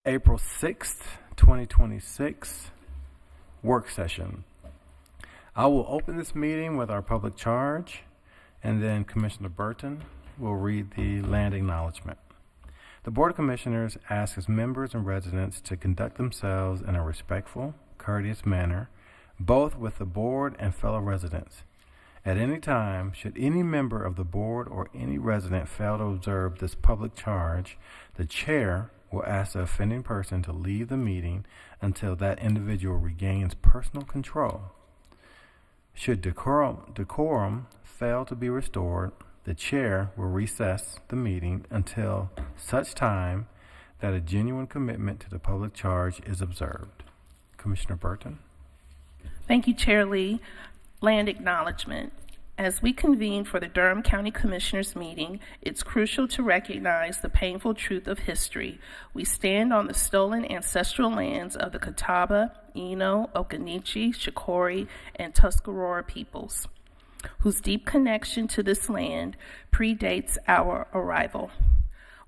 April 6th, 2026 work session. I will open this meeting with our public charge, and then Commissioner Burton will read the land acknowledgement. The Board of Commissioners asks its members and residents to conduct themselves in a respectful, courteous manner, both with the board and fellow residents. At any time, should any member of the board or any resident fail to observe this public charge, the chair will ask the offending person to leave the meeting until that individual regains personal control. Should decorum fail to be restored, the chair will recess the meeting until such time that a genuine commitment to the public charge is observed. Commissioner Burton. Thank you, Chair Lee. Land acknowledgement. As we convene for the Durham County Commissioners meeting, it's crucial to recognize the painful truth of history. We stand on the stolen ancestral lands of the Catawba, Eno, Occaneechi, Shakori, and Tuscarora peoples, whose deep connection to this land predates our arrival.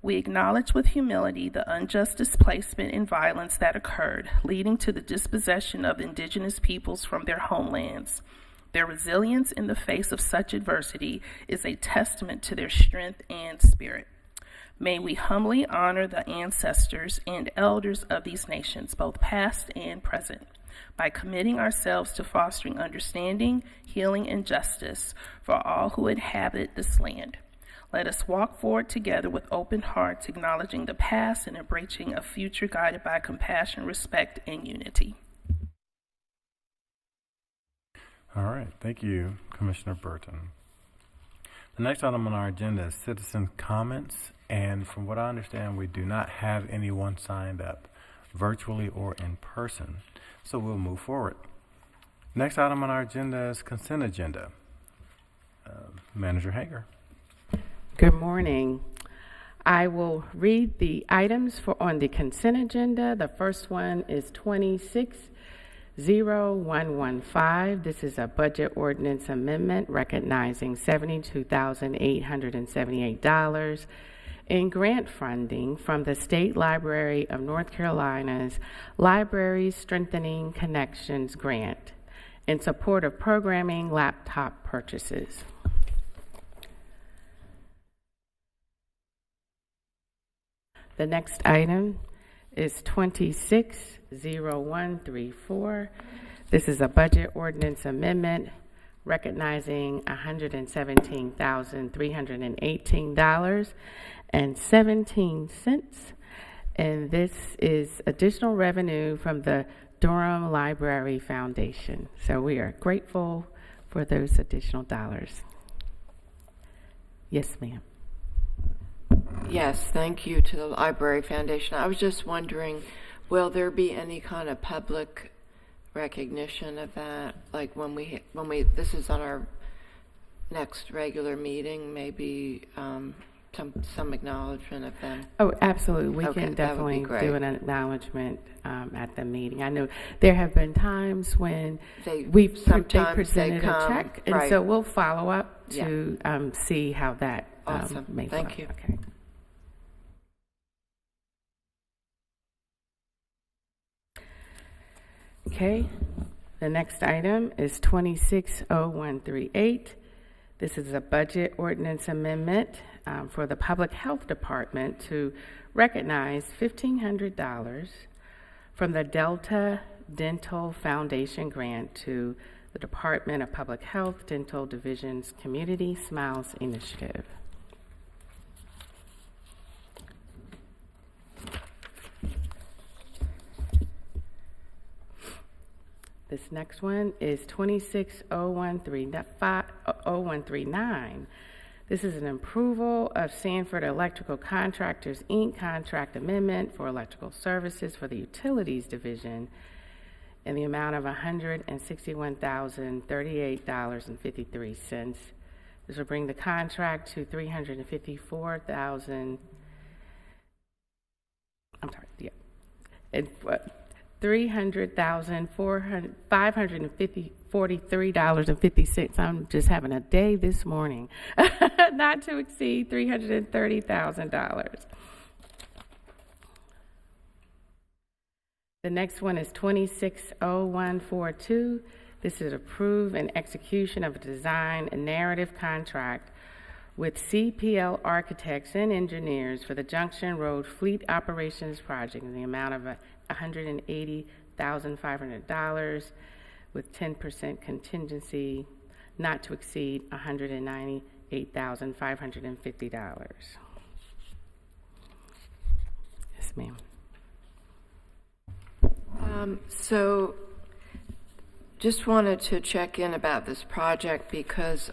We acknowledge with humility the unjust displacement and violence that occurred, leading to the dispossession of indigenous peoples from their homelands. Their resilience in the face of such adversity is a testament to their strength and spirit. May we humbly honor the ancestors and elders of these nations, both past and present, by committing ourselves to fostering understanding, healing, and justice for all who inhabit this land. Let us walk forward together with open hearts, acknowledging the past and embracing a future guided by compassion, respect, and unity. All right, thank you, Commissioner Burton. The next item on our agenda is citizen comments, and from what I understand, we do not have anyone signed up virtually or in person, so we'll move forward. Next item on our agenda is consent agenda. Manager Hager. Good morning. I will read the items on the consent agenda. The first one is 260115. This is a budget ordinance amendment recognizing $72,878 in grant funding from the State Library of North Carolina's Library Strengthening Connections Grant in support of programming laptop purchases. The next item is 260134. This is a budget ordinance amendment recognizing $117,318.17, and this is additional revenue from the Durham Library Foundation. So we are grateful for those additional dollars. Yes, ma'am. Yes, thank you to the Library Foundation. I was just wondering, will there be any kind of public recognition of that? Like when we this is on our next regular meeting, maybe some acknowledgement of them. Oh, absolutely. We Okay, can that would be definitely great. do an acknowledgement at the meeting. I know there have been times when They they sometimes presented come, a check, and right. so we'll follow up to see how that Awesome. may Thank flow. you. Okay. Okay, the next item is 260138. This is a budget ordinance amendment for the Public Health Department to recognize $1,500 from the Delta Dental Foundation grant to the Department of Public Health Dental Division's Community Smiles Initiative. This next one is 260139. This is an approval of Sanford Electrical Contractors, Inc. contract amendment for electrical services for the Utilities Division in the amount of $161,038.53. This will bring the contract to $354,000. I'm sorry, yeah. $300,543.50. I'm just having a day this morning. Not to exceed $330,000. The next one is 260142. This is approve and execution of a design and narrative contract with CPL Architects and Engineers for the Junction Road Fleet Operations Project in the amount of $180,500 with 10% contingency, not to exceed $198,550. Yes, ma'am. So just wanted to check in about this project because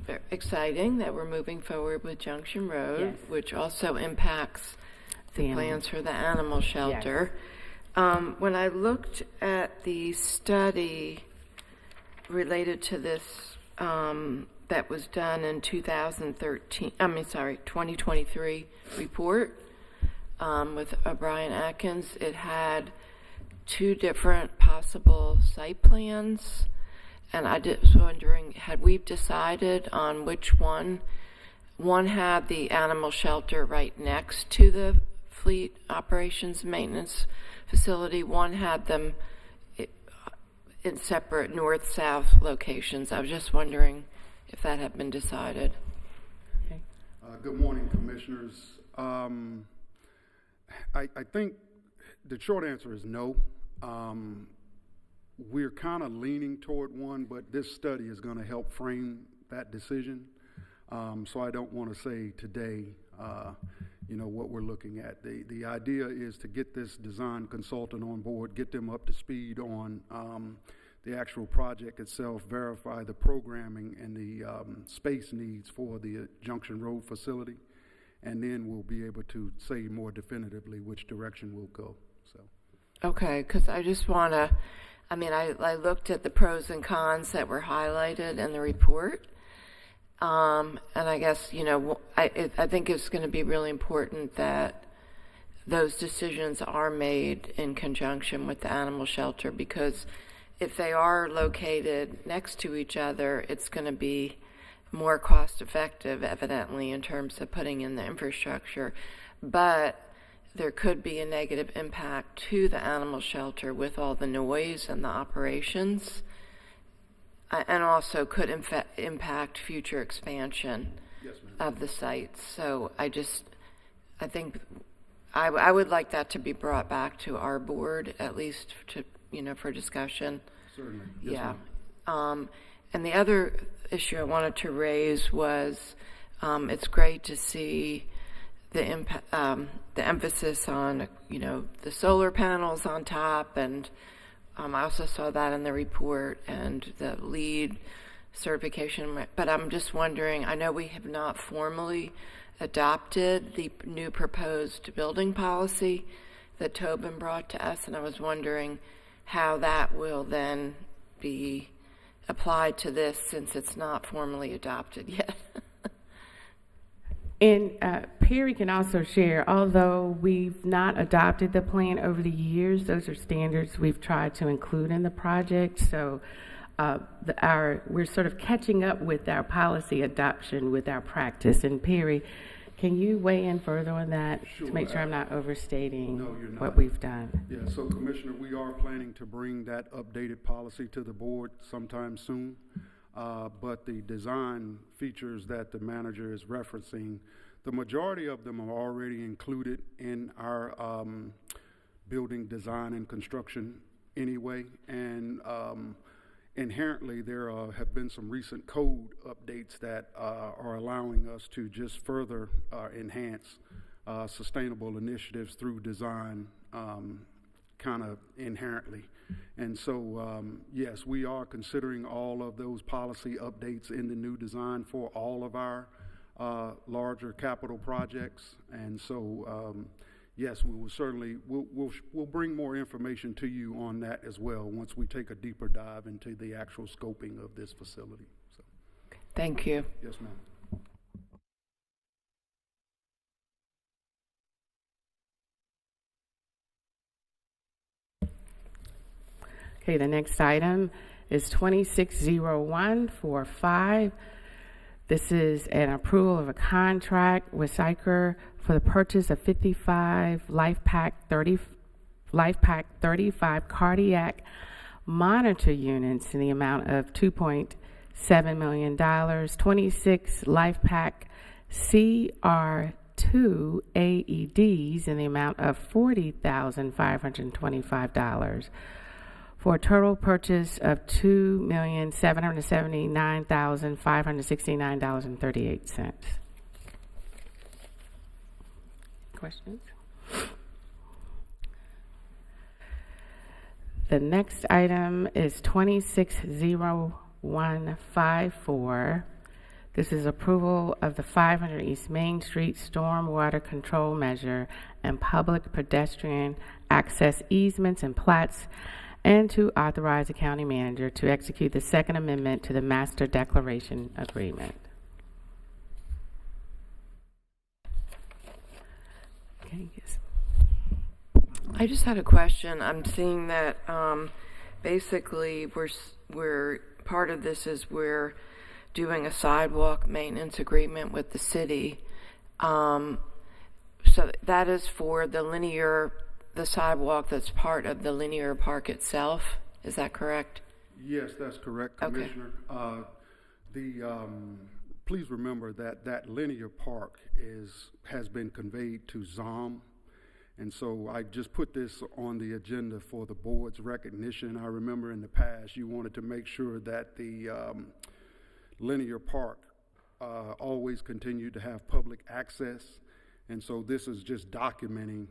very exciting that we're moving forward with Junction Road, Yes. which also impacts the plans for the animal shelter. When I looked at the study related to this that was done in 2023 report with O'Brien Atkins, it had 2 different possible site plans, and I was wondering, had we decided on which one? One had the animal shelter right next to the fleet operations maintenance facility. One had them in separate north-south locations. I was just wondering if that had been decided. Okay. Good morning, Commissioners. I think the short answer is no. We're kind of leaning toward one, but this study is going to help frame that decision. So I don't want to say today, what we're looking at. The idea is to get this design consultant on board, get them up to speed on the actual project itself, verify the programming and the space needs for the Junction Road facility, and then we'll be able to say more definitively which direction we'll go. So. Okay, because I just want to, I looked at the pros and cons that were highlighted in the report, and I guess, I think it's going to be really important that those decisions are made in conjunction with the animal shelter, because if they are located next to each other, it's going to be more cost effective, evidently, in terms of putting in the infrastructure. But there could be a negative impact to the animal shelter with all the noise and the operations, and also could impact future expansion of the site. So I think I would like that to be brought back to our board, at least to, for discussion. Certainly. Yes, yeah. And the other issue I wanted to raise was it's great to see the emphasis on, the solar panels on top, and I also saw that in the report, and the LEED certification. But I'm just wondering, I know we have not formally adopted the new proposed building policy that Tobin brought to us, and I was wondering how that will then be applied to this, since it's not formally adopted yet. And Perry can also share, although we've not adopted the plan over the years, those are standards we've tried to include in the project. So we're sort of catching up with our policy adoption with our practice. And Perry, can you weigh in further on that? Sure. To make sure I'm not overstating No, you're not. what we've done? Yeah, so Commissioner, we are planning to bring that updated policy to the board sometime soon. But the design features that the manager is referencing, the majority of them are already included in our building design and construction anyway. And inherently, there have been some recent code updates that are allowing us to just further enhance sustainable initiatives through design kind of inherently. And so, yes, we are considering all of those policy updates in the new design for all of our larger capital projects. And so, yes, we will certainly, we'll bring more information to you on that as well once we take a deeper dive into the actual scoping of this facility. So. Thank you. Yes, ma'am. Okay, the next item is 260145. This is an approval of a contract with Syker for the purchase of 55 Life Pack LifePak 35 cardiac monitor units in the amount of $2.7 million, 26 LifePak CR2 AEDs in the amount of $40,525 for a total purchase of $2,779,569.38. Questions? The next item is 260154. This is approval of the 500 East Main Street stormwater control measure and public pedestrian access easements and plats, and to authorize the county manager to execute the second amendment to the master declaration agreement. Okay, yes. I just had a question. I'm seeing that basically we're part of this is we're doing a sidewalk maintenance agreement with the city. So that is for the sidewalk that's part of the linear park itself. Is that correct? Yes, that's correct, Commissioner. Okay. Please remember that linear park has been conveyed to ZOM. And so I just put this on the agenda for the board's recognition. I remember in the past you wanted to make sure that the linear park always continued to have public access. And so this is just documenting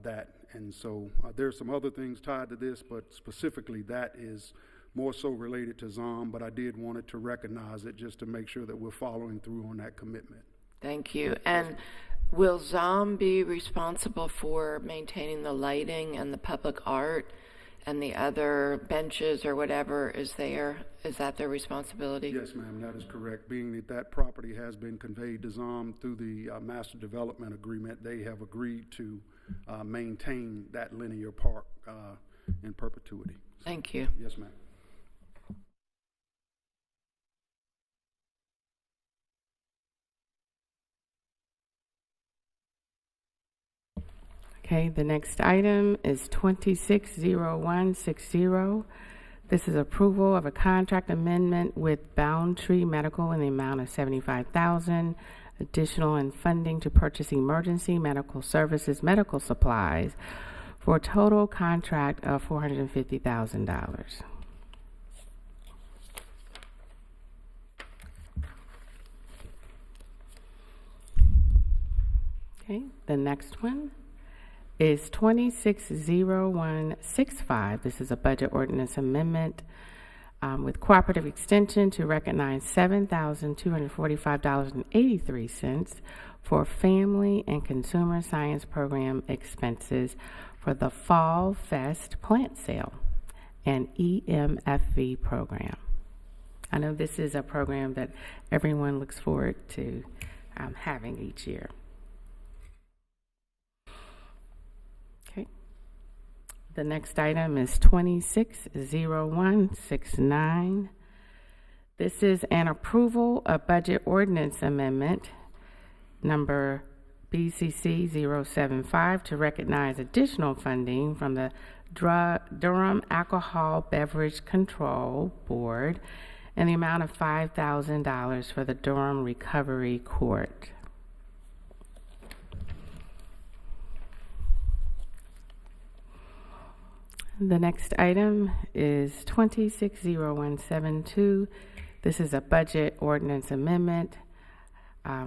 that. And so there's some other things tied to this, but specifically that is more so related to ZOM, but I did want it to recognize it just to make sure that we're following through on that commitment. Thank you. And will ZOM be responsible for maintaining the lighting and the public art and the other benches or whatever is there? Is that their responsibility? Yes, ma'am, that is correct. Being that property has been conveyed to ZOM through the master development agreement, they have agreed to maintain that linear park in perpetuity. Thank you. Yes, ma'am. Okay, the next item is 260160. This is approval of a contract amendment with Boundtree Medical in the amount of $75,000, additional and funding to purchase emergency medical services, medical supplies, for a total contract of $450,000. Okay, the next one is 260165. This is a budget ordinance amendment with cooperative extension to recognize $7,245.83 for family and consumer science program expenses for the Fall Fest plant sale and EMFV program. I know this is a program that everyone looks forward to having each year. The next item is 260169. This is an approval of budget ordinance amendment number BCC 075 to recognize additional funding from the Durham Alcohol Beverage Control Board in the amount of $5,000 for the Durham Recovery Court. The next item is 260172. This is a budget ordinance amendment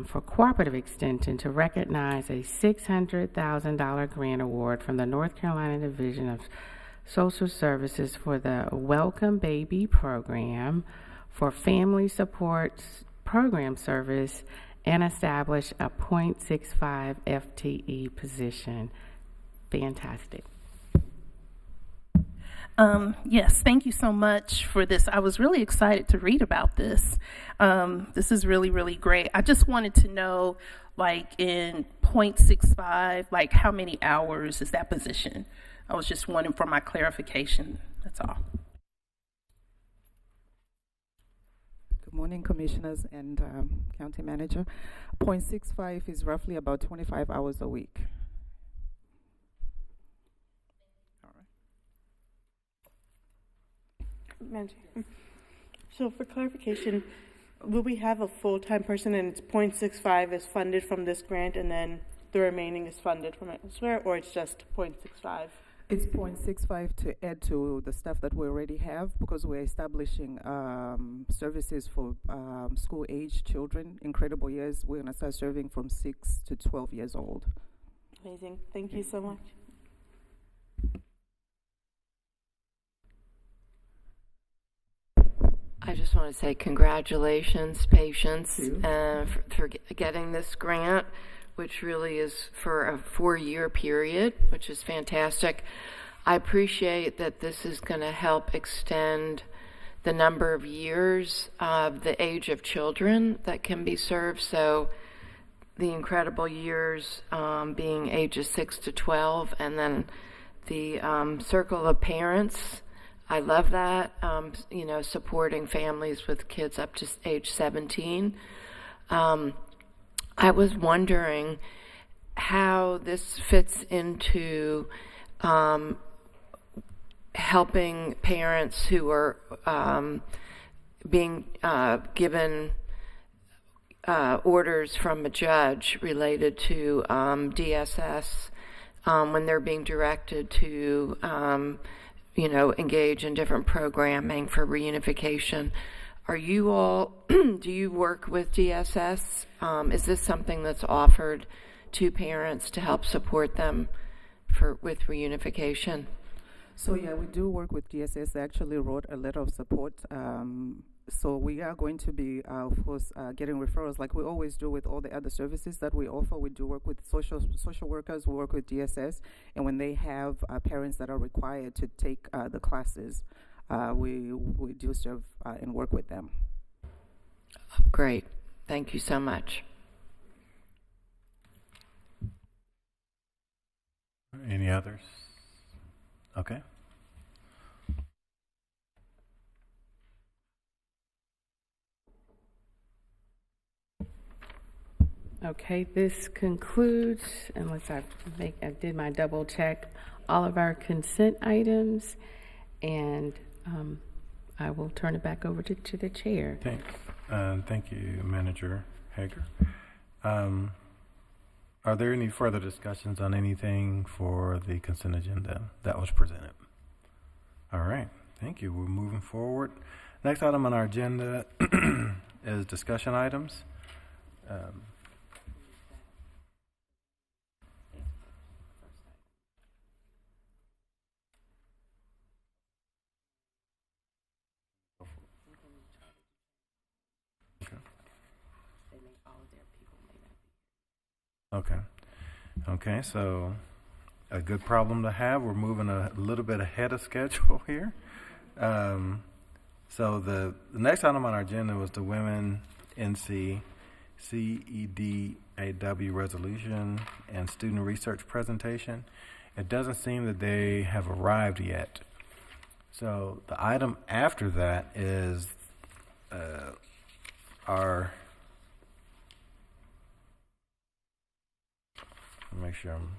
for cooperative extension to recognize a $600,000 grant award from the North Carolina Division of Social Services for the Welcome Baby Program for family support program service and establish a .65 FTE position. Fantastic. Yes, thank you so much for this. I was really excited to read about this. This is really, really great. I just wanted to know, like, in .65, like, how many hours is that position? I was just wanting for my clarification. That's all. Good morning, commissioners and county manager. .65 is roughly about 25 hours a week. Manager. So for clarification, will we have a full-time person and it's 0.65 is funded from this grant and then the remaining is funded from elsewhere, or it's just 0.65? It's 0.65 to add to the staff that we already have, because we're establishing services for school-age children, incredible years. We're going to start serving from 6 to 12 years old. Amazing. Thank you so much. I just want to say congratulations, Patience, for getting this grant, which really is for a 4-year period, which is fantastic. I appreciate that this is going to help extend the number of years of the age of children that can be served. So the incredible years being ages 6 to 12, and then the circle of parents. I love that, supporting families with kids up to age 17. I was wondering how this fits into helping parents who are being given orders from a judge related to DSS when they're being directed to engage in different programming for reunification. Are you all, do you work with DSS? Is this something that's offered to parents to help support them with reunification? So yeah, we do work with DSS. They actually wrote a letter of support. So we are going to be, of course, getting referrals like we always do with all the other services that we offer. We do work with social workers, we work with DSS, and when they have parents that are required to take the classes, we do serve and work with them. Great. Thank you so much. Any others? Okay. Okay, this concludes, unless I did my double check, all of our consent items, and I will turn it back over to the chair. Thanks. Thank you, Manager Hager. Are there any further discussions on anything for the consent agenda that was presented? All right, thank you. We're moving forward. Next item on our agenda is discussion items. Okay, so a good problem to have. We're moving a little bit ahead of schedule here. So the next item on our agenda was the Women NC CEDAW resolution and student research presentation. It doesn't seem that they have arrived yet. So the item after that is our... Make sure I'm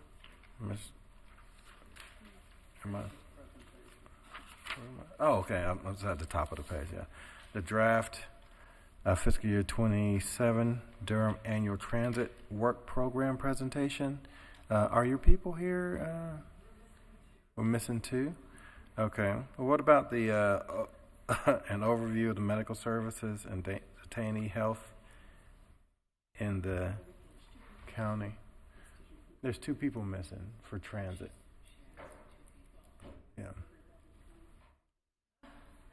oh, okay. I'm at the top of the page. Yeah, the draft fiscal year 27 Durham annual transit work program presentation. Are your people here? We're missing 2. Okay. Well, what about the an overview of the medical services and detainee health in the county? There's 2 people missing for transit. Yeah.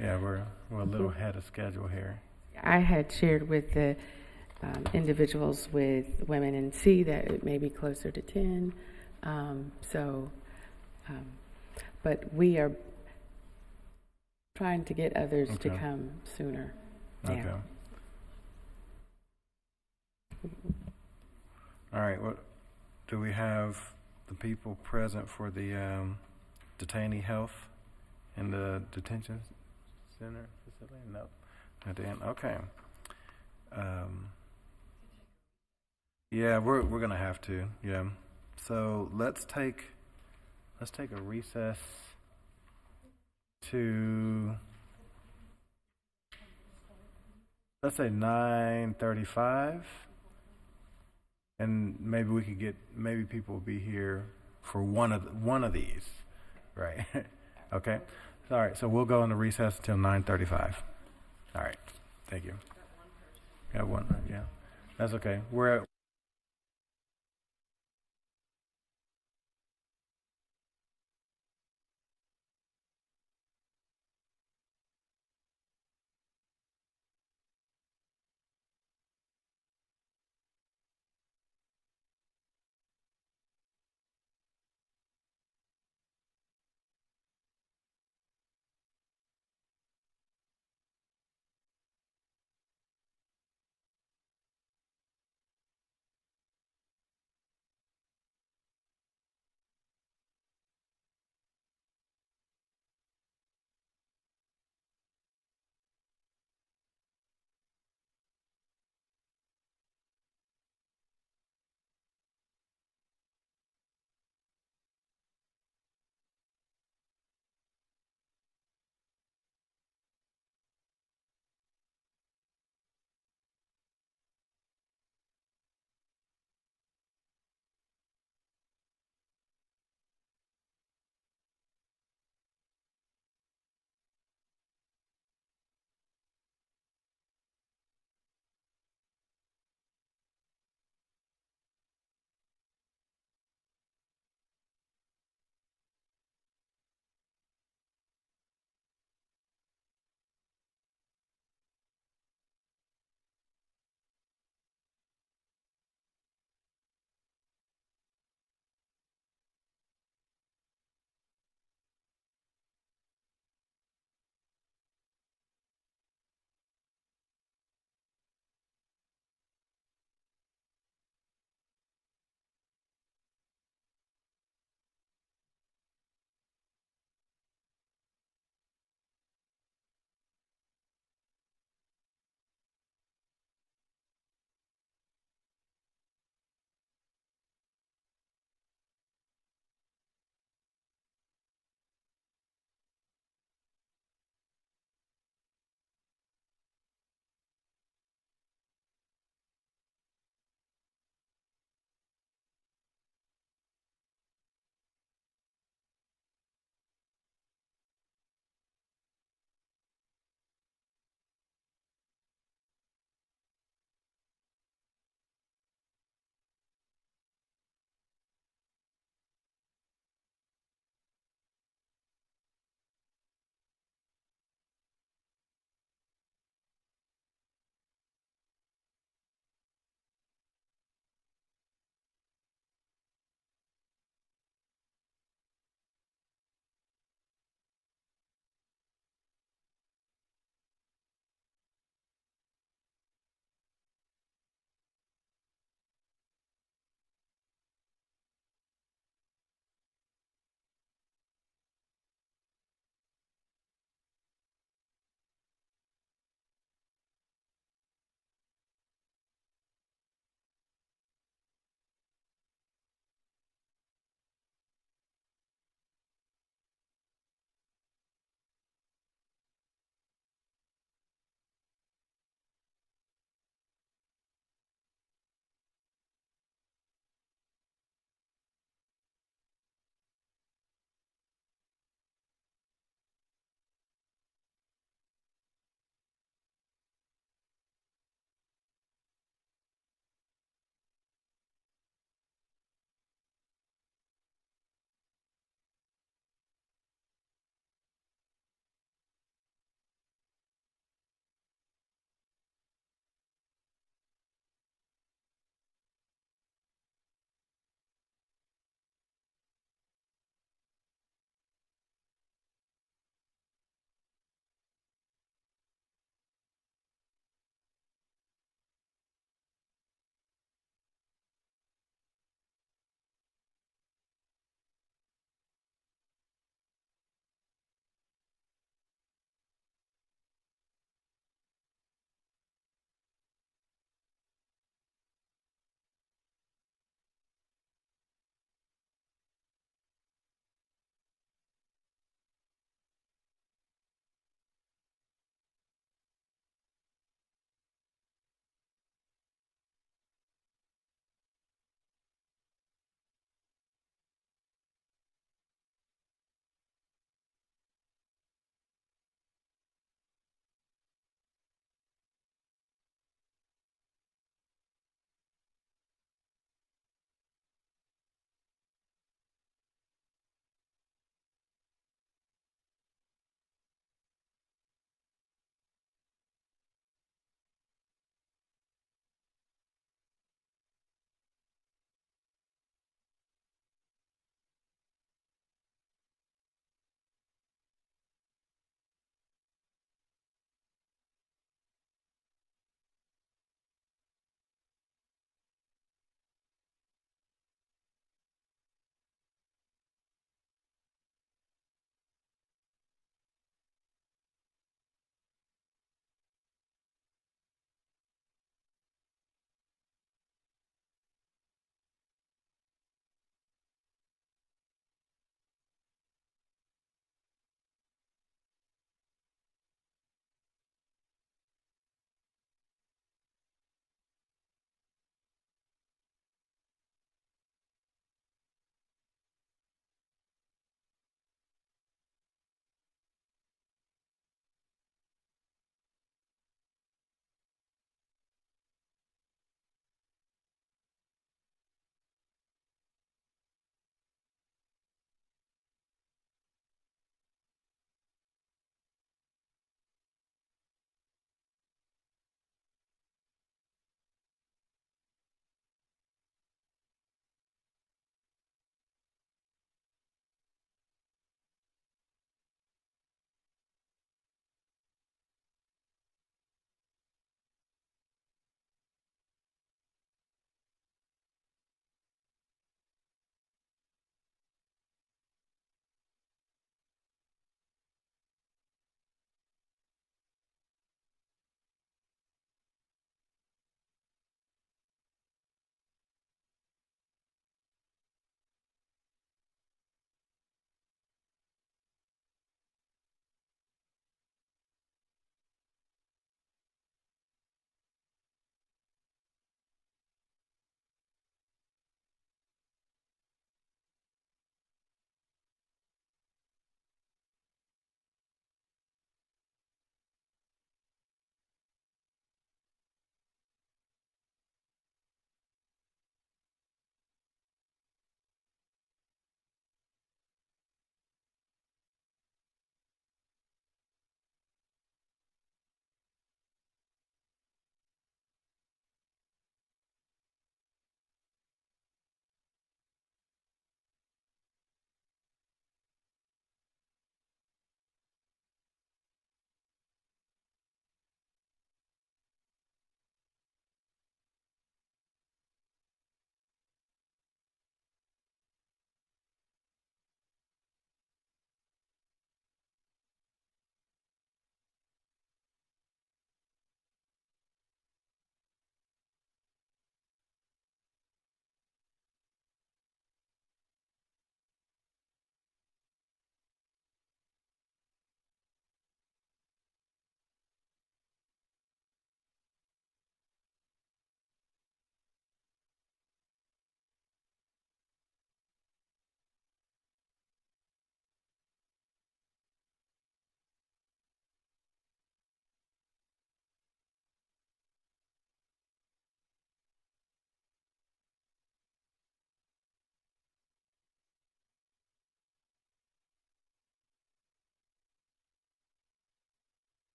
Yeah, we're a little ahead of schedule here. I had shared with the individuals with Women in C that it may be closer to 10. But we are trying to get others to come sooner. Okay. Yeah. All right. What do we have the people present for the detainee health in the detention center facility? No. I didn't. Okay. Yeah, we're gonna have to. Yeah. So let's take a recess to let's say 9:35, and maybe we could get, maybe people will be here for one of these, right? Okay. All right. So we'll go into recess until 9:35. All right. Thank you. Got one. Yeah. That's okay. We're at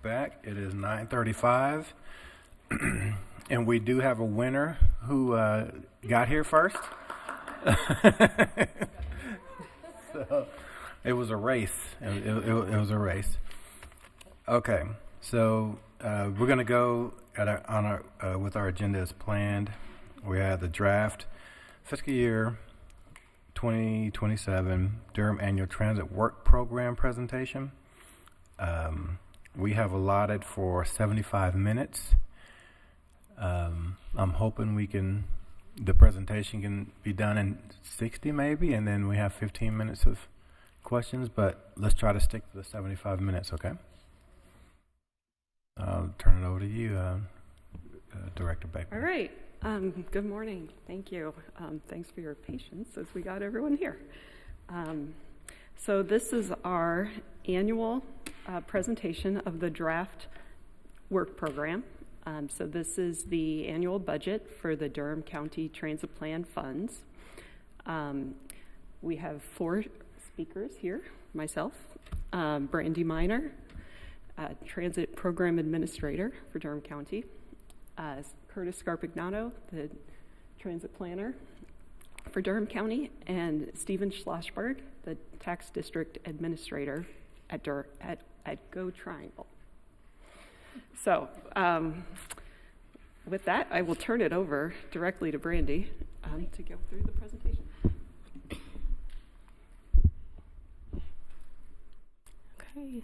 back. It is 9:35, and we do have a winner who got here first. So it was a race. It was a race. Okay, so we're going to go with our agenda as planned. We have the draft fiscal year 2027 Durham Annual Transit Work Program presentation. We have allotted for 75 minutes. I'm hoping the presentation can be done in 60 maybe, and then we have 15 minutes of questions, but let's try to stick to the 75 minutes, okay? I'll turn it over to you, Director Beckman. All right. Good morning. Thank you. Thanks for your patience as we got everyone here. So this is our annual presentation of the draft work program. So this is the annual budget for the Durham County Transit Plan funds. We have 4 speakers here, myself, Brandy Miner, Transit Program Administrator for Durham County, Curtis Scarpignano, the Transit Planner for Durham County, and Stephen Schlossberg, the Tax District Administrator at Go Triangle. So with that, I will turn it over directly to Brandy to go through the presentation. Okay.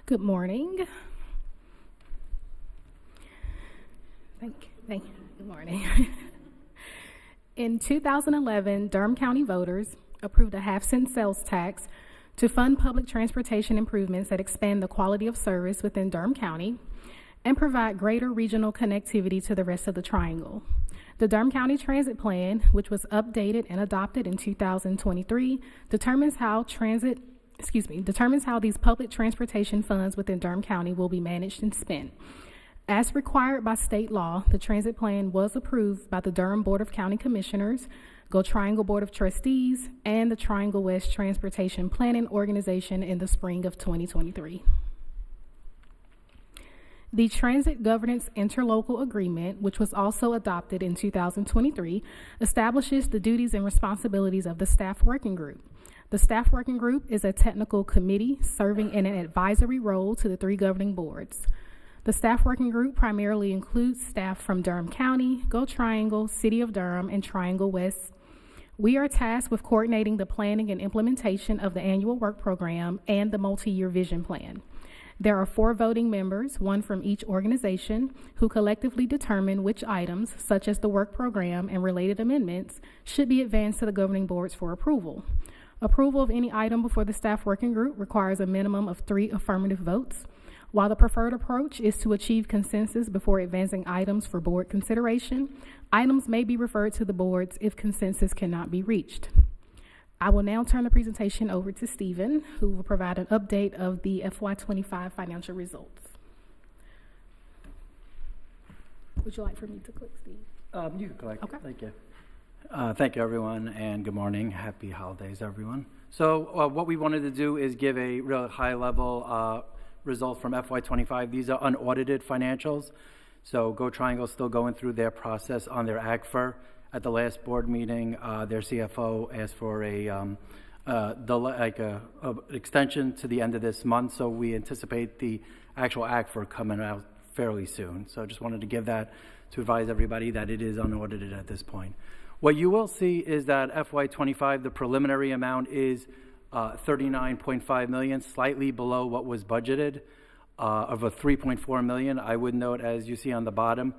Good morning. Thank you. Good morning. In 2011, Durham County voters approved a half-cent sales tax to fund public transportation improvements that expand the quality of service within Durham County and provide greater regional connectivity to the rest of the Triangle. The Durham County Transit Plan, which was updated and adopted in 2023, determines how these public transportation funds within Durham County will be managed and spent. As required by state law, the transit plan was approved by the Durham Board of County Commissioners, Go Triangle Board of Trustees, and the Triangle West Transportation Planning Organization in the spring of 2023. The Transit Governance Interlocal Agreement, which was also adopted in 2023, establishes the duties and responsibilities of the Staff Working Group. The Staff Working Group is a technical committee serving in an advisory role to the 3 governing boards. The Staff Working Group primarily includes staff from Durham County, Go Triangle, City of Durham, and Triangle West. We are tasked with coordinating the planning and implementation of the annual work program and the multi-year vision plan. There are 4 voting members, 1 from each organization, who collectively determine which items, such as the work program and related amendments, should be advanced to the governing boards for approval. Approval of any item before the Staff Working Group requires a minimum of 3 affirmative votes. While the preferred approach is to achieve consensus before advancing items for board consideration, items may be referred to the boards if consensus cannot be reached. I will now turn the presentation over to Stephen, who will provide an update of the FY25 financial results. Would you like for me to click, Steve? You can click. Okay. Thank you. Thank you, everyone, and good morning. Happy holidays, everyone. So what we wanted to do is give a real high-level result from FY25. These are unaudited financials. So Go Triangle is still going through their process on their AGFR. At the last board meeting, their CFO asked for an extension to the end of this month. So we anticipate the actual AGFR coming out fairly soon. So I just wanted to give that to advise everybody that it is unaudited at this point. What you will see is that FY25, the preliminary amount is $39.5 million, slightly below what was budgeted of a $3.4 million. I would note, as you see on the bottom,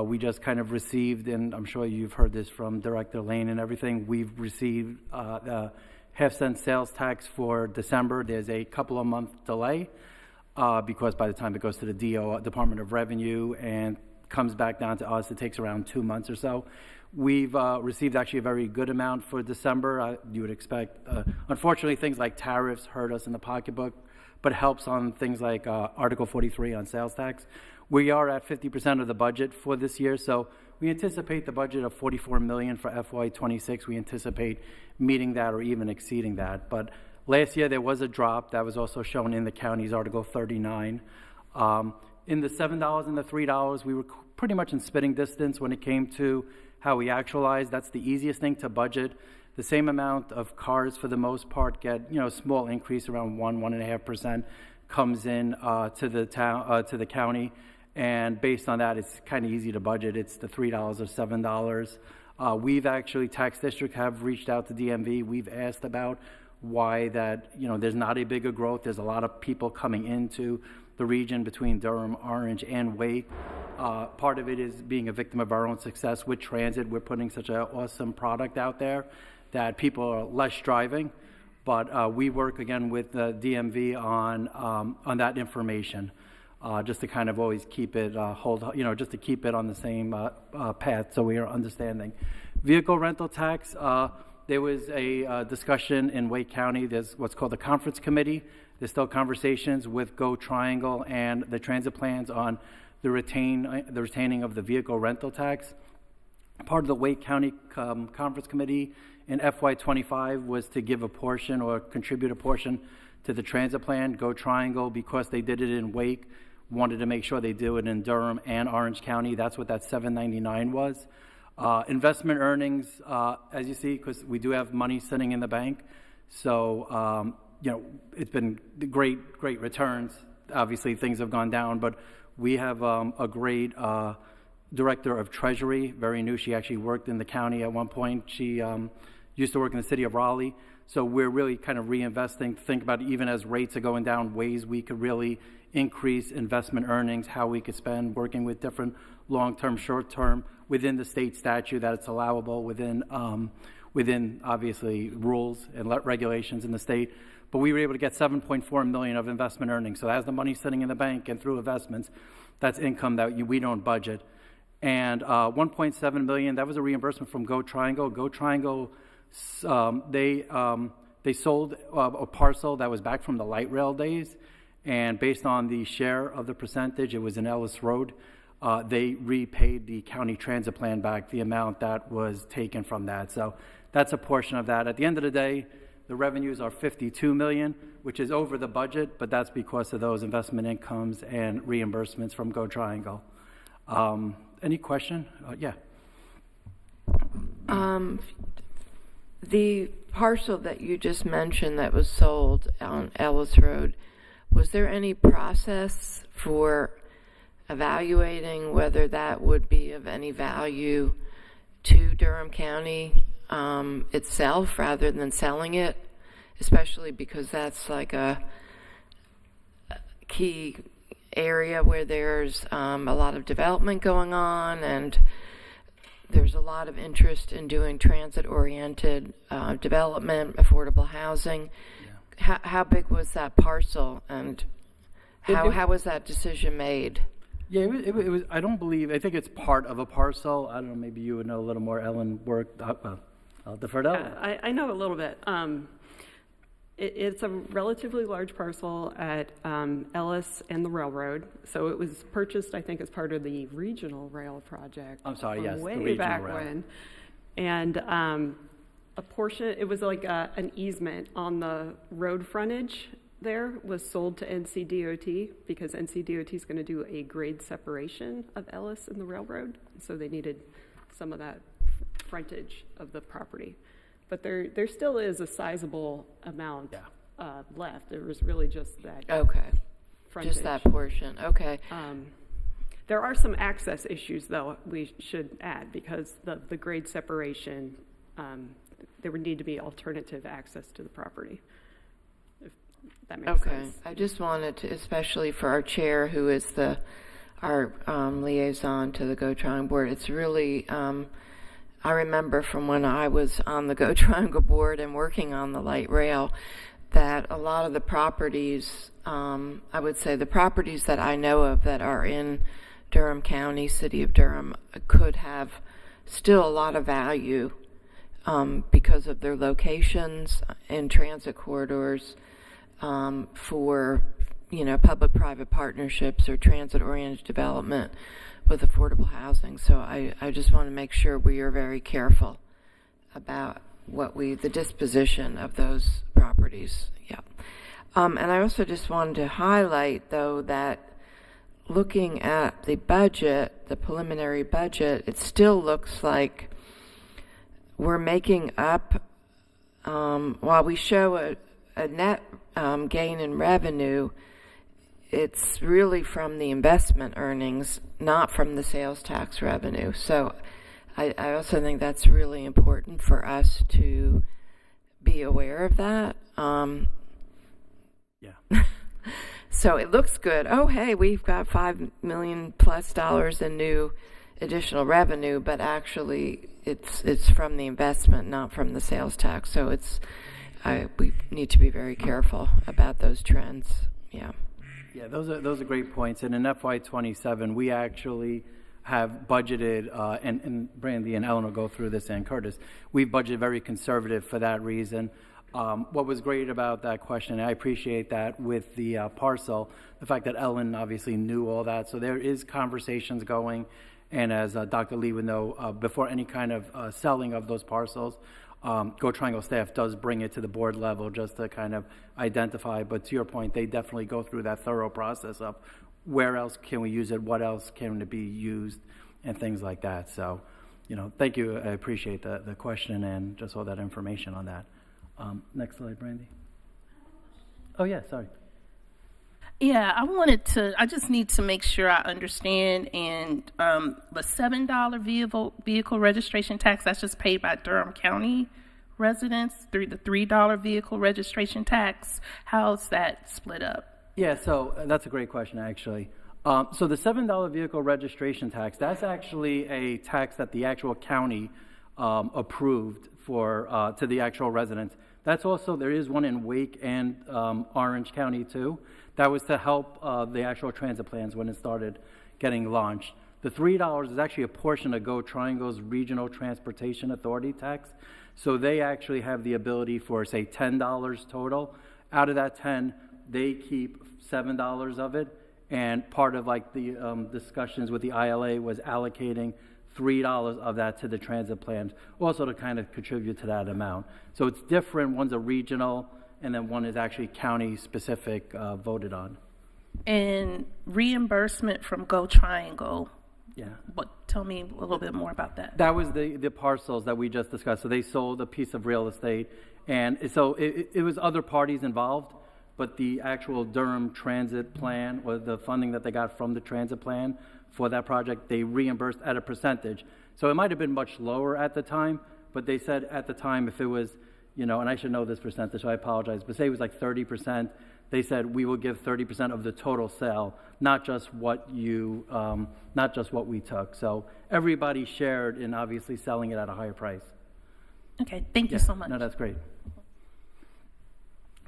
we just kind of received, and I'm sure you've heard this from Director Lane and everything, we've received the half-cent sales tax for December. There's a couple of month delay because by the time it goes to the Department of Revenue and comes back down to us, it takes around 2 months or so. We've received actually a very good amount for December. You would expect, unfortunately, things like tariffs hurt us in the pocketbook, but helps on things like Article 43 on sales tax. We are at 50% of the budget for this year, so we anticipate the budget of $44 million for FY26. We anticipate meeting that or even exceeding that. But Last year, there was a drop. That was also shown in the county's Article 39. In the $7 and the $3, we were pretty much in spitting distance when it came to how we actualized. That's the easiest thing to budget. The same amount of cars, for the most part, get a small increase, around 1.5% comes in to the town, to the county, and based on that, it's kind of easy to budget. It's the $3 or $7. We've actually, tax district have reached out to DMV. We've asked about why that, there's not a bigger growth. There's a lot of people coming into the region between Durham, Orange, and Wake. Part of it is being a victim of our own success with transit. We're putting such an awesome product out there that people are less driving, but we work again with the DMV on that information, just to kind of always keep it just to keep it on the same path, so we are understanding. Vehicle rental tax. There was a discussion in Wake County. There's what's called the conference committee. There's still conversations with Go Triangle and the transit plans on the retaining of the vehicle rental tax. Part of the Wake County conference committee in FY25 was to give a portion or contribute a portion to the transit plan. Go Triangle, because they did it in Wake, wanted to make sure they do it in Durham and Orange County. That's what that $7.99 was. Investment earnings, as you see, because we do have money sitting in the bank, so it's been great returns. Obviously, things have gone down, but we have a great director of Treasury, very new. She actually worked in the county at one point. She used to work in the city of Raleigh. So we're really kind of reinvesting to think about, even as rates are going down, ways we could really increase investment earnings, how we could spend, working with different long-term, short-term, within the state statute that it's allowable, within obviously rules and regulations in the state. But we were able to get $7.4 million of investment earnings. So as the money sitting in the bank and through investments, that's income that we don't budget. And $1.7 million, that was a reimbursement from Go Triangle. Go Triangle, they sold a parcel that was back from the light rail days, and based on the share of the percentage, it was in Ellis Road, they repaid the county transit plan back the amount that was taken from that. So that's a portion of that. At the end of the day, the revenues are $52 million, which is over the budget, but that's because of those investment incomes and reimbursements from Go Triangle. Any question? Yeah. The parcel that you just mentioned that was sold on Ellis Road, was there any process for evaluating whether that would be of any value to Durham County itself rather than selling it, especially because that's like a key area where there's a lot of development going on, and there's a lot of interest in doing transit-oriented development, affordable housing. Yeah. How big was that parcel, and how was that decision made? Yeah, it was. I think it's part of a parcel. I don't know, maybe you would know a little more. Ellen worked. I'll defer to Ellen. I know a little bit. It's a relatively large parcel at Ellis and the railroad. So it was purchased, I think, as part of the regional rail project. I'm sorry, yes, way the regional back rail. when. And a portion, it was like an easement on the road frontage there, was sold to NCDOT because NCDOT is going to do a grade separation of Ellis and the railroad. So they needed some of that frontage of the property. But there still is a sizable amount left. There was really just that frontage. Just that portion. Okay. There are some access issues, though, we should add, because the grade separation, there would need to be alternative access to the property, if that makes sense. I just wanted to, especially for our chair, who is our liaison to the Go Triangle Board, it's really... I remember from when I was on the Go Triangle Board and working on the light rail that a lot of the properties, I would say the properties that I know of that are in Durham County, City of Durham, could have still a lot of value because of their locations in transit corridors for, public-private partnerships or transit-oriented development with affordable housing. So I just want to make sure we are very careful about the disposition of those properties. And I also just wanted to highlight, though, that looking at the budget, the preliminary budget, it still looks like we're making up, while we show a net gain in revenue, it's really from the investment earnings, not from the sales tax revenue. So I also think that's really important for us to be aware of that. Yeah. So it looks good. Oh, hey, we've got $5 million plus in new additional revenue, but actually it's from the investment, not from the sales tax. So we need to be very careful about those trends. Yeah. Yeah, those are great points. And in FY27, we actually have budgeted, and Brandy and Ellen will go through this, and Curtis, we've budgeted very conservative for that reason. What was great about that question, and I appreciate that with the parcel, the fact that Ellen obviously knew all that. So there is conversations going, and as Dr. Lee would know, before any kind of selling of those parcels, Go Triangle staff does bring it to the board level just to kind of identify. But to your point, they definitely go through that thorough process of where else can we use it, what else can it be used, and things like that. So, thank you. I appreciate the question and just all that information on that. Next slide, Brandy. Oh, yeah, sorry. Yeah, I just need to make sure I understand, and the $7 vehicle registration tax, that's just paid by Durham County residents through the $3 vehicle registration tax. How's that split up? Yeah, so that's a great question, actually. So the $7 vehicle registration tax, that's actually a tax that the actual county approved for to the actual residents. That's also, there is one in Wake and Orange County too. That was to help the actual transit plans when it started getting launched. The $3 is actually a portion of Go Triangle's Regional Transportation Authority tax. So they actually have the ability for, say, $10 total. Out of that 10, they keep $7 of it. And part of like the discussions with the ILA was allocating $3 of that to the transit plans, also to kind of contribute to that amount. So it's different. One's a regional, and then one is actually county specific voted on. And reimbursement from Go Triangle. Yeah. Tell me a little bit more about that. That was the parcels that we just discussed. So they sold a piece of real estate, and so it was other parties involved, but the actual Durham transit plan, or the funding that they got from the transit plan for that project, they reimbursed at a percentage. So it might have been much lower at the time, but they said at the time if it was, and I should know this percentage, so I apologize, but say it was like 30%, they said we will give 30% of the total sale, not just what we took. So everybody shared in obviously selling it at a higher price. Okay, thank you so much. No, that's great.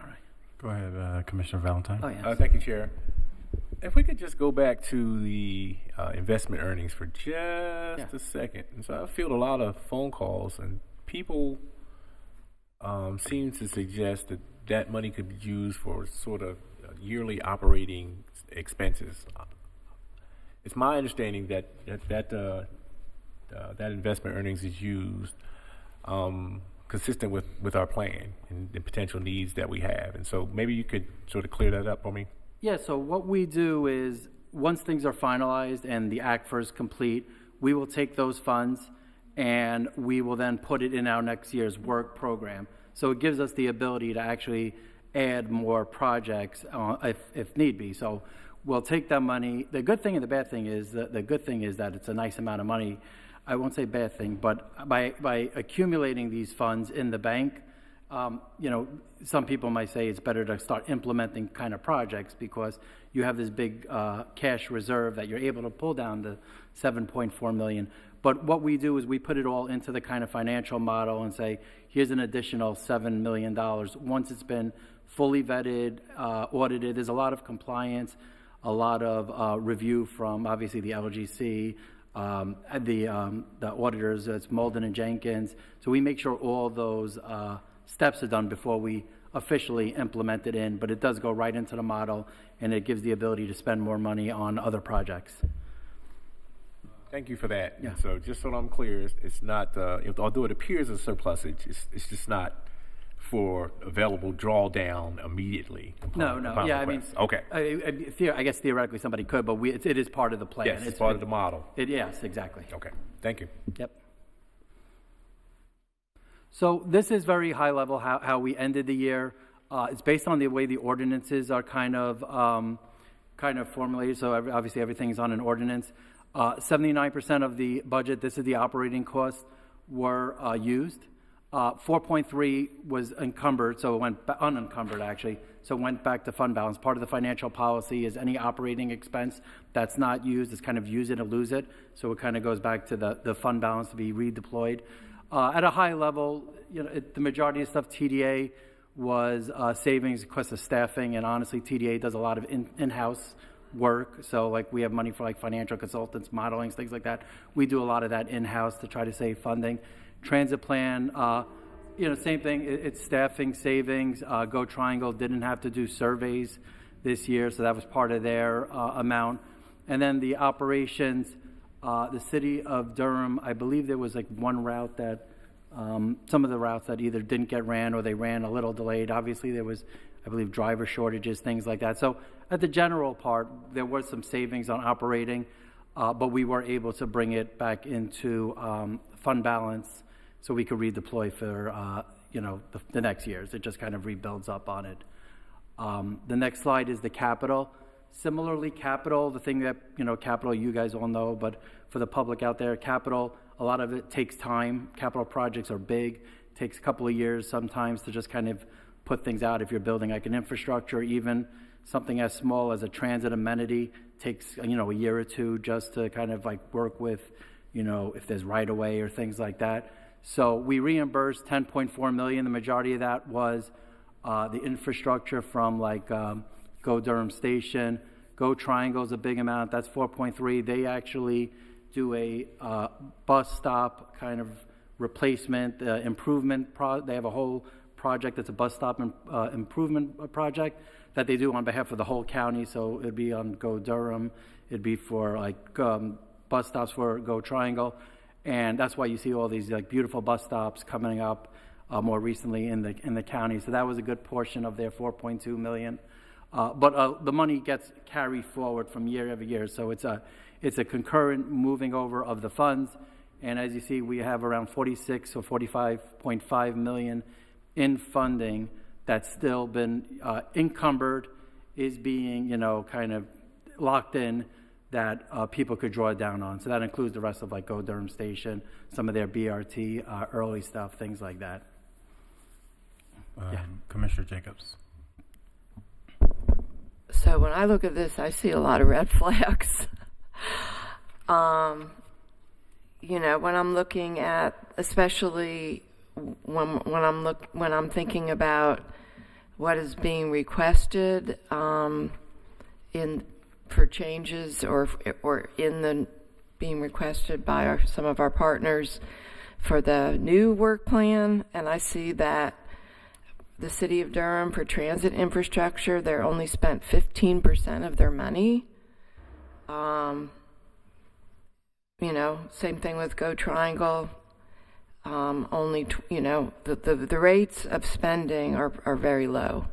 All right. Go ahead, Commissioner Valentine. Oh, yeah. Thank you, Chair. If we could just go back to the investment earnings for just a second. And so I feel a lot of phone calls, and people seem to suggest that money could be used for sort of yearly operating expenses. It's my understanding that investment earnings is used consistent with our plan and the potential needs that we have. And so maybe you could sort of clear that up for me. Yeah, so what we do is once things are finalized and the ACFR is complete, we will take those funds and we will then put it in our next year's work program. So it gives us the ability to actually add more projects if need be. So we'll take that money. The good thing and the bad thing is that the good thing is that it's a nice amount of money. I won't say bad thing, but by accumulating these funds in the bank, some people might say it's better to start implementing kind of projects because you have this big cash reserve that you're able to pull down to $7.4 million. But what we do is we put it all into the kind of financial model and say, here's an additional $7 million. Once it's been fully vetted, audited, there's a lot of compliance, a lot of review from obviously the LGC, the auditors, it's Molden and Jenkins. So we make sure all those steps are done before we officially implement it in, but it does go right into the model and it gives the ability to spend more money on other projects. Thank you for that. Yeah. So just so I'm clear, it's not, although it appears as surplusage, it's just not for available drawdown immediately. No, upon yeah, request. I mean, I guess theoretically somebody could, but it is part of the plan. Yes, it's part of the model. Yes, exactly. Okay, thank you. Yep. So this is very high level how we ended the year. It's based on the way the ordinances are kind of formulated. So obviously everything's on an ordinance. 79% of the budget, this is the operating costs, were used. 4.3 was encumbered, so it went unencumbered actually. So it went back to fund balance. Part of the financial policy is any operating expense that's not used is kind of use it or lose it. So it kind of goes back to the fund balance to be redeployed. At a high level, the majority of stuff TDA was savings because of staffing, and honestly, TDA does a lot of in-house work. So like we have money for like financial consultants, modeling, things like that. We do a lot of that in-house to try to save funding. Transit plan, same thing. It's staffing savings. Go Triangle didn't have to do surveys this year, so that was part of their amount. And then the operations, the city of Durham, I believe there was like one route that some of the routes that either didn't get ran or they ran a little delayed. Obviously, there was, I believe, driver shortages, things like that. So at the general part, there was some savings on operating, but we were able to bring it back into fund balance so we could redeploy for, the next years. It just kind of rebuilds up on it. The next slide is the capital. Similarly, capital, the thing that, capital you guys all know, but for the public out there, capital, a lot of it takes time. Capital projects are big, takes a couple of years sometimes to just kind of put things out. If you're building like an infrastructure, even something as small as a transit amenity takes, a year or two just to kind of like work with, if there's right of way or things like that. So we reimbursed $10.4 million. The majority of that was the infrastructure from like Go Durham Station. Go Triangle is a big amount. That's 4.3. They actually do a bus stop kind of replacement, improvement. They have a whole project that's a bus stop improvement project that they do on behalf of the whole county. So it'd be on Go Durham. It'd be for like bus stops for Go Triangle. And that's why you see all these like beautiful bus stops coming up more recently in the county. So that was a good portion of their 4.2 million. But the money gets carried forward from year every year. So it's a concurrent moving over of the funds. And as you see, we have around 46 or 45.5 million in funding that's still been encumbered, is being, kind of locked in, that people could draw down on. So that includes the rest of like Go Durham Station, some of their BRT, early stuff, things like that. Commissioner Jacobs. So when I look at this, I see a lot of red flags. When I'm looking at, especially when I'm thinking about what is being requested for changes or in the being requested by some of our partners for the new work plan, and I see that the city of Durham for transit infrastructure, they're only spent 15% of their money. Same thing with Go Triangle. Only, the rates of spending are very low.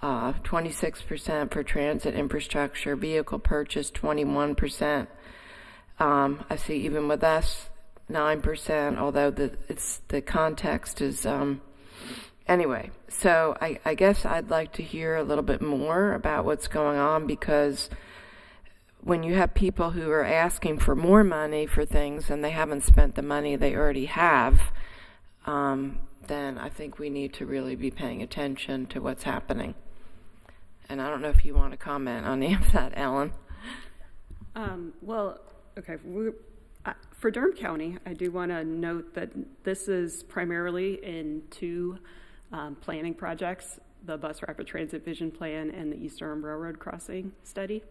26% for transit infrastructure, vehicle purchase 21%. I see even with us 9%, although the context is anyway. So I guess I'd like to hear a little bit more about what's going on, because when you have people who are asking for more money for things and they haven't spent the money they already have, then I think we need to really be paying attention to what's happening. And I don't know if you want to comment on any of that, Ellen. Okay. For Durham County, I do want to note that this is primarily in two planning projects, the Bus Rapid Transit Vision Plan and the East Durham Railroad Crossing Study,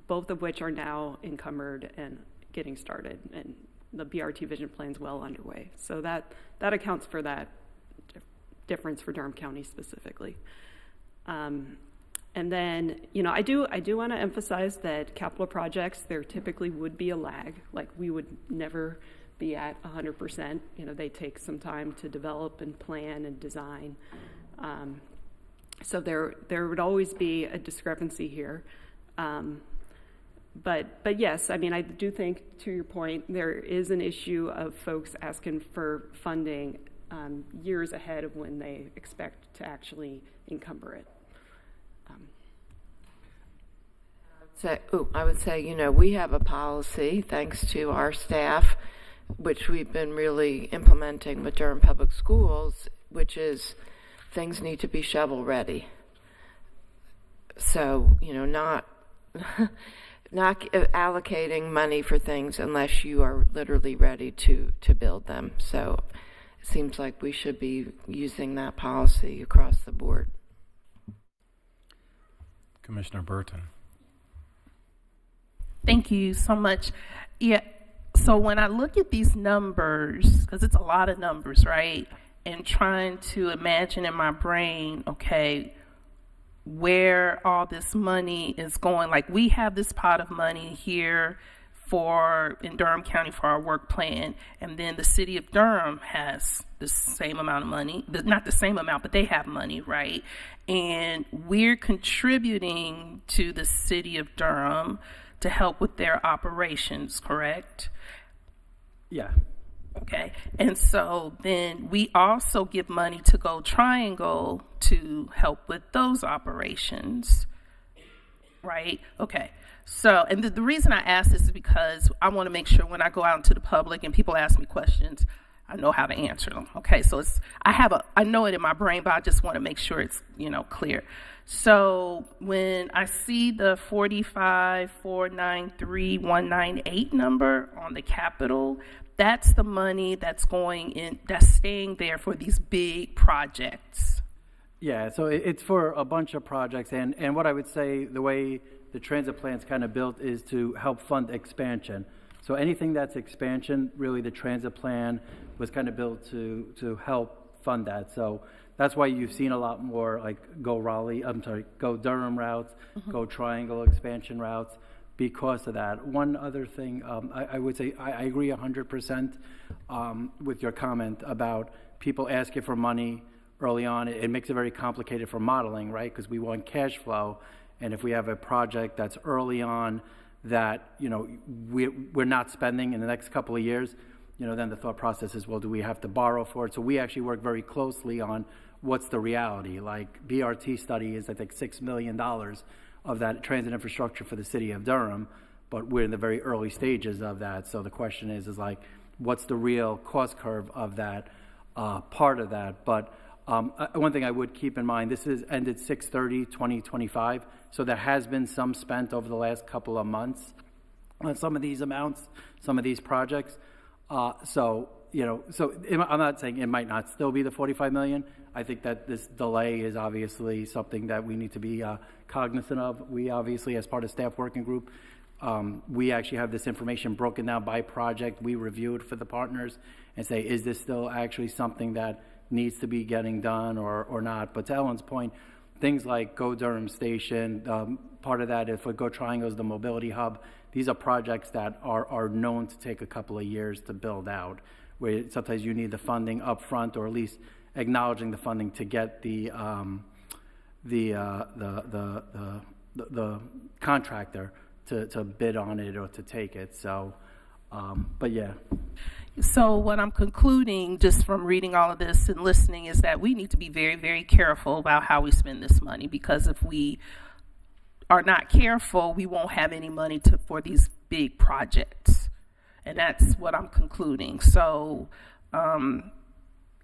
both of which are now encumbered and getting started, and the BRT Vision Plan is well underway. So that accounts for that difference for Durham County specifically. And then, I do want to emphasize that capital projects, there typically would be a lag. Like, we would never be at 100%. You know, they take some time to develop and plan and design. So there would always be a discrepancy here. But yes, I mean, I do think, to your point, there is an issue of folks asking for funding years ahead of when they expect to actually encumber it. I would say, you know, we have a policy, thanks to our staff, which we've been really implementing with Durham Public Schools, which is things need to be shovel ready. So, you know, not allocating money for things unless you are literally ready to build them. So it seems like we should be using that policy across the board. Commissioner Burton. Thank you so much. Yeah, so when I look at these numbers, because it's a lot of numbers, right? And trying to imagine in my brain, okay, where all this money is going. Like, we have this pot of money here in Durham County for our work plan, and then the city of Durham has the same amount of money, but not the same amount, but they have money, right? And we're contributing to the city of Durham to help with their operations, correct? Yeah. Okay, and so then we also give money to Go Triangle to help with those operations, right? Okay, so, and the reason I ask this is because I want to make sure when I go out into the public and people ask me questions, I know how to answer them. Okay, so I know it in my brain, but I just want to make sure it's, you know, clear. So when I see the 45,493,198 number on the capital, that's the money that's going in, that's staying there for these big projects. Yeah, so it's for a bunch of projects, and what I would say, the way the transit plan's kind of built is to help fund expansion. So anything that's expansion, really the transit plan was kind of built to help fund that. So that's why you've seen a lot more like Go Durham routes, Go Triangle expansion routes, because of that. One other thing, I would say I agree 100% with your comment about people asking for money early on. It makes it very complicated for modeling, right? Because we want cash flow, and if we have a project that's early on that, you know, we're not spending in the next couple of years, you know, then the thought process is, well, do we have to borrow for it? So we actually work very closely on what's the reality. Like BRT study is, I think, $6 million of that transit infrastructure for the city of Durham, but we're in the very early stages of that. So the question is like, what's the real cost curve of that part of that? But one thing I would keep in mind, this is ended 6/30/2025, so there has been some spent over the last couple of months on some of these amounts, some of these projects. So, you know, so I'm not saying it might not still be the 45 million. I think that this delay is obviously something that we need to be cognizant of. We obviously, as part of staff working group, we actually have this information broken down by project. We review it for the partners and say, is this still actually something that needs to be getting done or not? But to Ellen's point, things like Go Durham Station, part of that, if we Go Triangle is the mobility hub, these are projects that are known to take a couple of years to build out, where sometimes you need the funding up front, or at least acknowledging the funding to get the contractor to bid on it or to take it. So, but yeah. So what I'm concluding just from reading all of this and listening is that we need to be very, very careful about how we spend this money, because if we are not careful, we won't have any money for these big projects. And that's what I'm concluding. So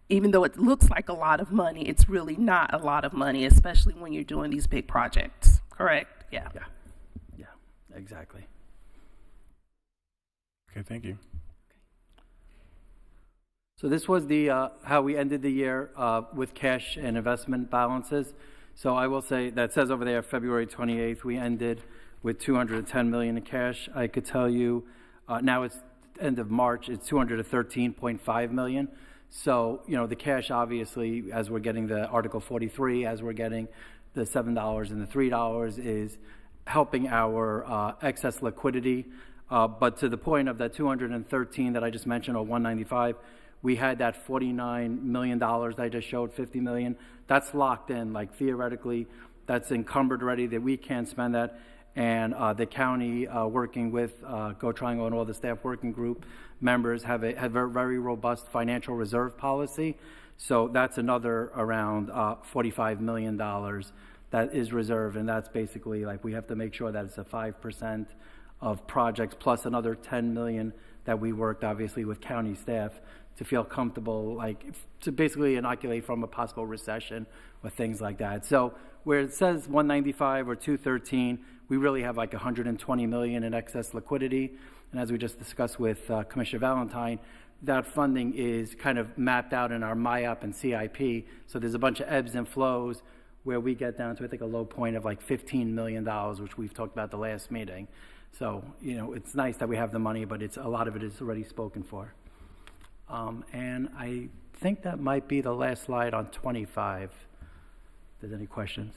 even though it looks like a lot of money, it's really not a lot of money, especially when you're doing these big projects. Correct? Yeah. Yeah, exactly. Okay, thank you. So this was the how we ended the year with cash and investment balances. So I will say that says over there February 28th we ended with $210 million in cash. I could tell you now it's end of March, it's $213.5 million. So, you know, the cash obviously, as we're getting the Article 43, as we're getting the $7 and the $3, is helping our excess liquidity. But to the point of that 213 that I just mentioned, or 195, we had that $49 million that I just showed, 50 million. That's locked in, like theoretically, that's encumbered already, that we can't spend that. And the county, working with Go Triangle and all the staff working group members, have a very robust financial reserve policy. So that's another around $45 million that is reserved, and that's basically like we have to make sure that it's a 5% of projects plus another 10 million that we worked obviously with county staff to feel comfortable, like to basically inoculate from a possible recession or things like that. So where it says 195 or 213, we really have like 120 million in excess liquidity. And as we just discussed with Commissioner Valentine, that funding is kind of mapped out in our MIOP and CIP. So there's a bunch of ebbs and flows where we get down to, I think, a low point of like $15 million, which we've talked about the last meeting. So, you know, it's nice that we have the money, but a lot of it is already spoken for. And I think that might be the last slide on 25. If there's any questions.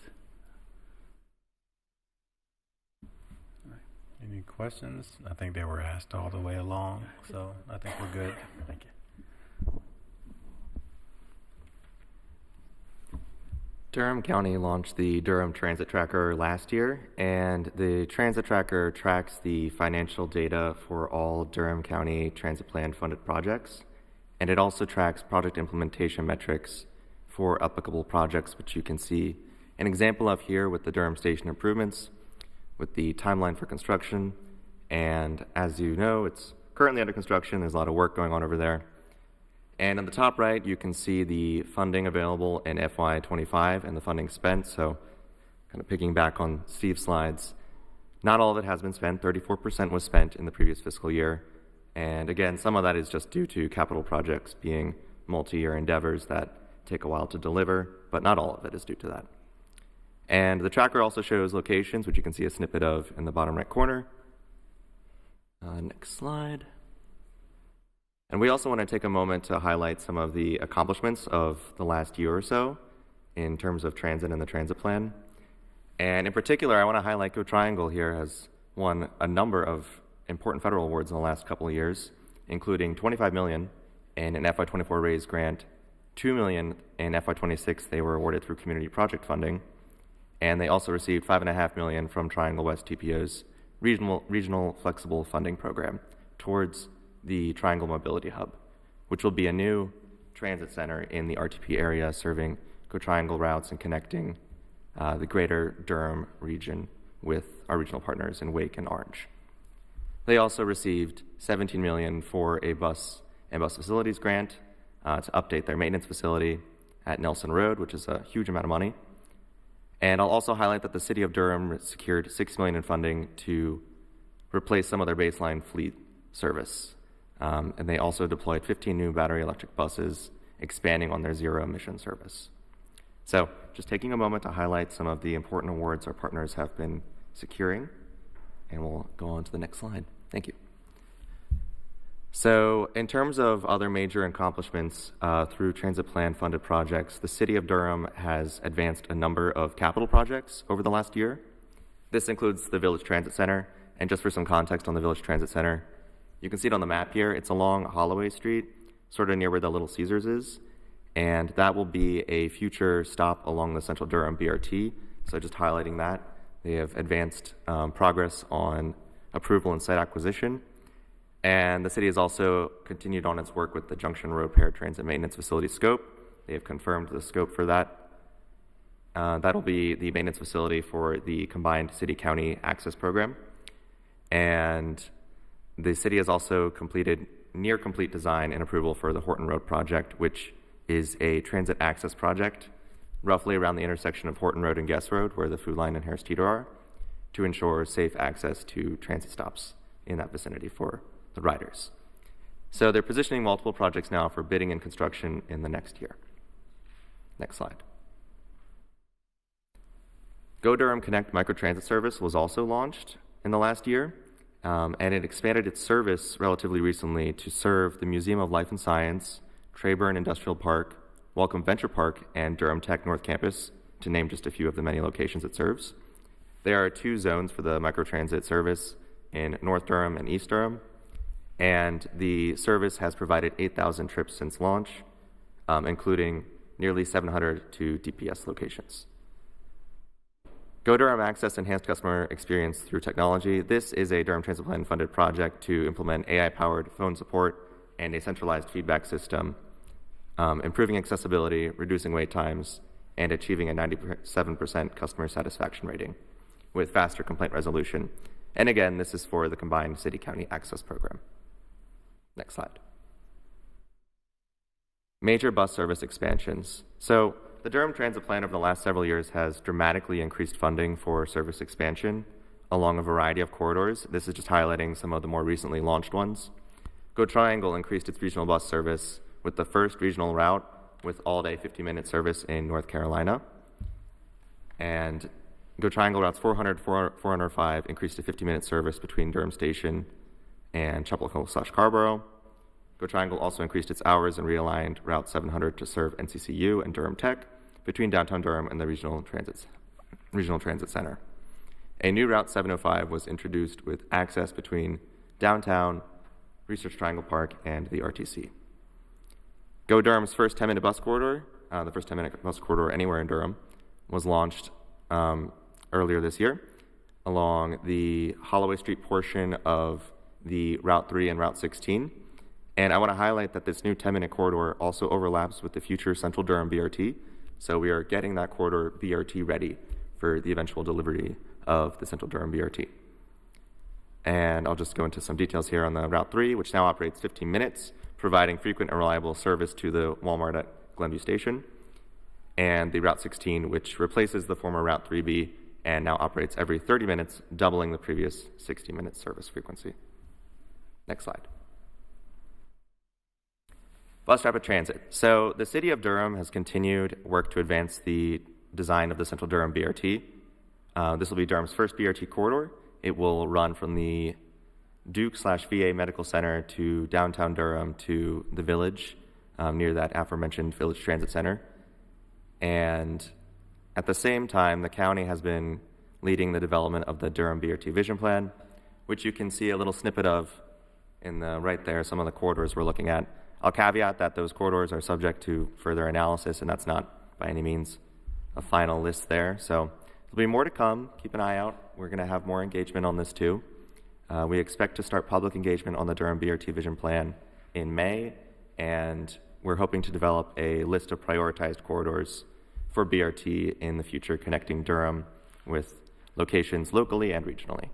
Any questions? I think they were asked all the way along, so I think we're good. Thank you. Durham County launched the Durham Transit Tracker last year, and the Transit Tracker tracks the financial data for all Durham County Transit Plan funded projects, and it also tracks project implementation metrics for applicable projects, which you can see an example of here with the Durham Station improvements, with the timeline for construction, and as you know, it's currently under construction. There's a lot of work going on over there. And on the top right, you can see the funding available in FY25 and the funding spent. So kind of picking back on Steve's slides, not all of it has been spent. 34% was spent in the previous fiscal year. And again, some of that is just due to capital projects being multi-year endeavors that take a while to deliver, but not all of it is due to that. And the tracker also shows locations, which you can see a snippet of in the bottom right corner. Next slide. And we also want to take a moment to highlight some of the accomplishments of the last year or so in terms of transit and the transit plan. And in particular, I want to highlight Go Triangle here has won a number of important federal awards in the last couple of years, including $25 million in an FY24 raised grant, $2 million in FY26 they were awarded through community project funding, and they also received $5.5 million from Triangle West TPO's regional flexible funding program towards the Triangle Mobility Hub, which will be a new transit center in the RTP area serving Go Triangle routes and connecting the greater Durham region with our regional partners in Wake and Orange. They also received $17 million for a bus and bus facilities grant to update their maintenance facility at Nelson Road, which is a huge amount of money. And I'll also highlight that the City of Durham secured $6 million in funding to replace some of their baseline fleet service. And they also deployed 15 new battery electric buses, expanding on their zero emission service. So just taking a moment to highlight some of the important awards our partners have been securing, and we'll go on to the next slide. Thank you. So in terms of other major accomplishments through transit plan funded projects, the City of Durham has advanced a number of capital projects over the last year. This includes the Village Transit Center, and just for some context on the Village Transit Center, you can see it on the map here. It's along Holloway Street, sort of near where the Little Caesars is, and that will be a future stop along the Central Durham BRT. So just highlighting that. They have advanced progress on approval and site acquisition, and the city has also continued on its work with the Junction Road Paratransit Maintenance Facility scope. They have confirmed the scope for that. That'll be the maintenance facility for the combined city-county access program, and the city has also completed near complete design and approval for the Horton Road project, which is a transit access project roughly around the intersection of Horton Road and Guest Road, where the Food Line and Harris Teeter are, to ensure safe access to transit stops in that vicinity for the riders. So they're positioning multiple projects now for bidding and construction in the next year. Next slide. Go Durham Connect microtransit service was also launched in the last year. And it expanded its service relatively recently to serve the Museum of Life and Science, Treyburn Industrial Park, Welcome Venture Park, and Durham Tech North Campus, to name just a few of the many locations it serves. There are 2 zones for the microtransit service. in North Durham and East Durham, and the service has provided 8,000 trips since launch, including nearly 700 to DPS locations. Go Durham Access Enhanced Customer Experience Through Technology. This is a Durham Transit Plan funded project to implement AI-powered phone support and a centralized feedback system, improving accessibility, reducing wait times, and achieving a 97% customer satisfaction rating with faster complaint resolution. And again, this is for the combined city-county access program. Next slide. Major bus service expansions. So the Durham Transit Plan over the last several years has dramatically increased funding for service expansion along a variety of corridors. This is just highlighting some of the more recently launched ones. Go Triangle increased its regional bus service with the first regional route with all-day 50-minute service in North Carolina. And Go Triangle routes 400, 405 increased to 50-minute service between Durham Station and Chapel Hill/Carborough. Go Triangle also increased its hours and realigned Route 700 to serve NCCU and Durham Tech between downtown Durham and the Regional Transit Center. A new Route 705 was introduced with access between downtown, Research Triangle Park, and the RTC. Go Durham's first 10-minute bus corridor, the first 10-minute bus corridor anywhere in Durham, was launched earlier this year along the Holloway Street portion of the Route 3 and Route 16. And I want to highlight that this new 10-minute corridor also overlaps with the future Central Durham BRT. So we are getting that corridor BRT ready for the eventual delivery of the Central Durham BRT. And I'll just go into some details here on the Route 3, which now operates 15 minutes, providing frequent and reliable service to the Walmart at Glenview Station. And the Route 16, which replaces the former Route 3B and now operates every 30 minutes, doubling the previous 60-minute service frequency. Next slide. Bus rapid transit. So the city of Durham has continued work to advance the design of the Central Durham BRT. This will be Durham's first BRT corridor. It will run from the Duke/VA Medical Center to downtown Durham to the Village, near that aforementioned Village Transit Center. And at the same time, the county has been leading the development of the Durham BRT Vision Plan, which you can see a little snippet of in the right there, some of the corridors we're looking at. I'll caveat that those corridors are subject to further analysis, and that's not by any means a final list there. So there'll be more to come. Keep an eye out. We're going to have more engagement on this too. We expect to start public engagement on the Durham BRT Vision Plan in May, and we're hoping to develop a list of prioritized corridors for BRT in the future, connecting Durham with locations locally and regionally.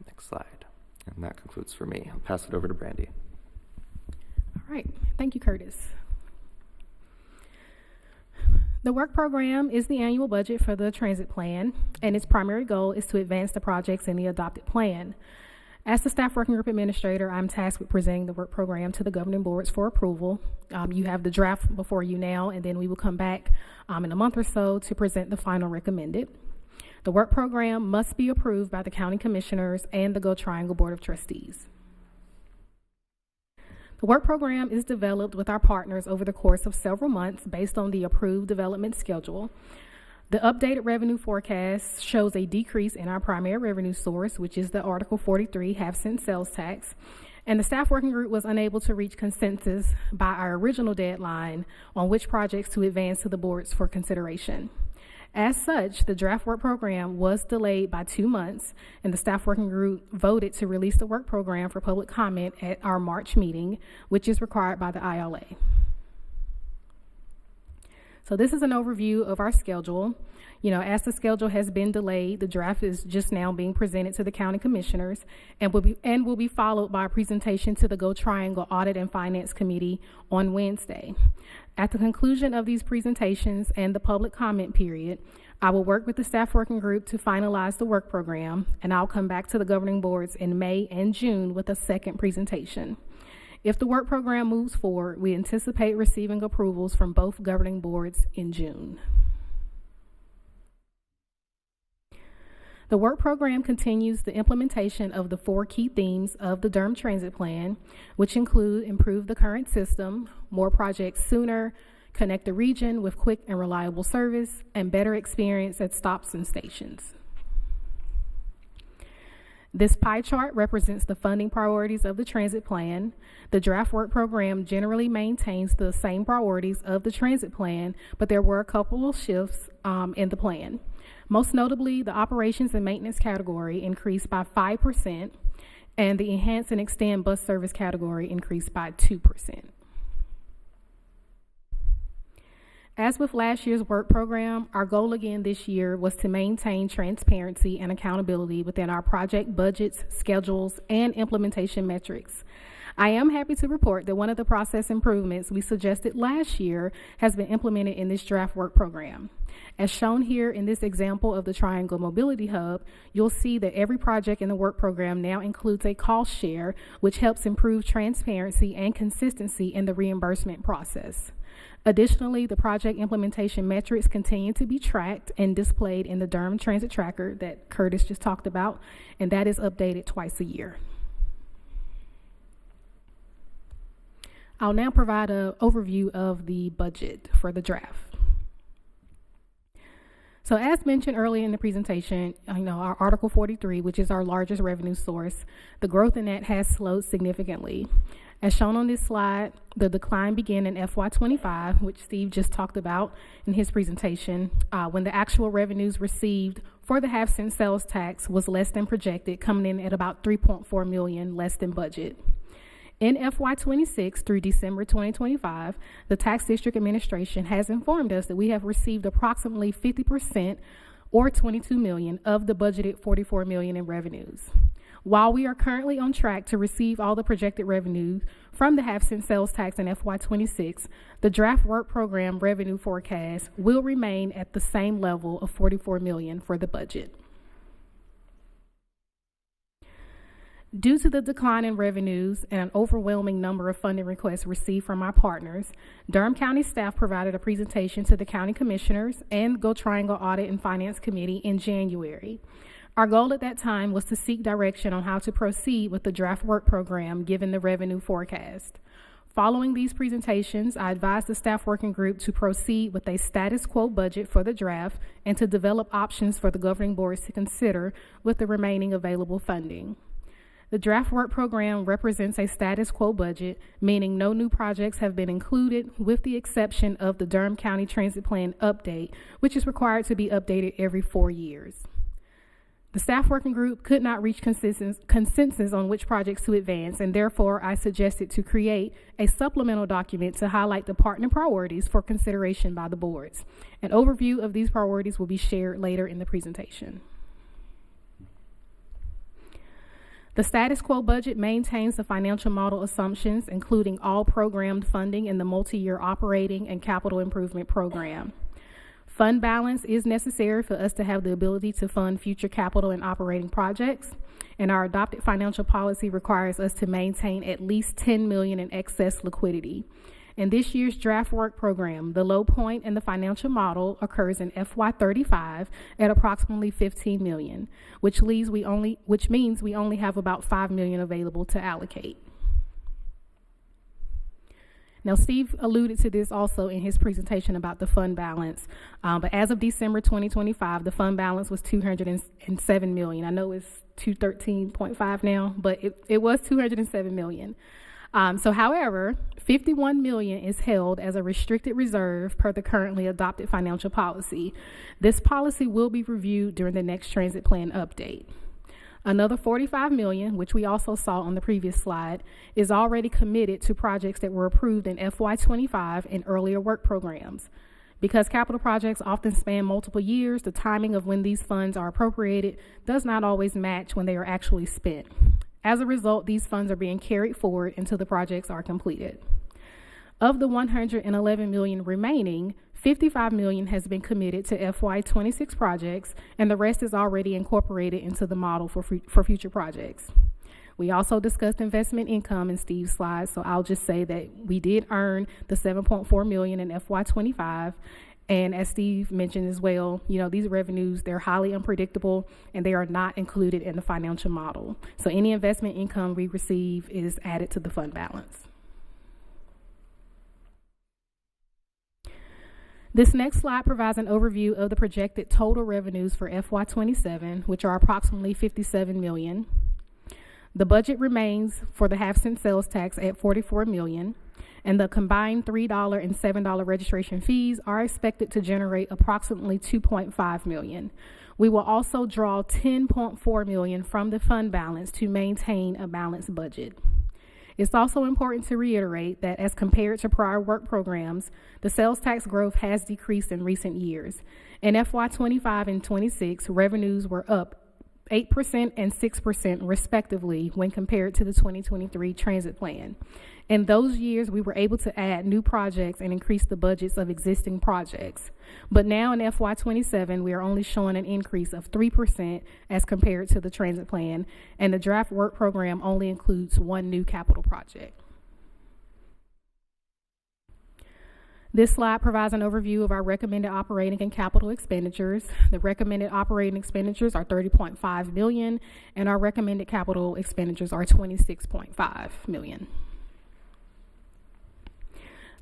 Next slide. And that concludes for me. I'll pass it over to Brandy. All right. Thank you, Curtis. The work program is the annual budget for the transit plan, and its primary goal is to advance the projects in the adopted plan. As the staff working group administrator, I'm tasked with presenting the work program to the governing boards for approval. You have the draft before you now, and then we will come back in a month or so to present the final recommended. The work program must be approved by the county commissioners and the Go Triangle Board of Trustees. The work program is developed with our partners over the course of several months based on the approved development schedule. The updated revenue forecast shows a decrease in our primary revenue source, which is the Article 43 half-cent sales tax, and the staff working group was unable to reach consensus by our original deadline on which projects to advance to the boards for consideration. As such, the draft work program was delayed by 2 months, and the staff working group voted to release the work program for public comment at our March meeting, which is required by the ILA. So this is an overview of our schedule. You know, as the schedule has been delayed, the draft is just now being presented to the county commissioners and will be followed by a presentation to the Go Triangle Audit and Finance Committee on Wednesday. At the conclusion of these presentations and the public comment period, I will work with the staff working group to finalize the work program, and I'll come back to the governing boards in May and June with a second presentation. If the work program moves forward, we anticipate receiving approvals from both governing boards in June. The work program continues the implementation of the 4 key themes of the Durham Transit Plan, which include improve the current system, more projects sooner, connect the region with quick and reliable service, and better experience at stops and stations. This pie chart represents the funding priorities of the transit plan. The draft work program generally maintains the same priorities of the transit plan, but there were a couple of shifts in the plan. Most notably, the operations and maintenance category increased by 5%, and the enhance and extend bus service category increased by 2%. As with last year's work program, our goal again this year was to maintain transparency and accountability within our project budgets, schedules, and implementation metrics. I am happy to report that one of the process improvements we suggested last year has been implemented in this draft work program. As shown here in this example of the Triangle Mobility Hub, you'll see that every project in the work program now includes a cost share, which helps improve transparency and consistency in the reimbursement process. Additionally, the project implementation metrics continue to be tracked and displayed in the Durham Transit Tracker that Curtis just talked about, and that is updated twice a year. I'll now provide an overview of the budget for the draft. So as mentioned earlier in the presentation, our Article 43, which is our largest revenue source, the growth in that has slowed significantly. As shown on this slide, the decline began in FY25, which Steve just talked about in his presentation, when the actual revenues received for the half-cent sales tax was less than projected, coming in at about $3.4 million less than budget. In FY26 through December 2025, the Tax District Administration has informed us that we have received approximately 50% or $22 million of the budgeted $44 million in revenues. While we are currently on track to receive all the projected revenues from the half-cent sales tax in FY26, the draft work program revenue forecast will remain at the same level of $44 million for the budget. Due to the decline in revenues and an overwhelming number of funding requests received from our partners, Durham County staff provided a presentation to the county commissioners and Go Triangle Audit and Finance Committee in January. Our goal at that time was to seek direction on how to proceed with the draft work program given the revenue forecast. Following these presentations, I advised the staff working group to proceed with a status quo budget for the draft and to develop options for the governing boards to consider with the remaining available funding. The draft work program represents a status quo budget, meaning no new projects have been included with the exception of the Durham County Transit Plan update, which is required to be updated every 4 years. The staff working group could not reach consensus on which projects to advance, and therefore I suggested to create a supplemental document to highlight the partner priorities for consideration by the boards. An overview of these priorities will be shared later in the presentation. The status quo budget maintains the financial model assumptions, including all programmed funding in the multi-year operating and capital improvement program. Fund balance is necessary for us to have the ability to fund future capital and operating projects, and our adopted financial policy requires us to maintain at least $10 million in excess liquidity. In this year's draft work program, the low point in the financial model occurs in FY35 at approximately $15 million, which means we only have about $5 million available to allocate. Now, Steve alluded to this also in his presentation about the fund balance, but as of December 2025, the fund balance was $207 million. I know it's 213.5 now, but it was $207 million. However, $51 million is held as a restricted reserve per the currently adopted financial policy. This policy will be reviewed during the next transit plan update. Another $45 million, which we also saw on the previous slide, is already committed to projects that were approved in FY25 and earlier work programs. Because capital projects often span multiple years, the timing of when these funds are appropriated does not always match when they are actually spent. As a result, these funds are being carried forward until the projects are completed. Of the $111 million remaining, $55 million has been committed to FY26 projects, and the rest is already incorporated into the model for future projects. We also discussed investment income in Steve's slides, so I'll just say that we did earn the $7.4 million in FY25, and as Steve mentioned as well, these revenues, they're highly unpredictable, and they are not included in the financial model. So any investment income we receive is added to the fund balance. This next slide provides an overview of the projected total revenues for FY27, which are approximately $57 million. The budget remains for the half-cent sales tax at $44 million, and the combined $3 and $7 registration fees are expected to generate approximately $2.5 million. We will also draw $10.4 million from the fund balance to maintain a balanced budget. It's also important to reiterate that as compared to prior work programs, the sales tax growth has decreased in recent years. In FY25 and 26, revenues were up 8% and 6% respectively when compared to the 2023 transit plan. In those years, we were able to add new projects and increase the budgets of existing projects. But now in FY27, we are only showing an increase of 3% as compared to the transit plan, and the draft work program only includes one new capital project. This slide provides an overview of our recommended operating and capital expenditures. The recommended operating expenditures are $30.5 million, and our recommended capital expenditures are $26.5 million.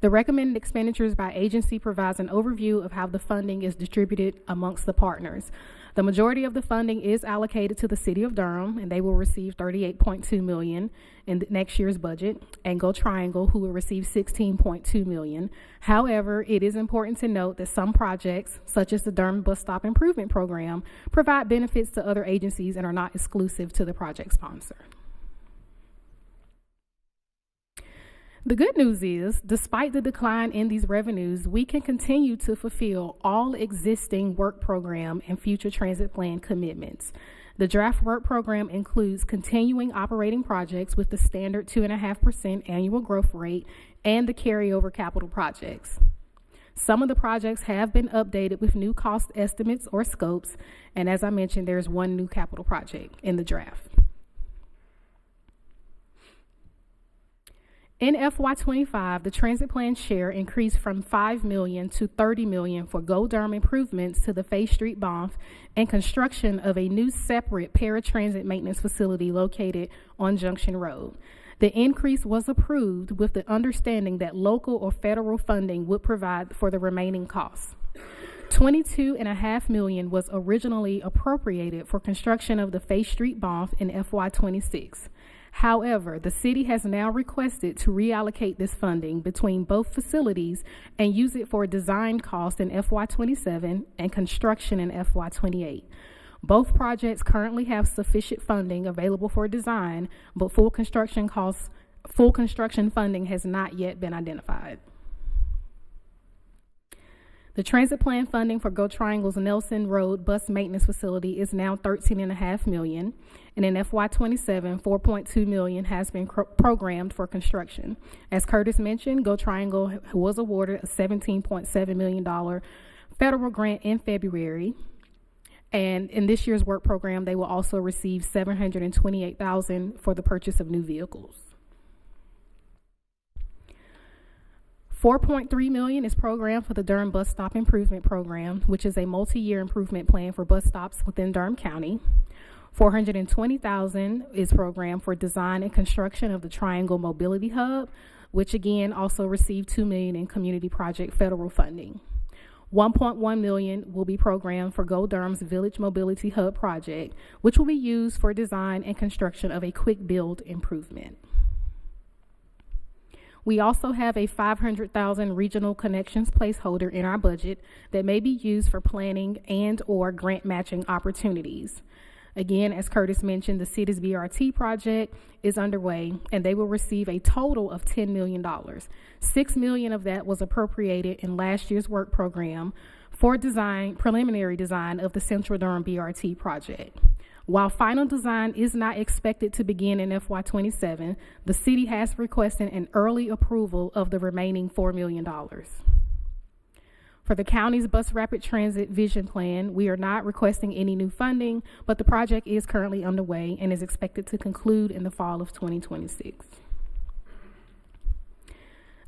The recommended expenditures by agency provides an overview of how the funding is distributed amongst the partners. The majority of the funding is allocated to the City of Durham, and they will receive $38.2 million in next year's budget, and Go Triangle, who will receive $16.2 million. However, it is important to note that some projects, such as the Durham Bus Stop Improvement Program, provide benefits to other agencies and are not exclusive to the project sponsor. The good news is, despite the decline in these revenues, we can continue to fulfill all existing work program and future transit plan commitments. The draft work program includes continuing operating projects with the standard 2.5% annual growth rate and the carryover capital projects. Some of the projects have been updated with new cost estimates or scopes, and as I mentioned, there's one new capital project in the draft. In FY25, the transit plan share increased from $5 million to $30 million for Go Durham improvements to the Faith Street Bonf and construction of a new separate paratransit maintenance facility located on Junction Road. The increase was approved with the understanding that local or federal funding would provide for the remaining costs. $22.5 million was originally appropriated for construction of the Faith Street Bonf in FY26. However, the city has now requested to reallocate this funding between both facilities and use it for design costs in FY27 and construction in FY28. Both projects currently have sufficient funding available for design, but full construction funding has not yet been identified. The transit plan funding for Go Triangle's Nelson Road bus maintenance facility is now $13.5 million, and in FY27, $4.2 million has been programmed for construction. As Curtis mentioned, Go Triangle was awarded a $17.7 million federal grant in February, and in this year's work program, they will also receive $728,000 for the purchase of new vehicles. $4.3 million is programmed for the Durham Bus Stop Improvement Program, which is a multi-year improvement plan for bus stops within Durham County. $420,000 is programmed for design and construction of the Triangle Mobility Hub, which again also received $2 million in community project federal funding. $1.1 million will be programmed for Go Durham's Village Mobility Hub project, which will be used for design and construction of a quick build improvement. We also have a $500,000 regional connections placeholder in our budget that may be used for planning and or grant matching opportunities. Again, as Curtis mentioned, the city's BRT project is underway, and they will receive a total of $10 million. $6 million of that was appropriated in last year's work program for preliminary design of the Central Durham BRT project. While final design is not expected to begin in FY27, the city has requested an early approval of the remaining $4 million. For the county's bus rapid transit vision plan, we are not requesting any new funding, but the project is currently underway and is expected to conclude in the fall of 2026.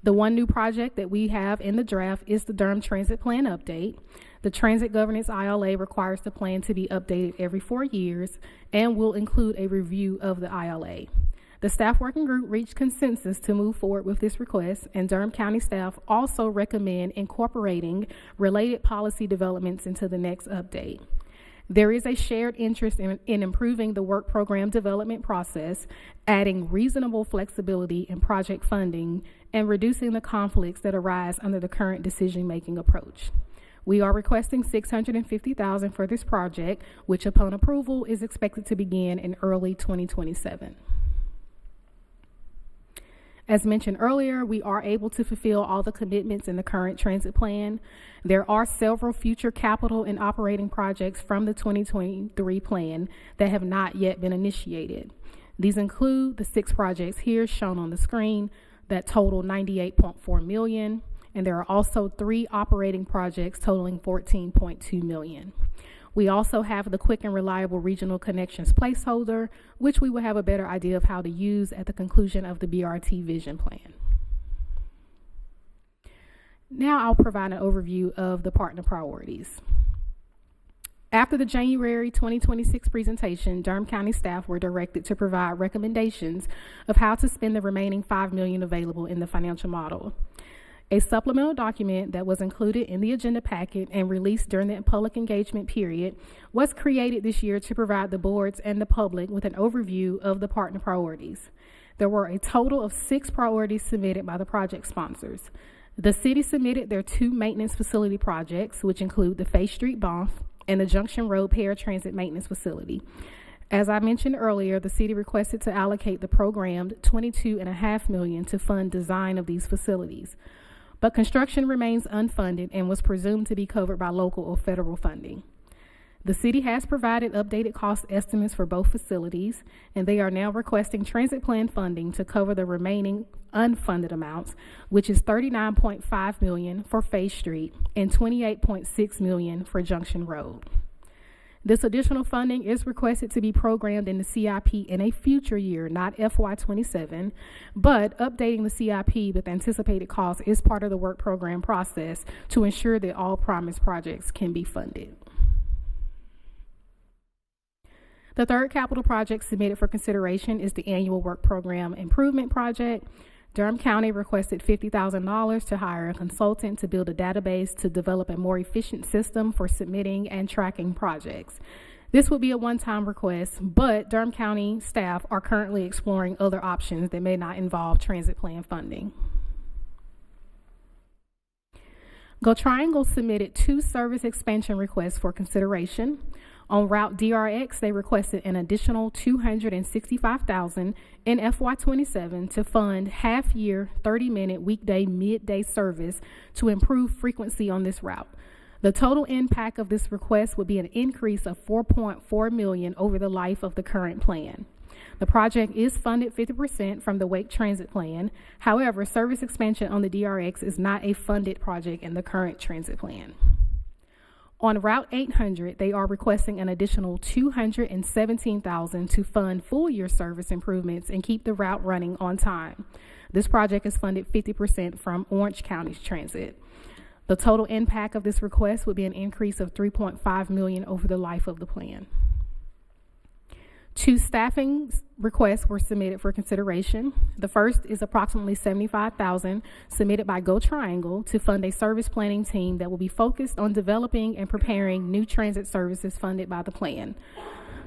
The one new project that we have in the draft is the Durham Transit Plan Update. The Transit Governance ILA requires the plan to be updated every 4 years and will include a review of the ILA. The staff working group reached consensus to move forward with this request, and Durham County staff also recommend incorporating related policy developments into the next update. There is a shared interest in improving the work program development process, adding reasonable flexibility in project funding, and reducing the conflicts that arise under the current decision-making approach. We are requesting $650,000 for this project, which upon approval is expected to begin in early 2027. As mentioned earlier, we are able to fulfill all the commitments in the current transit plan. There are several future capital and operating projects from the 2023 plan that have not yet been initiated. These include the 6 projects here shown on the screen that total $98.4 million, and there are also 3 operating projects totaling $14.2 million. We also have the Quick and Reliable Regional Connections placeholder, which we will have a better idea of how to use at the conclusion of the BRT Vision Plan. Now I'll provide an overview of the partner priorities. After the January 2026 presentation, Durham County staff were directed to provide recommendations of how to spend the remaining $5 million available in the financial model. A supplemental document that was included in the agenda packet and released during the public engagement period was created this year to provide the boards and the public with an overview of the partner priorities. There were a total of 6 priorities submitted by the project sponsors. The city submitted their 2 maintenance facility projects, which include the Faith Street BOMF and the Junction Road Paratransit Maintenance Facility. As I mentioned earlier, the city requested to allocate the programmed $22.5 million to fund design of these facilities. But construction remains unfunded and was presumed to be covered by local or federal funding. The city has provided updated cost estimates for both facilities, and they are now requesting transit plan funding to cover the remaining unfunded amounts, which is $39.5 million for Faith Street and $28.6 million for Junction Road. This additional funding is requested to be programmed in the CIP in a future year, not FY27, but updating the CIP with anticipated costs is part of the work program process to ensure that all promised projects can be funded. The third capital project submitted for consideration is the annual work program improvement project. Durham County requested $50,000 to hire a consultant to build a database to develop a more efficient system for submitting and tracking projects. This would be a one-time request, but Durham County staff are currently exploring other options that may not involve transit plan funding. Go Triangle submitted 2 service expansion requests for consideration. On Route DRX, they requested an additional $265,000 in FY27 to fund half-year, 30-minute weekday midday service to improve frequency on this route. The total impact of this request would be an increase of $4.4 million over the life of the current plan. The project is funded 50% from the Wake Transit Plan. However, service expansion on the DRX is not a funded project in the current transit plan. On Route 800, they are requesting an additional $217,000 to fund full-year service improvements and keep the route running on time. This project is funded 50% from Orange County's transit. The total impact of this request would be an increase of $3.5 million over the life of the plan. 2 staffing requests were submitted for consideration. The first is approximately $75,000 submitted by Go Triangle to fund a service planning team that will be focused on developing and preparing new transit services funded by the plan.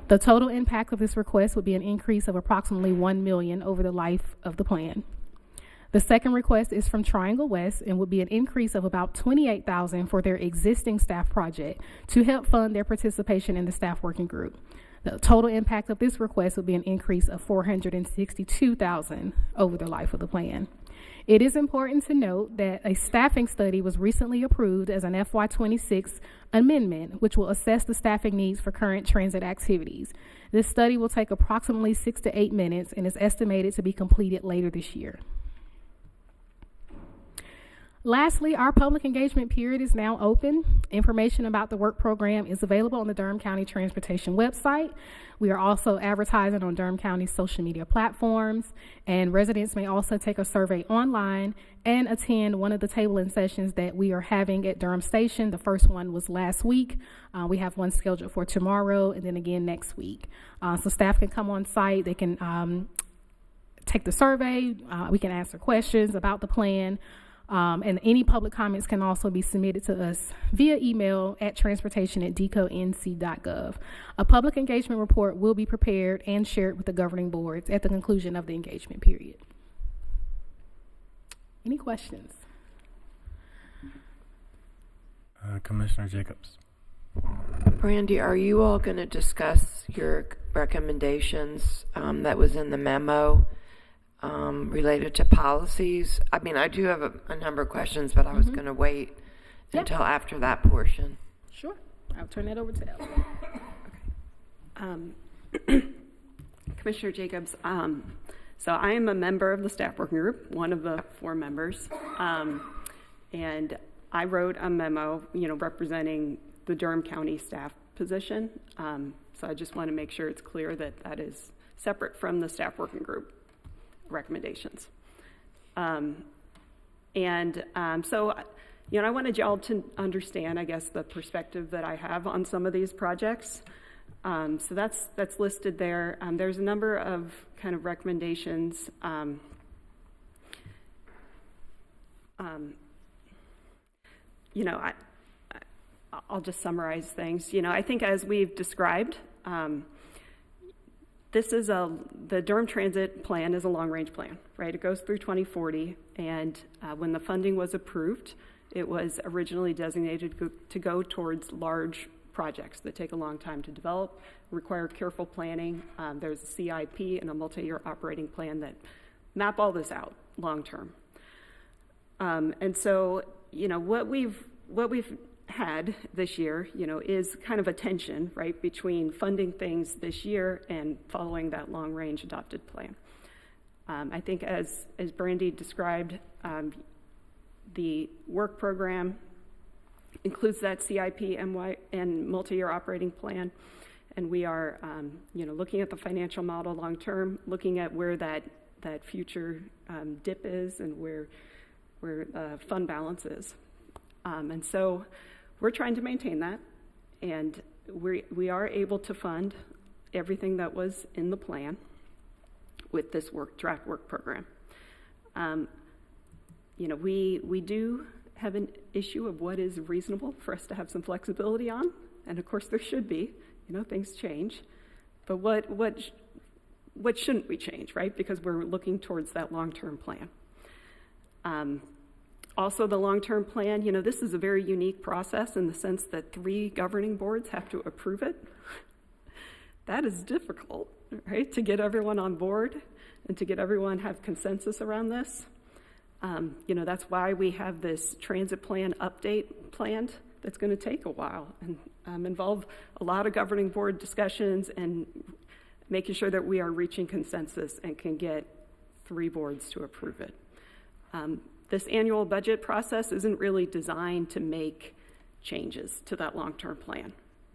The total impact of this request would be an increase of approximately $1 million over the life of the plan. The second request is from Triangle West and would be an increase of about $28,000 for their existing staff project to help fund their participation in the staff working group. The total impact of this request would be an increase of $462,000 over the life of the plan. It is important to note that a staffing study was recently approved as an FY26 amendment, which will assess the staffing needs for current transit activities. This study will take approximately 6 to 8 minutes and is estimated to be completed later this year. Lastly, our public engagement period is now open. Information about the work program is available on the Durham County Transportation website. We are also advertising on Durham County's social media platforms, and residents may also take a survey online and attend one of the tabling sessions that we are having at Durham Station. The first one was last week. We have one scheduled for tomorrow and then again next week. So staff can come on site. They can take the survey. We can answer questions about the plan. And any public comments can also be submitted to us via email at transportation@deconc.gov. A public engagement report will be prepared and shared with the governing boards at the conclusion of the engagement period. Any questions? Commissioner Jacobs. Brandy, are you all going to discuss your recommendations that was in the memo related to policies? I mean, I do have a number of questions, but I was going to wait until after that portion. Sure. I'll turn that over to Ellen. Commissioner Jacobs, so I am a member of the staff working group, one of the 4 members, and I wrote a memo, representing the Durham County staff position. So I just want to make sure it's clear that that is separate from the staff working group recommendations. So, I wanted y'all to understand, I guess, the perspective that I have on some of these projects. So that's listed there. There's a number of kind of recommendations. I'll just summarize things. I think as we've described, the Durham Transit Plan is a long-range plan, right? It goes through 2040, and when the funding was approved, it was originally designated to go towards large projects that take a long time to develop, require careful planning. There's a CIP and a multi-year operating plan that map all this out long-term. And so, what we've had this year, is kind of a tension, right, between funding things this year and following that long-range adopted plan. I think as Brandy described, the work program includes that CIP and multi-year operating plan, and we are, looking at the financial model long-term, looking at where that future dip is and where fund balance is. And so we're trying to maintain that, and we are able to fund everything that was in the plan with this draft work program. We do have an issue of what is reasonable for us to have some flexibility on, and of course there should be. Things change, but what shouldn't we change, right? Because we're looking towards that long-term plan. Also, the long-term plan, this is a very unique process in the sense that 3 governing boards have to approve it. That is difficult, right, to get everyone on board and to get everyone have consensus around this. That's why we have this transit plan update planned that's going to take a while and involve a lot of governing board discussions and making sure that we are reaching consensus and can get 3 boards to approve it. This annual budget process isn't really designed to make changes to that long-term plan.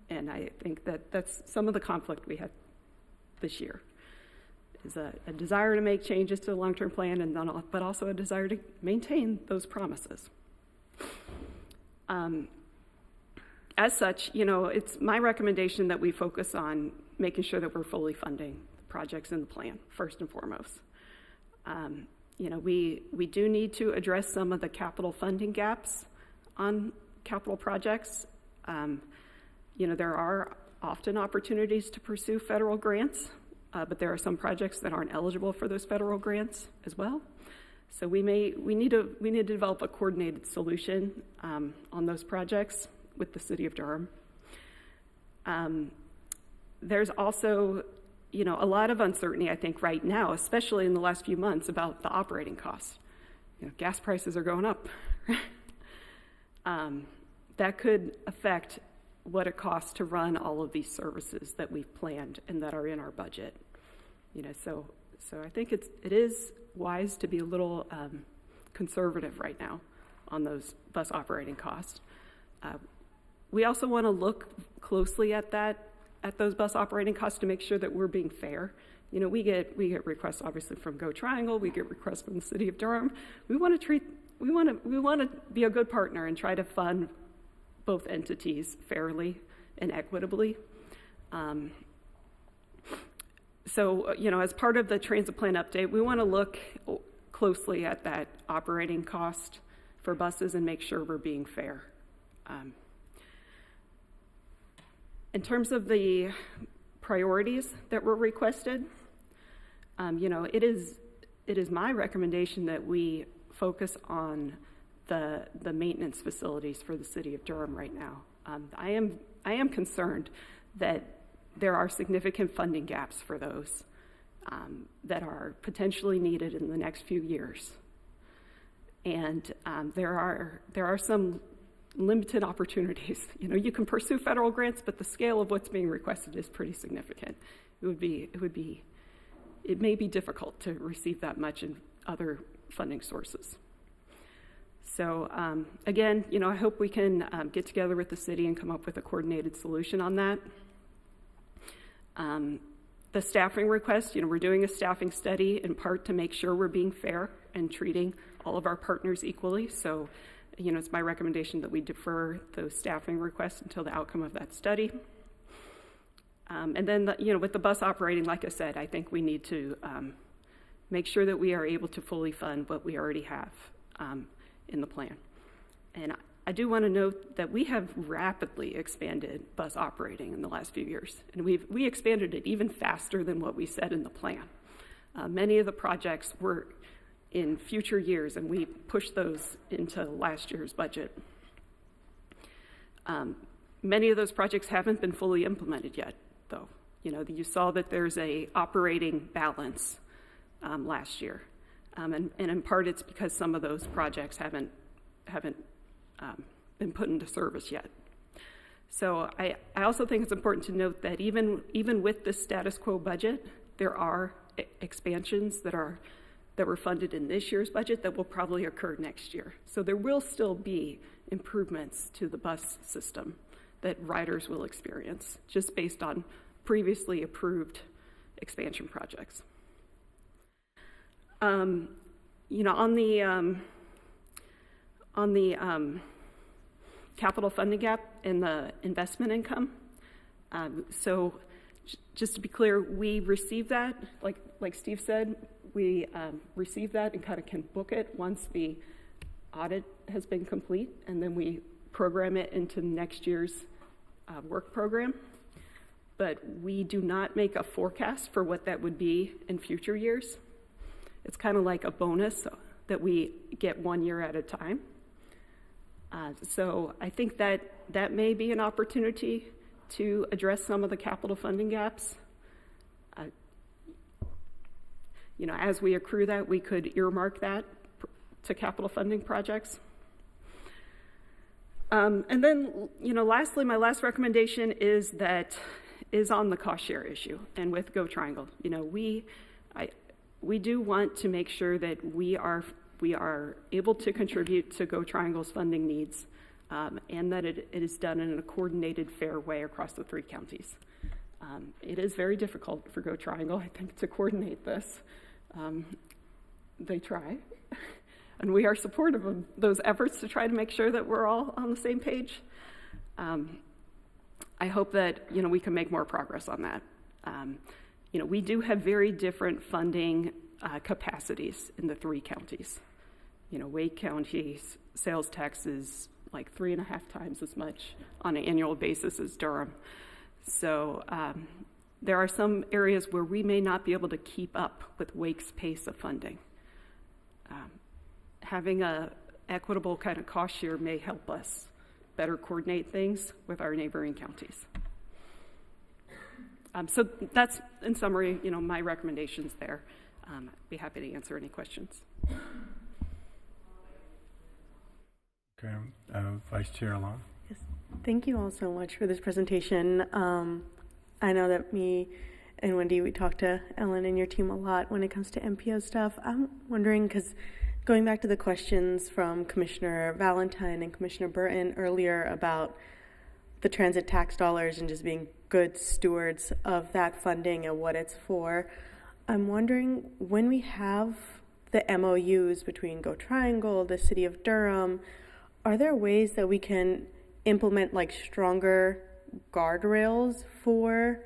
And I think that's some of the conflict we had this year, is a desire to make changes to the long-term plan, but also a desire to maintain those promises. As such, it's my recommendation that we focus on making sure that we're fully funding the projects in the plan, first and foremost. We do need to address some of the capital funding gaps on capital projects. There are often opportunities to pursue federal grants, but there are some projects that aren't eligible for those federal grants as well. So we need to develop a coordinated solution on those projects with the city of Durham. There's also a lot of uncertainty, I think, right now, especially in the last few months, about the operating costs. Gas prices are going up. That could affect what it costs to run all of these services that we've planned and that are in our budget. So I think it is wise to be a little conservative right now on those bus operating costs. We also want to look closely at those bus operating costs to make sure that we're being fair. We get requests obviously from Go Triangle. We get requests from the city of Durham. We want to be a good partner and try to fund both entities fairly and equitably. So as part of the transit plan update, we want to look closely at that operating cost buses and make sure we're being fair. In terms of the priorities that were requested, it is my recommendation that we focus on the maintenance facilities for the city of Durham right now. I am concerned that there are significant funding gaps for those that are potentially needed in the next few years. And there are some limited opportunities. You can pursue federal grants, but the scale of what's being requested is pretty significant. It may be difficult to receive that much in other funding sources. So again, I hope we can get together with the city and come up with a coordinated solution on that. The staffing request, we're doing a staffing study in part to make sure we're being fair and treating all of our partners equally. So, it's my recommendation that we defer those staffing requests until the outcome of that study. And then, with the bus operating, like I said, I think we need to make sure that we are able to fully fund what we already have in the plan. And I do want to note that we have rapidly expanded bus operating in the last few years, and we expanded it even faster than what we said in the plan. Many of the projects were in future years, and we pushed those into last year's budget. Many of those projects haven't been fully implemented yet, though. You saw that there's a operating balance last year, and in part it's because some of those projects haven't been put into service yet. So I also think it's important to note that even with the status quo budget, there are expansions that were funded in this year's budget that will probably occur next year. So there will still be improvements to the bus system that riders will experience, just based on previously approved expansion projects. On the capital funding gap and the investment income, so just to be clear, we received that, like Steve said, we receive that and kind of can book it once the audit has been complete, and then we program it into next year's work program. But we do not make a forecast for what that would be in future years. It's kind of like a bonus that we get 1 year at a time. So I think that may be an opportunity to address some of the capital funding gaps. As we accrue that, we could earmark that to capital funding projects. And then, lastly, my last recommendation is on the cost share issue and with Go Triangle. We do want to make sure that we are able to contribute to Go Triangle's funding needs, and that it is done in a coordinated, fair way across the 3 counties. It is very difficult for Go Triangle, I think, to coordinate this. They try, and we are supportive of those efforts to try to make sure that we're all on the same page. I hope that we can make more progress on that. We do have very different funding capacities in the 3 counties. Wake County's sales tax is like 3.5 times as much on an annual basis as Durham. So there are some areas where we may not be able to keep up with Wake's pace of funding. Having a equitable kind of cost share may help us better coordinate things with our neighboring counties. So that's, in summary, my recommendations there. I'd be happy to answer any questions. Okay, Vice Chair Alon. Yes. Thank you all so much for this presentation. I know that me and Wendy, we talked to Ellen and your team a lot when it comes to MPO stuff. I'm wondering, because going back to the questions from Commissioner Valentine and Commissioner Burton earlier about the transit tax dollars and just being good stewards of that funding and what it's for, I'm wondering, when we have the MOUs between Go Triangle, the City of Durham, are there ways that we can implement stronger guardrails for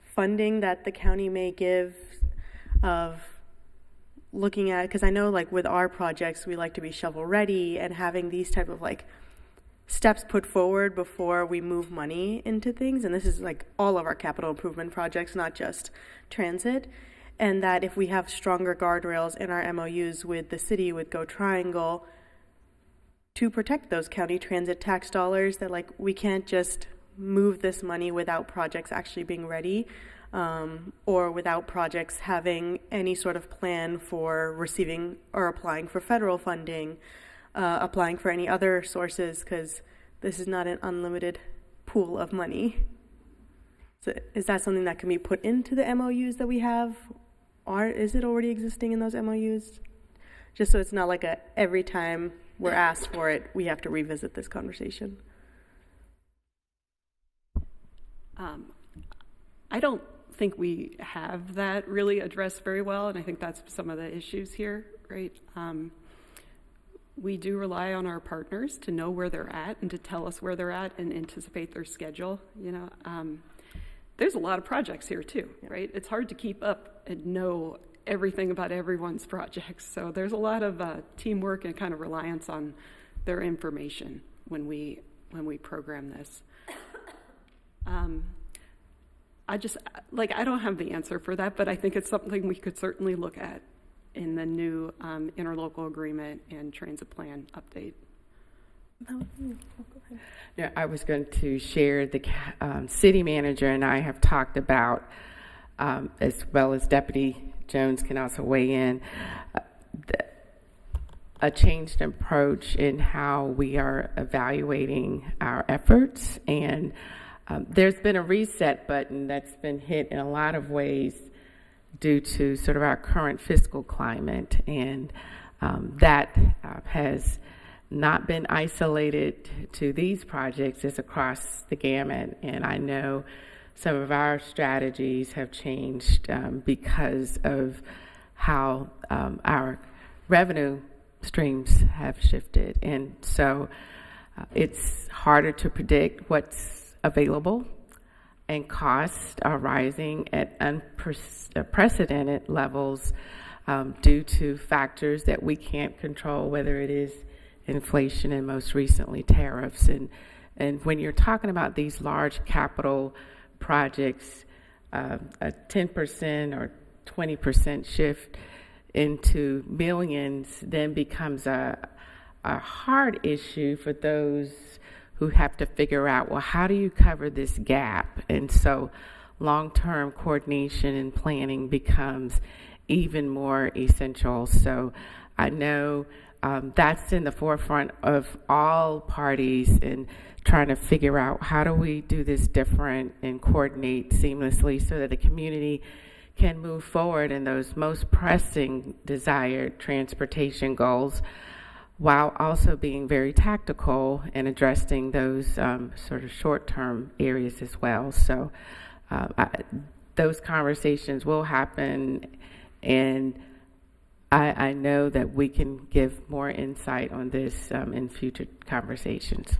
funding that the county may give of looking at, because I know like with our projects, we like to be shovel ready, and having these type of like steps put forward before we move money into things. And this is like all of our capital improvement projects, not just transit. And that if we have stronger guardrails in our MOUs with the city, with Go Triangle, to protect those county transit tax dollars, that like we can't just move this money without projects actually being ready, or without projects having any sort of plan for receiving or applying for federal funding, applying for any other sources, because this is not an unlimited pool of money. So is that something that can be put into the MOUs that we have? Or is it already existing in those MOUs? Just so it's not like every time we're asked for it, we have to revisit this conversation. I don't think we have that really addressed very well, and I think that's some of the issues here, right? We do rely on our partners to know where they're at and to tell us where they're at and anticipate their schedule. You know, there's a lot of projects here too, right? It's hard to keep up and know everything about everyone's projects. So there's a lot of teamwork and kind of reliance on their information when we program this. I don't have the answer for that, but I think it's something we could certainly look at in the new interlocal agreement and transit plan update. Yeah, I was going to share the city manager and I have talked about, as well as Deputy Jones can also weigh in, a changed approach in how we are evaluating our efforts. And there's been a reset button that's been hit in a lot of ways due to sort of our current fiscal climate. And that has not been isolated to these projects. It's across the gamut. And I know some of our strategies have changed because of how our revenue streams have shifted. And so it's harder to predict what's available, and costs are rising at unprecedented levels due to factors that we can't control, whether it is inflation and most recently tariffs. And when you're talking about these large capital projects, a 10% or 20% shift into millions then becomes a hard issue for those who have to figure out, well, how do you cover this gap? And so long-term coordination and planning becomes even more essential. So I know that's in the forefront of all parties in trying to figure out how do we do this different and coordinate seamlessly so that the community can move forward in those most pressing desired transportation goals, while also being very tactical and addressing those sort of short-term areas as well. So those conversations will happen, and I know that we can give more insight on this in future conversations.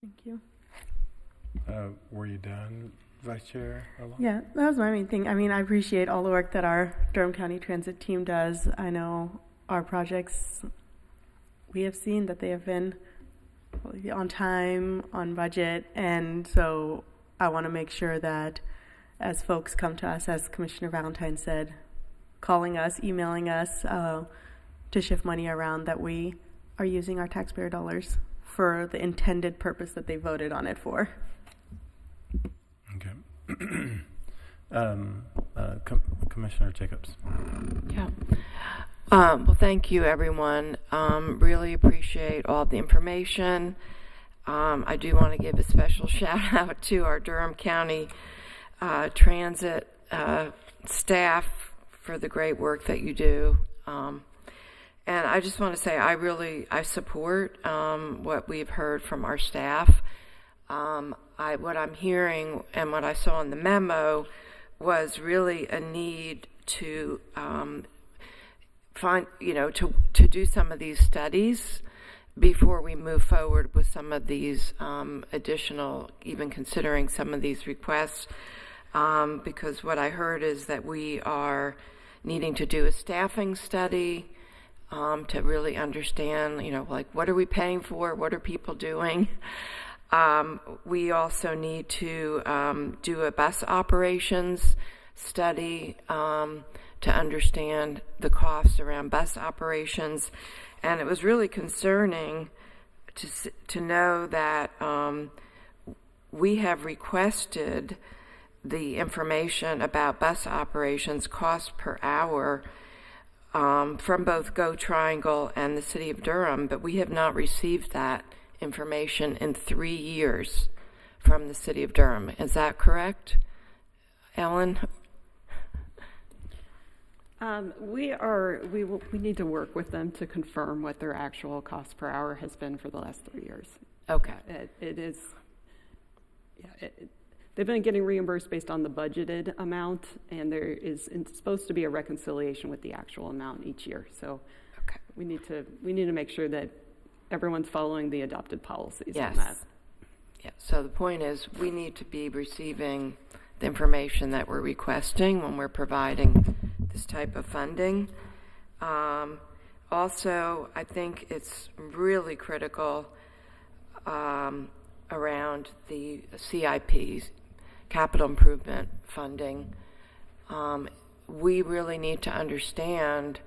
Thank you. Were you done, Vice Chair? Yeah, that was my main thing. I mean, I appreciate all the work that our Durham County Transit team does. I know our projects, we have seen that they have been on time, on budget, and so I want to make sure that as folks come to us, as Commissioner Valentine said, calling us, emailing us to shift money around, that we are using our taxpayer dollars for the intended purpose that they voted on it for. Okay. Commissioner Jacobs. Yeah. Well, thank you, everyone. Really appreciate all the information. I do want to give a special shout out to our Durham County Transit staff for the great work that you do. And I just want to say I support what we've heard from our staff. What I'm hearing and what I saw in the memo was really a need to to do some of these studies before we move forward with some of these additional, even considering some of these requests. because what I heard is that we are needing to do a staffing study to really understand, like what are we paying for? What are people doing? We also need to do a bus operations study to understand the costs around bus operations. And it was really concerning to know that we have requested the information about bus operations cost per hour from both Go Triangle and the City of Durham, but we have not received that information in 3 years from the City of Durham. Is that correct, Ellen? We need to work with them to confirm what their actual cost per hour has been for the last 3 years. Okay. It is, they've been getting reimbursed based on the budgeted amount, and it's supposed to be a reconciliation with the actual amount each year. So okay. we need to make sure that everyone's following the adopted policies yes. on that. Yeah. So the point is we need to be receiving the information that we're requesting when we're providing this type of funding. Also, I think it's really critical around the CIPs, capital improvement funding. We really need to understand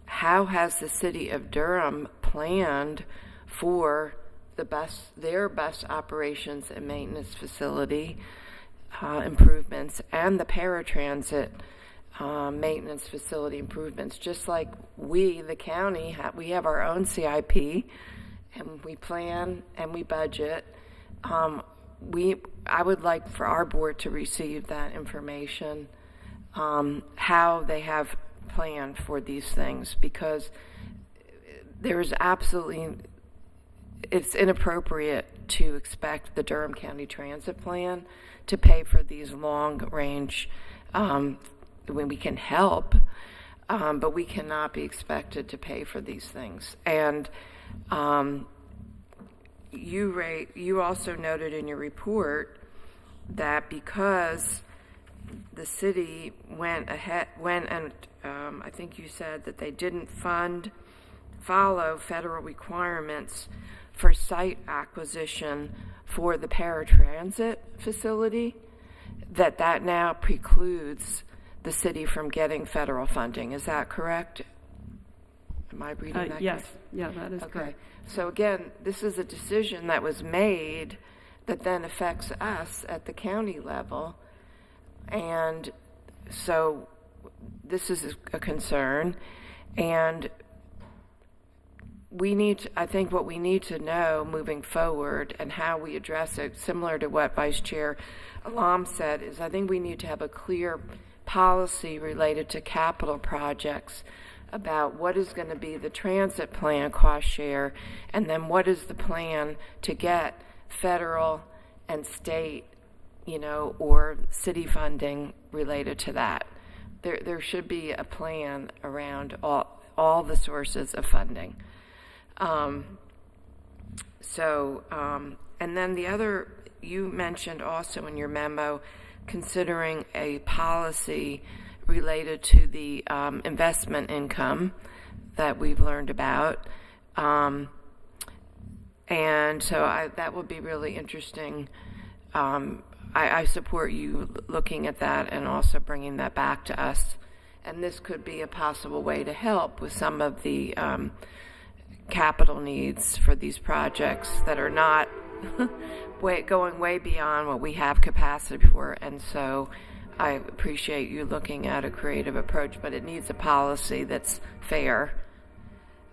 how has the City of Durham planned for their bus operations and maintenance facility improvements and the paratransit maintenance facility improvements. Just like we, the county, we have our own CIP, and we plan and we budget. I would like for our board to receive that information, how they have planned for these things, because there's it's inappropriate to expect the Durham County Transit Plan to pay for these long-range, when we can help, but we cannot be expected to pay for these things. And you also noted in your report that because the city went and I think you said that they didn't follow federal requirements for site acquisition for the paratransit facility, that now precludes the city from getting federal funding. Is that correct? Am I reading that? Yes. correct? Yeah, that is Okay. correct. So again, this is a decision that was made that then affects us at the county level. And so this is a concern. And I think what we need to know moving forward and how we address it, similar to what Vice Chair Alam said, is I think we need to have a clear policy related to capital projects about what is going to be the transit plan cost share, and then what is the plan to get federal and state, or city funding related to that. There should be a plan around all the sources of funding. And then the other, you mentioned also in your memo, considering a policy related to the investment income that we've learned about. And so that will be really interesting. I support you looking at that and also bringing that back to us. And this could be a possible way to help with some of the capital needs for these projects that are not going way beyond what we have capacity for. And so I appreciate you looking at a creative approach, but it needs a policy that's fair.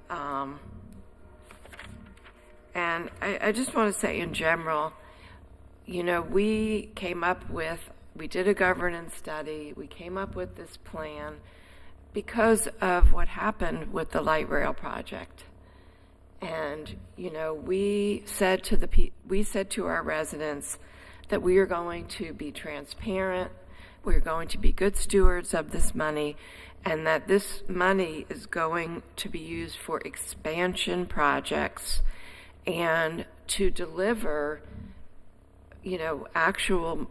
And I just want to say in general, we did a governance study, we came up with this plan because of what happened with the light rail project. And, we said to our residents that we are going to be transparent, we're going to be good stewards of this money, and that this money is going to be used for expansion projects and to deliver actual,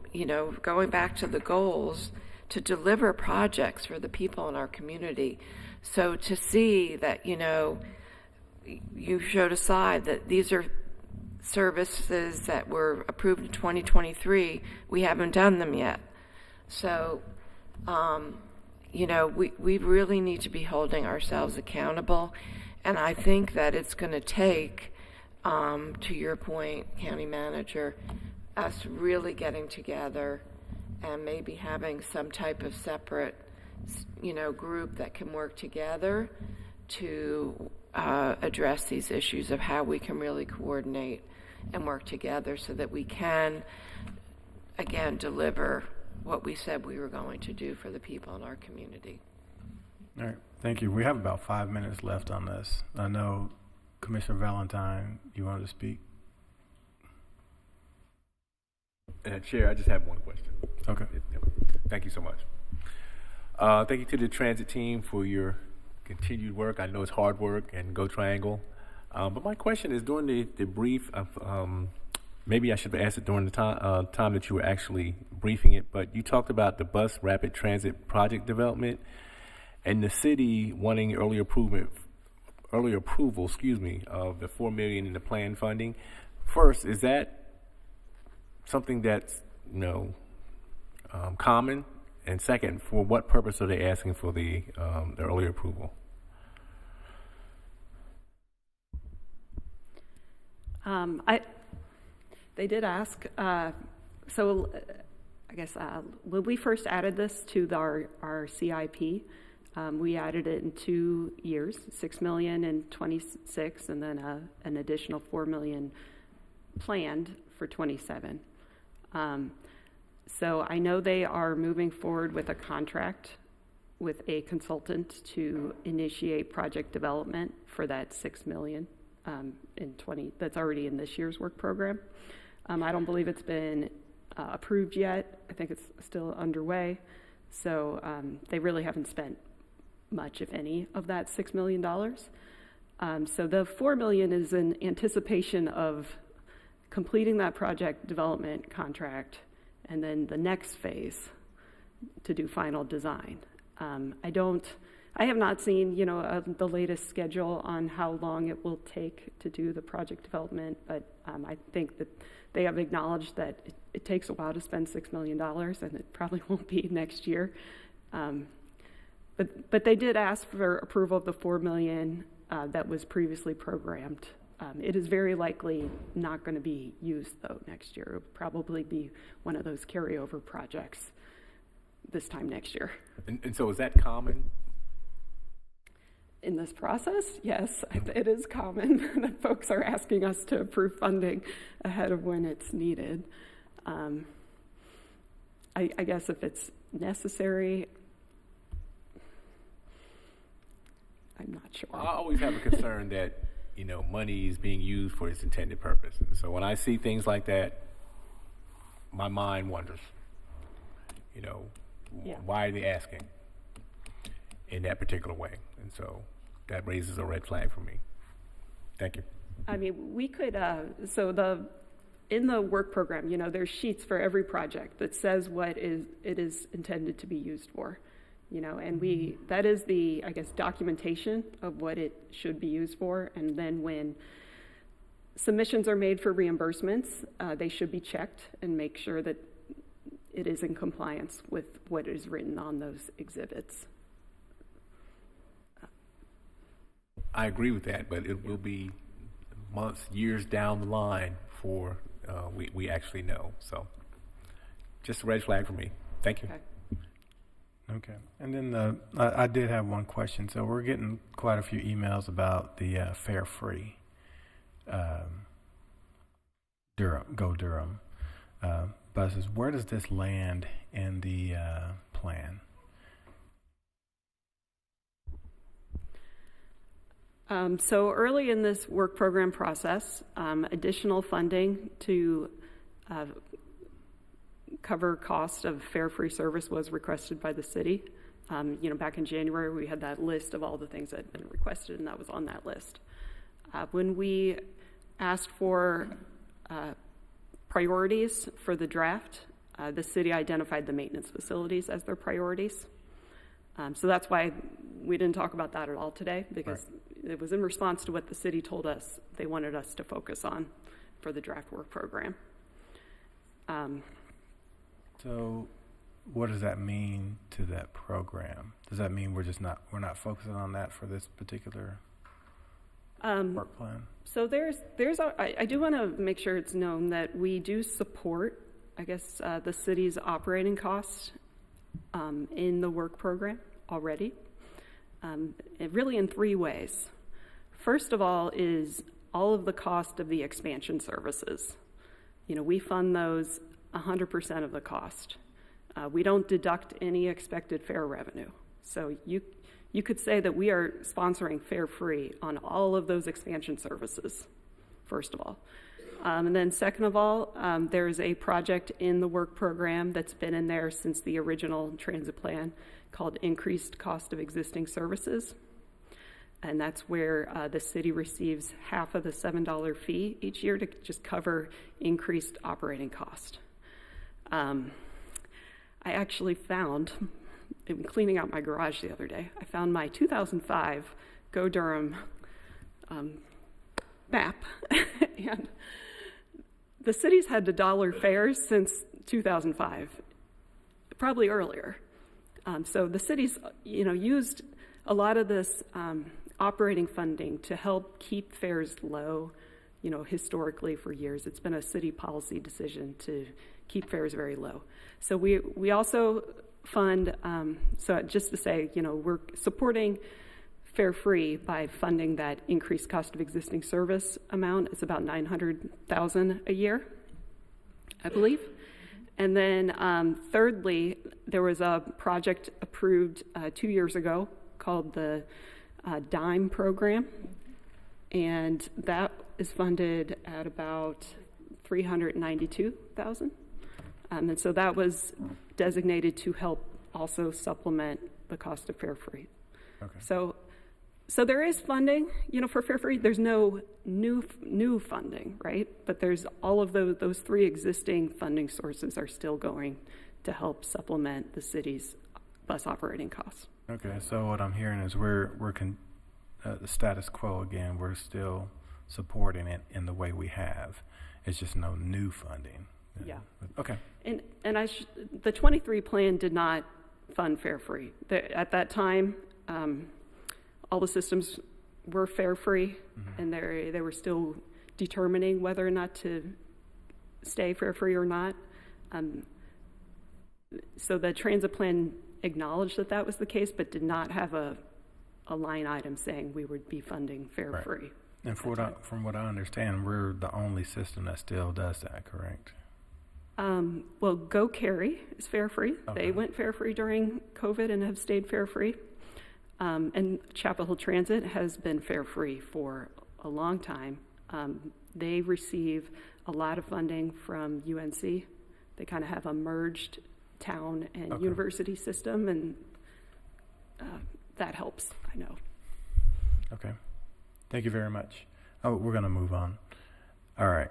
going back to the goals, to deliver projects for the people in our community. So to see that, you showed a slide that these are services that were approved in 2023, we haven't done them yet. So, we really need to be holding ourselves accountable. And I think that it's going to take, to your point, County Manager, us really getting together and maybe having some type of separate, group that can work together to address these issues of how we can really coordinate and work together so that we can, again, deliver what we said we were going to do for the people in our community. All right, thank you. We have about 5 minutes left on this. I know Commissioner Valentine, you wanted to speak? Chair, I just have one question. Okay. Thank you so much. Thank you to the transit team for your continued work. I know it's hard work, and go Triangle. But my question is, during the brief, maybe I should have asked it during the time that you were actually briefing it, but you talked about the bus rapid transit project development and the city wanting early approval, of the $4 million in the planned funding. First, is that something that's common? And second, for what purpose are they asking for the early approval? They did ask. So I guess when we first added this to our CIP, we added it in 2 years, $6 million in 26, and then an additional $4 million planned for 27. So I know they are moving forward with a contract with a consultant to initiate project development for that $6 million in 20. That's already in this year's work program. I don't believe it's been approved yet. I think it's still underway. So they really haven't spent much, if any, of that $6 million. So the $4 million is in anticipation of completing that project development contract, and then the next phase to do final design. I have not seen, the latest schedule on how long it will take to do the project development, but I think that they have acknowledged that it takes a while to spend $6 million, and it probably won't be next year. But they did ask for approval of the $4 million that was previously programmed. It is very likely not going to be used, though, next year. It will probably be one of those carryover projects this time next year. And so is that common? In this process, yes, it is common that folks are asking us to approve funding ahead of when it's needed. I guess if it's necessary, I'm not sure. I always have a concern that money is being used for its intended purpose. And so when I see things like that, my mind wonders, why are they asking in that particular way? And so that raises a red flag for me. Thank you. I mean, we could, in the work program, there's sheets for every project that says what it is intended to be used for. And that is the, I guess, documentation of what it should be used for. And then when submissions are made for reimbursements, they should be checked and make sure that it is in compliance with what is written on those exhibits. I agree with that, but it will be months, years down the line before we actually know. So just a red flag for me. Thank you. Okay. And then I did have one question. So we're getting quite a few emails about the Fare Free Durham buses. Where does this land in the plan? So early in this work program process, additional funding to cover cost of fare-free service was requested by the city. Back in January, we had that list of all the things that had been requested, and that was on that list. When we asked for priorities for the draft, the city identified the maintenance facilities as their priorities. So that's why we didn't talk about that at all today, because it was in response to what the city told us they wanted us to focus on for the draft work program. So what does that mean to that program? Does that mean we're not focusing on that for this particular work plan? So I do want to make sure it's known that we do support, I guess, the city's operating costs in the work program already, really in 3 ways. First of all is all of the cost of the expansion services. We fund those 100% of the cost. We don't deduct any expected fare revenue. So you could say that we are sponsoring fare free on all of those expansion services, first of all. And then second of all, there's a project in the work program that's been in there since the original transit plan called Increased Cost of Existing Services. And that's where the city receives half of the $7 fee each year to just cover increased operating cost. I actually found, in cleaning out my garage the other day, I found my 2005 Go Durham map. And the city's had the dollar fares since 2005, probably earlier. So the city's, used a lot of this operating funding to help keep fares low, historically for years. It's been a city policy decision to keep fares very low. So we also fund, so just to say, we're supporting fare free by funding that increased cost of existing service amount. It's about $900,000 a year, I believe. And then thirdly, there was a project approved 2 years ago called the DIME program, and that is funded at about $392,000. And so that was designated to help also supplement the cost of fare free. Okay. So there is funding, for fare free. There's no new funding, right? But there's all of those 3 existing funding sources are still going to help supplement the city's bus operating costs. Okay, so what I'm hearing is we're the status quo again. We're still supporting it in the way we have. It's just no new funding. Yeah. Okay. And the 23 plan did not fund fare free. At that time, all the systems were fare free, and they were still determining whether or not to stay fare free or not. So the transit plan acknowledged that was the case, but did not have a line item saying we would be funding fare free. And from what I understand, we're the only system that still does that, correct? Well, Go Carry is fare free. Okay. They went fare free during COVID and have stayed fare free. And Chapel Hill Transit has been fare free for a long time. They receive a lot of funding from UNC. They kind of have a merged town and university system, and that helps, I know. Okay. Thank you very much. Oh, we're going to move on. All right.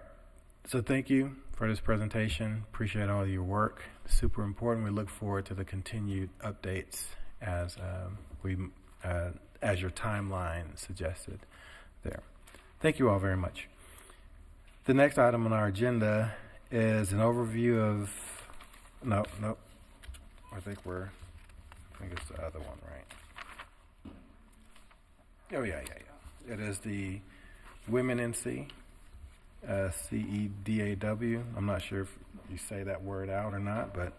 So thank you for this presentation. Appreciate all your work. Super important. We look forward to the continued updates as your timeline suggested there. Thank you all very much. The next item on our agenda is an overview of, I think it's the other one, right? Oh, yeah. It is the Women in C, CEDAW. I'm not sure if you say that word out or not, but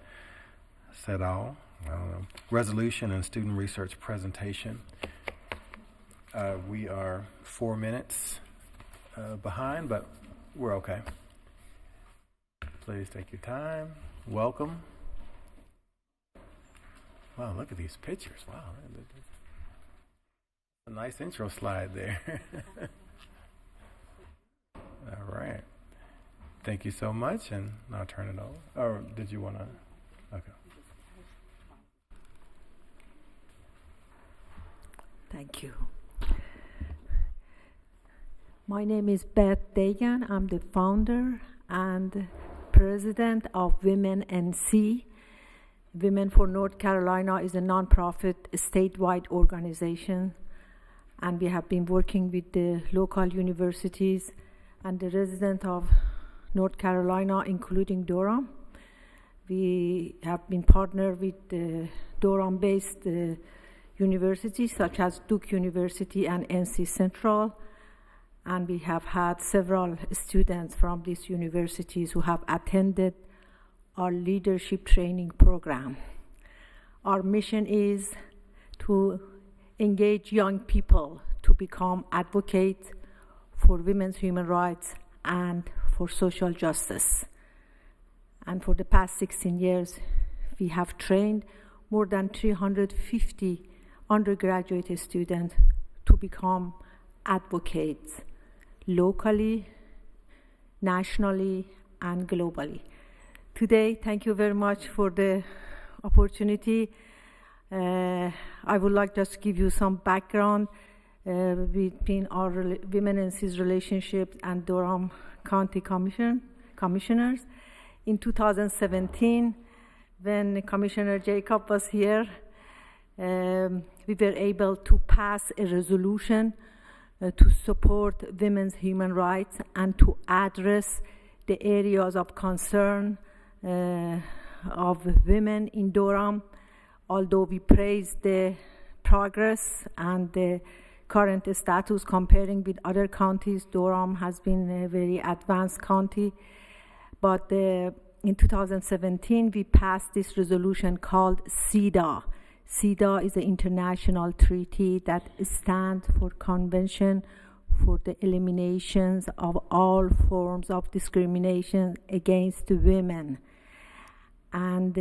said all. I don't know. Resolution and student research presentation. We are 4 minutes behind, but we're okay. Please take your time. Welcome. Wow, look at these pictures. Wow. A nice intro slide there. All right. Thank you so much, and I'll turn it over. Or did you want to? Okay. Thank you. My name is Beth Dagan. I'm the founder and president of Women NC. Women for North Carolina is a nonprofit statewide organization, and we have been working with the local universities and the residents of North Carolina, including Durham. We have been partnered with Durham-based universities such as Duke University and NC Central, and we have had several students from these universities who have attended our leadership training program. Our mission is to engage young people to become advocates for women's human rights and for social justice. And for the past 16 years, we have trained more than 350 undergraduate students to become advocates locally, nationally, and globally. Today, thank you very much for the opportunity. I would like just to give you some background between our Women and Cis relationships and Durham County Commissioners. In 2017, when Commissioner Jacob was here, we were able to pass a resolution to support women's human rights and to address the areas of concern of women in Durham. Although we praise the progress and the current status comparing with other counties, Durham has been a very advanced county. But in 2017, we passed this resolution called CEDAW. CEDAW is an international treaty that stands for Convention for the Eliminations of All Forms of Discrimination Against Women. And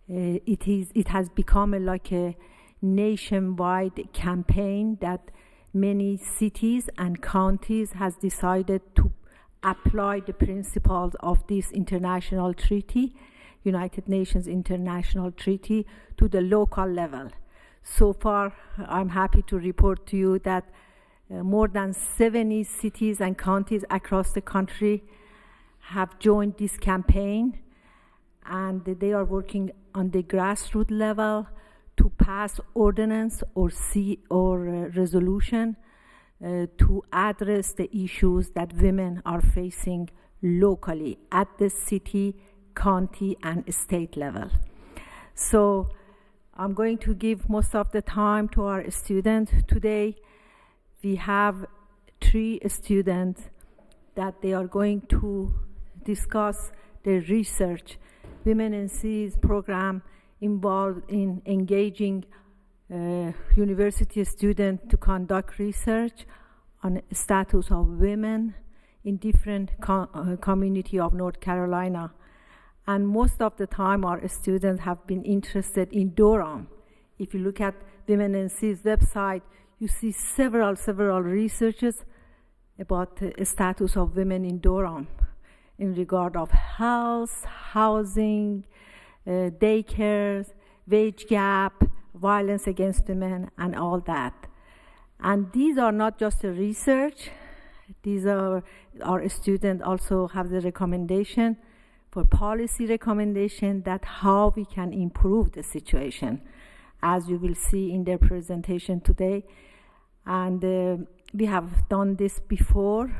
it has become like a nationwide campaign that many cities and counties has decided to apply the principles of this international treaty, United Nations International Treaty, to the local level. So far, I'm happy to report to you that more than 70 cities and counties across the country have joined this campaign, and they are working on the grassroots level to pass ordinance or resolution to address the issues that women are facing locally at the city, county, and state level. So I'm going to give most of the time to our students. Today, we have 3 students that they are going to discuss their research. Women in Cis program involved in engaging university students to conduct research on status of women in different community of North Carolina. And most of the time, our students have been interested in Durham. If you look at Women in Cis website, you see several researches about the status of women in Durham in regard of health, housing, daycares, wage gap, violence against women, and all that. And these are not just a research. These are our students also have the recommendation for policy recommendation that how we can improve the situation, as you will see in their presentation today. And we have done this before.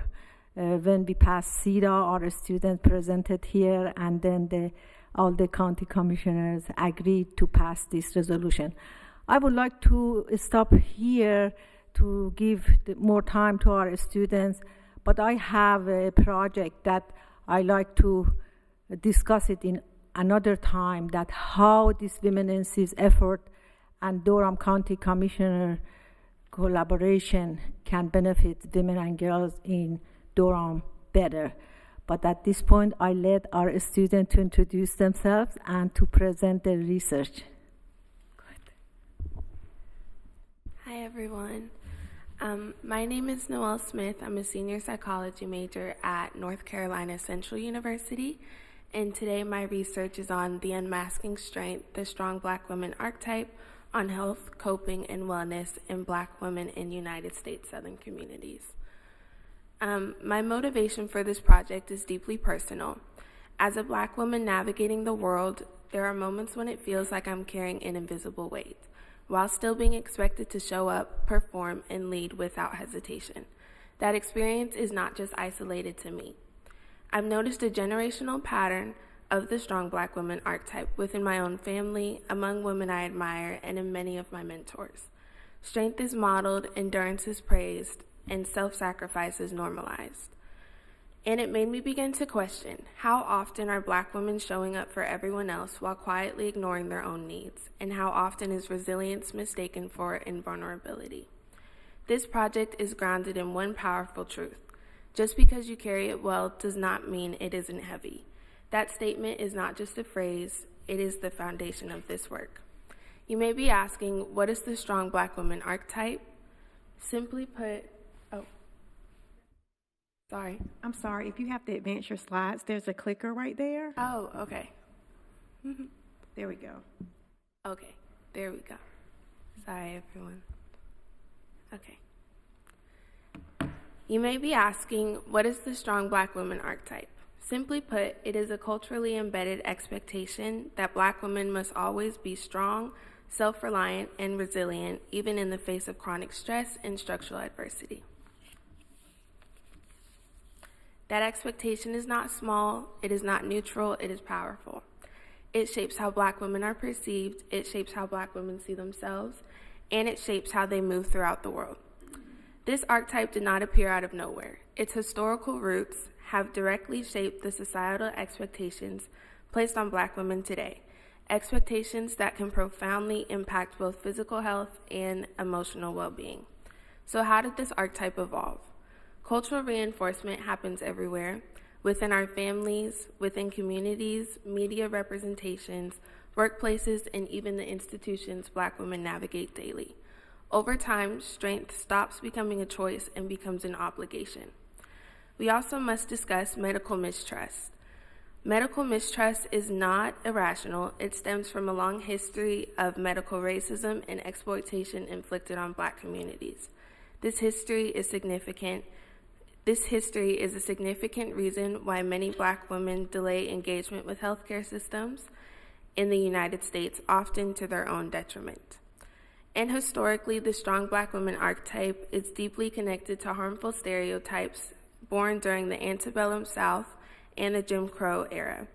When we passed CEDAW, our students presented here, and then all the county commissioners agreed to pass this resolution. I would like to stop here to give more time to our students, but I have a project that I like to discuss it in another time, that how this Women in Cis effort and Durham County Commissioner collaboration can benefit women and girls in Durham better. But at this point, I let our students to introduce themselves and to present their research. Hi, everyone. My name is Noelle Smith. I'm a senior psychology major at North Carolina Central University. And today my research is on the unmasking strength, the strong Black women archetype, on health, coping, and wellness in Black women in United States Southern communities. My motivation for this project is deeply personal. As a Black woman navigating the world, there are moments when it feels like I'm carrying an invisible weight, while still being expected to show up, perform, and lead without hesitation. That experience is not just isolated to me. I've noticed a generational pattern of the strong Black woman archetype within my own family, among women I admire, and in many of my mentors. Strength is modeled, endurance is praised, and self-sacrifice is normalized. And it made me begin to question, how often are Black women showing up for everyone else while quietly ignoring their own needs? And how often is resilience mistaken for invulnerability? This project is grounded in one powerful truth. Just because you carry it well does not mean it isn't heavy. That statement is not just a phrase, it is the foundation of this work. You may be asking, what is the strong Black woman archetype? Simply put, sorry. I'm sorry, if you have to advance your slides, there's a clicker right there. Oh, okay. There we go. Okay, there we go. Sorry, everyone. Okay. You may be asking, what is the strong Black woman archetype? Simply put, it is a culturally embedded expectation that Black women must always be strong, self-reliant, and resilient, even in the face of chronic stress and structural adversity. That expectation is not small, it is not neutral, it is powerful. It shapes how Black women are perceived, it shapes how Black women see themselves, and it shapes how they move throughout the world. This archetype did not appear out of nowhere. Its historical roots have directly shaped the societal expectations placed on Black women today, expectations that can profoundly impact both physical health and emotional well-being. So how did this archetype evolve? Cultural reinforcement happens everywhere, within our families, within communities, media representations, workplaces, and even the institutions Black women navigate daily. Over time, strength stops becoming a choice and becomes an obligation. We also must discuss medical mistrust. Medical mistrust is not irrational. It stems from a long history of medical racism and exploitation inflicted on Black communities. This history is a significant reason why many Black women delay engagement with healthcare systems in the United States, often to their own detriment. And historically, the strong Black woman archetype is deeply connected to harmful stereotypes born during the antebellum South and the Jim Crow era.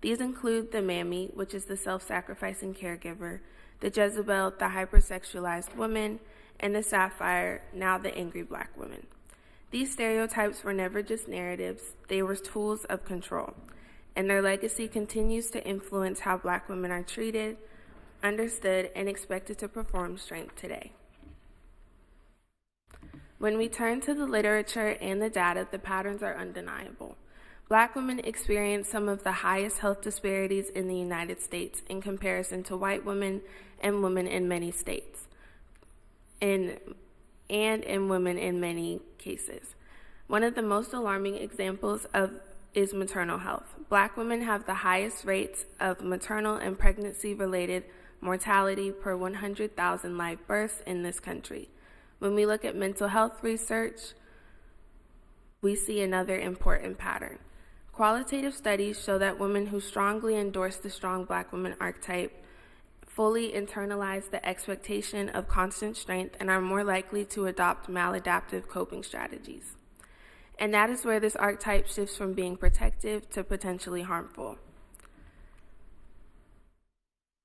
These include the mammy, which is the self-sacrificing caregiver, the Jezebel, the hypersexualized woman, and the sapphire, now the angry Black woman. These stereotypes were never just narratives, they were tools of control, and their legacy continues to influence how Black women are treated, understood, and expected to perform strength today. When we turn to the literature and the data, the patterns are undeniable. Black women experience some of the highest health disparities in the United States in comparison to white women and women in many states, and in women in many cases. One of the most alarming examples is maternal health. Black women have the highest rates of maternal and pregnancy-related mortality per 100,000 live births in this country. When we look at mental health research, we see another important pattern. Qualitative studies show that women who strongly endorse the strong Black woman archetype fully internalize the expectation of constant strength and are more likely to adopt maladaptive coping strategies. And that is where this archetype shifts from being protective to potentially harmful.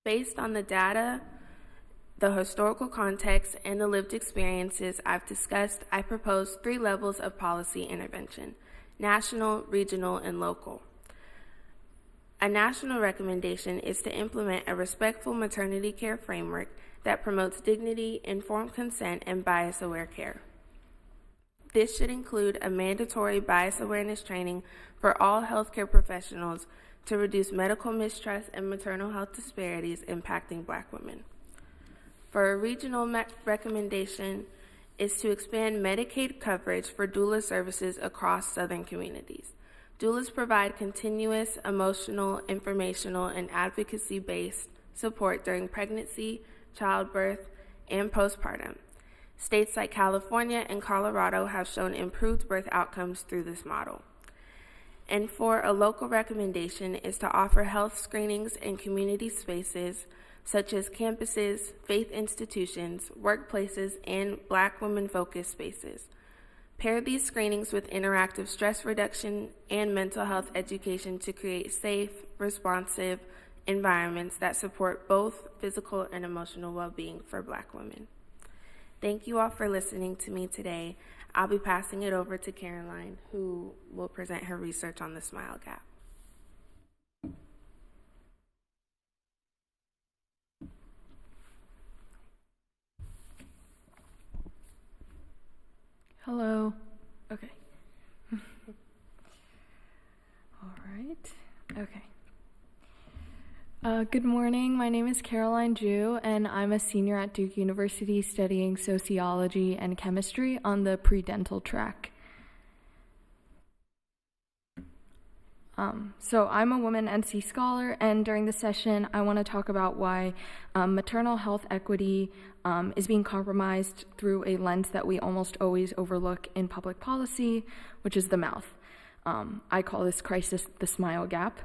Based on the data, the historical context, and the lived experiences I've discussed, I propose 3 levels of policy intervention: national, regional, and local. A national recommendation is to implement a respectful maternity care framework that promotes dignity, informed consent, and bias-aware care. This should include a mandatory bias awareness training for all healthcare professionals to reduce medical mistrust and maternal health disparities impacting Black women. For a regional recommendation is to expand Medicaid coverage for doula services across Southern communities. Doulas provide continuous emotional, informational, and advocacy-based support during pregnancy, childbirth, and postpartum. States like California and Colorado have shown improved birth outcomes through this model. And 4, a local recommendation is to offer health screenings in community spaces such as campuses, faith institutions, workplaces, and Black women-focused spaces. Pair these screenings with interactive stress reduction and mental health education to create safe, responsive environments that support both physical and emotional well-being for Black women. Thank you all for listening to me today. I'll be passing it over to Caroline, who will present her research on the Smile Gap. Hello. Okay. All right. Okay. Good morning. My name is Caroline Ju, and I'm a senior at Duke University studying sociology and chemistry on the pre-dental track. So I'm a woman NC scholar, and during the session, I want to talk about why maternal health equity is being compromised through a lens that we almost always overlook in public policy, which is the mouth. I call this crisis the Smile Gap.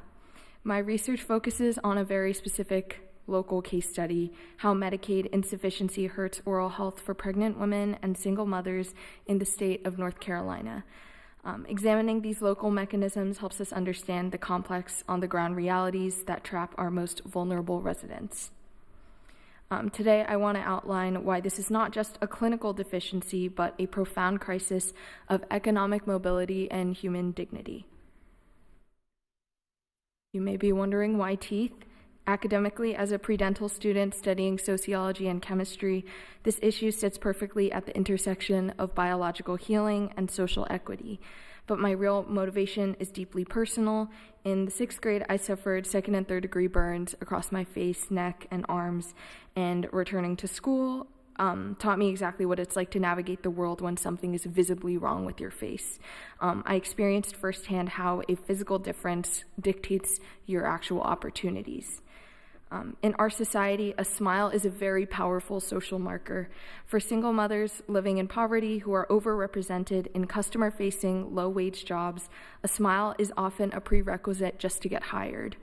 My research focuses on a very specific local case study, how Medicaid insufficiency hurts oral health for pregnant women and single mothers in the state of North Carolina. Examining these local mechanisms helps us understand the complex on-the-ground realities that trap our most vulnerable residents. Today, I want to outline why this is not just a clinical deficiency, but a profound crisis of economic mobility and human dignity. You may be wondering why teeth. Academically, as a pre-dental student studying sociology and chemistry, this issue sits perfectly at the intersection of biological healing and social equity. But my real motivation is deeply personal. In the 6th grade, I suffered 2nd and 3rd degree burns across my face, neck, and arms, and returning to school taught me exactly what it's like to navigate the world when something is visibly wrong with your face. I experienced firsthand how a physical difference dictates your actual opportunities. In our society, a smile is a very powerful social marker. For single mothers living in poverty who are overrepresented in customer-facing, low-wage jobs, a smile is often a prerequisite just to get hired.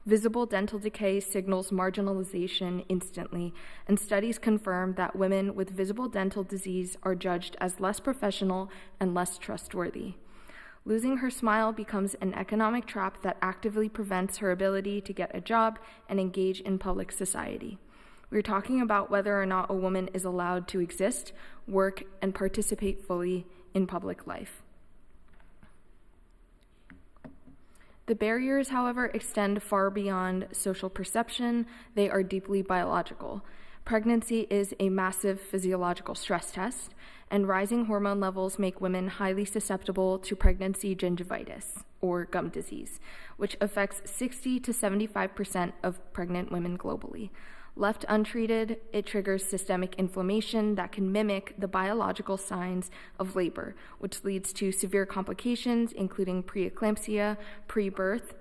Visible dental decay signals marginalization instantly, and studies confirm that women with visible dental disease are judged as less professional and less trustworthy. Losing her smile becomes an economic trap that actively prevents her ability to get a job and engage in public society. We're talking about whether or not a woman is allowed to exist, work, and participate fully in public life. The barriers, however, extend far beyond social perception. They are deeply biological. Pregnancy is a massive physiological stress test, and rising hormone levels make women highly susceptible to pregnancy gingivitis, or gum disease, which affects 60 to 75% of pregnant women globally. Left untreated, it triggers systemic inflammation that can mimic the biological signs of labor, which leads to severe complications, including preeclampsia, pre-birth,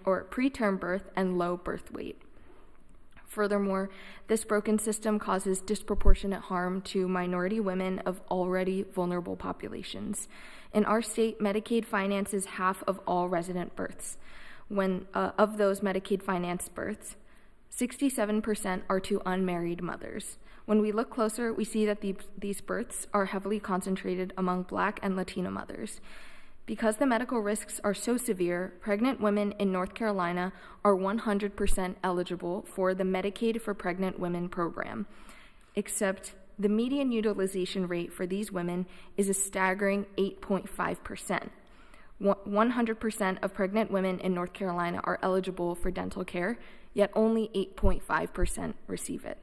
or preterm birth, and low birth weight. Furthermore, this broken system causes disproportionate harm to minority women of already vulnerable populations. In our state, Medicaid finances half of all resident births. Of those Medicaid-financed births, 67% are to unmarried mothers. When we look closer, we see that these births are heavily concentrated among Black and Latino mothers. Because the medical risks are so severe, pregnant women in North Carolina are 100% eligible for the Medicaid for Pregnant Women program, except the median utilization rate for these women is a staggering 8.5%. 100% of pregnant women in North Carolina are eligible for dental care, yet only 8.5% receive it.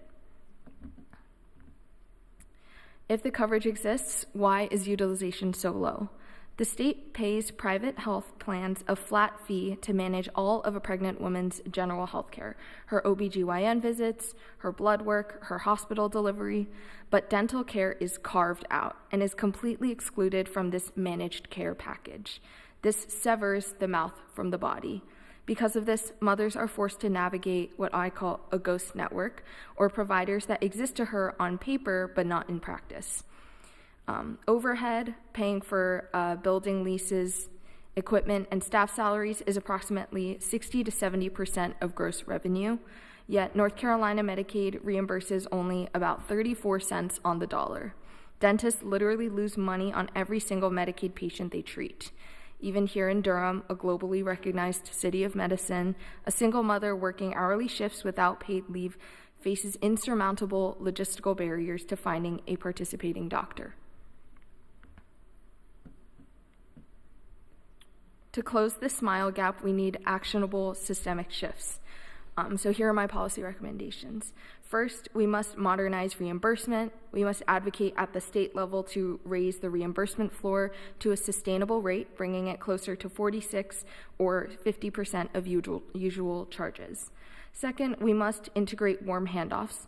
If the coverage exists, why is utilization so low? The state pays private health plans a flat fee to manage all of a pregnant woman's general health care, her OBGYN visits, her blood work, her hospital delivery, but dental care is carved out and is completely excluded from this managed care package. This severs the mouth from the body. Because of this, mothers are forced to navigate what I call a ghost network, or providers that exist to her on paper but not in practice. Overhead, paying for building leases, equipment, and staff salaries is approximately 60 to 70% of gross revenue, yet North Carolina Medicaid reimburses only about 34 cents on the dollar. Dentists literally lose money on every single Medicaid patient they treat. Even here in Durham, a globally recognized city of medicine, a single mother working hourly shifts without paid leave faces insurmountable logistical barriers to finding a participating doctor. To close this smile gap, we need actionable systemic shifts. So here are my policy recommendations. First, we must modernize reimbursement. We must advocate at the state level to raise the reimbursement floor to a sustainable rate, bringing it closer to 46 or 50% of usual charges. Second, we must integrate warm handoffs.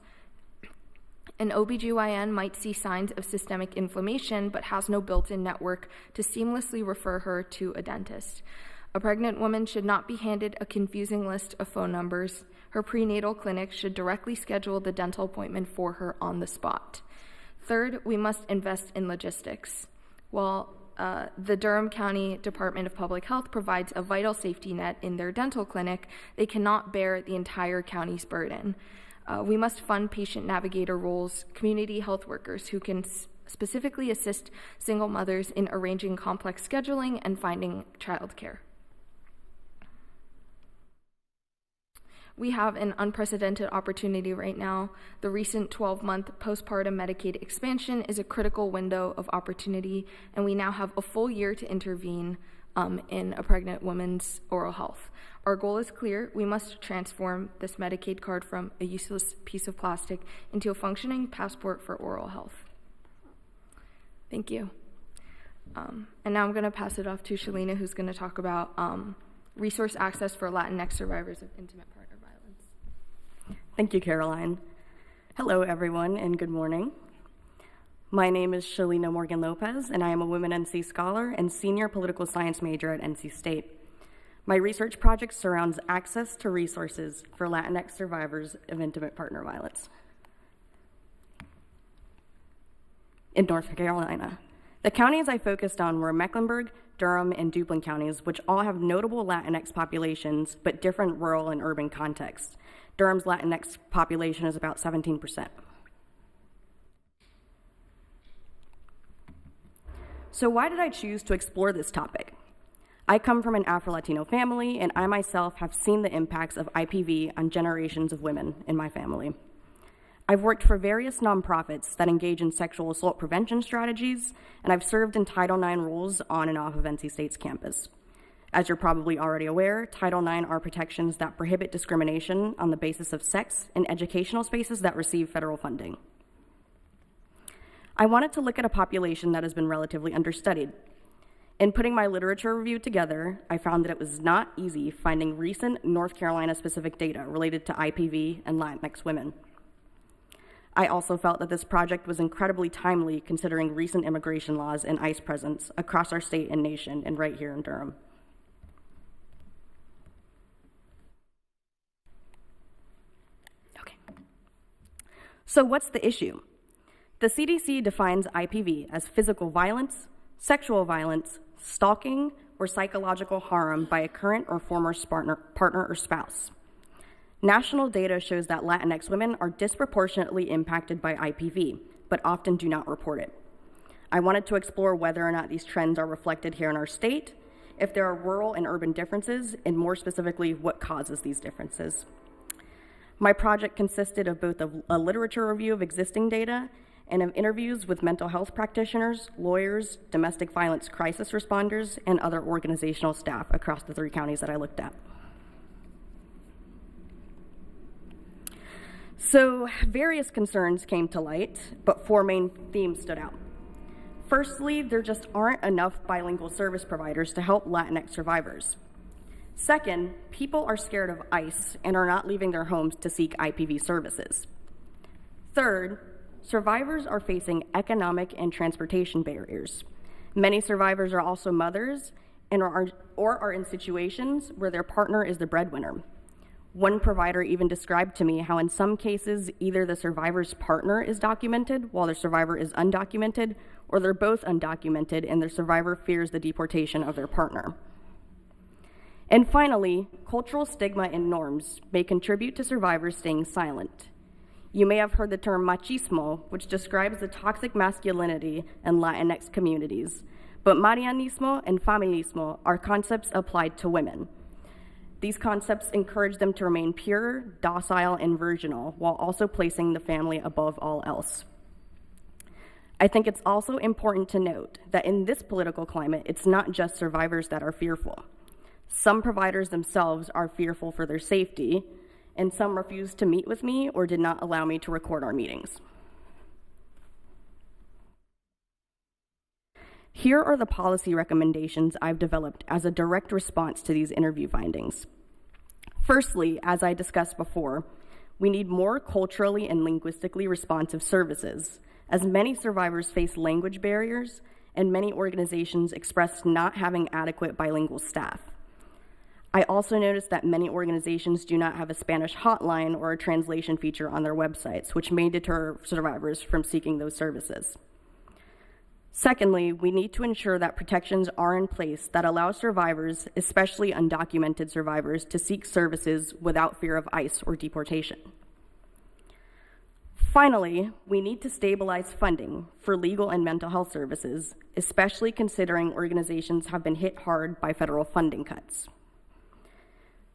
An OBGYN might see signs of systemic inflammation but has no built-in network to seamlessly refer her to a dentist. A pregnant woman should not be handed a confusing list of phone numbers. Her prenatal clinic should directly schedule the dental appointment for her on the spot. Third, we must invest in logistics. While the Durham County Department of Public Health provides a vital safety net in their dental clinic, they cannot bear the entire county's burden. We must fund patient navigator roles, community health workers who can specifically assist single mothers in arranging complex scheduling and finding childcare. We have an unprecedented opportunity right now. The recent 12-month postpartum Medicaid expansion is a critical window of opportunity, and we now have a full year to intervene in a pregnant woman's oral health. Our goal is clear. We must transform this Medicaid card from a useless piece of plastic into a functioning passport for oral health. Thank you. And now I'm going to pass it off to Shalina, who's going to talk about resource access for Latinx survivors of intimate partner violence. Thank you, Caroline. Hello, everyone, and good morning. My name is Shalina Morgan-Lopez, and I am a Women NC Scholar and Senior Political Science major at NC State. My research project surrounds access to resources for Latinx survivors of intimate partner violence in North Carolina. The counties I focused on were Mecklenburg, Durham, and Duplin counties, which all have notable Latinx populations, but different rural and urban contexts. Durham's Latinx population is about 17%. So why did I choose to explore this topic? I come from an Afro-Latino family, and I myself have seen the impacts of IPV on generations of women in my family. I've worked for various nonprofits that engage in sexual assault prevention strategies, and I've served in Title IX roles on and off of NC State's campus. As you're probably already aware, Title IX are protections that prohibit discrimination on the basis of sex in educational spaces that receive federal funding. I wanted to look at a population that has been relatively understudied. In putting my literature review together, I found that it was not easy finding recent North Carolina-specific data related to IPV and Latinx women. I also felt that this project was incredibly timely considering recent immigration laws and ICE presence across our state and nation and right here in Durham. Okay. So what's the issue? The CDC defines IPV as physical violence, sexual violence, stalking, or psychological harm by a current or former partner or spouse. National data shows that Latinx women are disproportionately impacted by IPV, but often do not report it. I wanted to explore whether or not these trends are reflected here in our state, if there are rural and urban differences, and more specifically, what causes these differences. My project consisted of both a literature review of existing data and of interviews with mental health practitioners, lawyers, domestic violence crisis responders, and other organizational staff across the 3 counties that I looked at. So various concerns came to light, but 4 main themes stood out. Firstly, there just aren't enough bilingual service providers to help Latinx survivors. Second, people are scared of ICE and are not leaving their homes to seek IPV services. Third, survivors are facing economic and transportation barriers. Many survivors are also mothers and are in situations where their partner is the breadwinner. One provider even described to me how in some cases either the survivor's partner is documented while the survivor is undocumented, or they're both undocumented and the survivor fears the deportation of their partner. And finally, cultural stigma and norms may contribute to survivors staying silent. You may have heard the term machismo, which describes the toxic masculinity in Latinx communities, but marianismo and feminismo are concepts applied to women. These concepts encourage them to remain pure, docile, and virginal, while also placing the family above all else. I think it's also important to note that in this political climate, it's not just survivors that are fearful. Some providers themselves are fearful for their safety, and some refused to meet with me or did not allow me to record our meetings. Here are the policy recommendations I've developed as a direct response to these interview findings. Firstly, as I discussed before, we need more culturally and linguistically responsive services, as many survivors face language barriers and many organizations express not having adequate bilingual staff. I also noticed that many organizations do not have a Spanish hotline or a translation feature on their websites, which may deter survivors from seeking those services. Secondly, we need to ensure that protections are in place that allow survivors, especially undocumented survivors, to seek services without fear of ICE or deportation. Finally, we need to stabilize funding for legal and mental health services, especially considering organizations have been hit hard by federal funding cuts.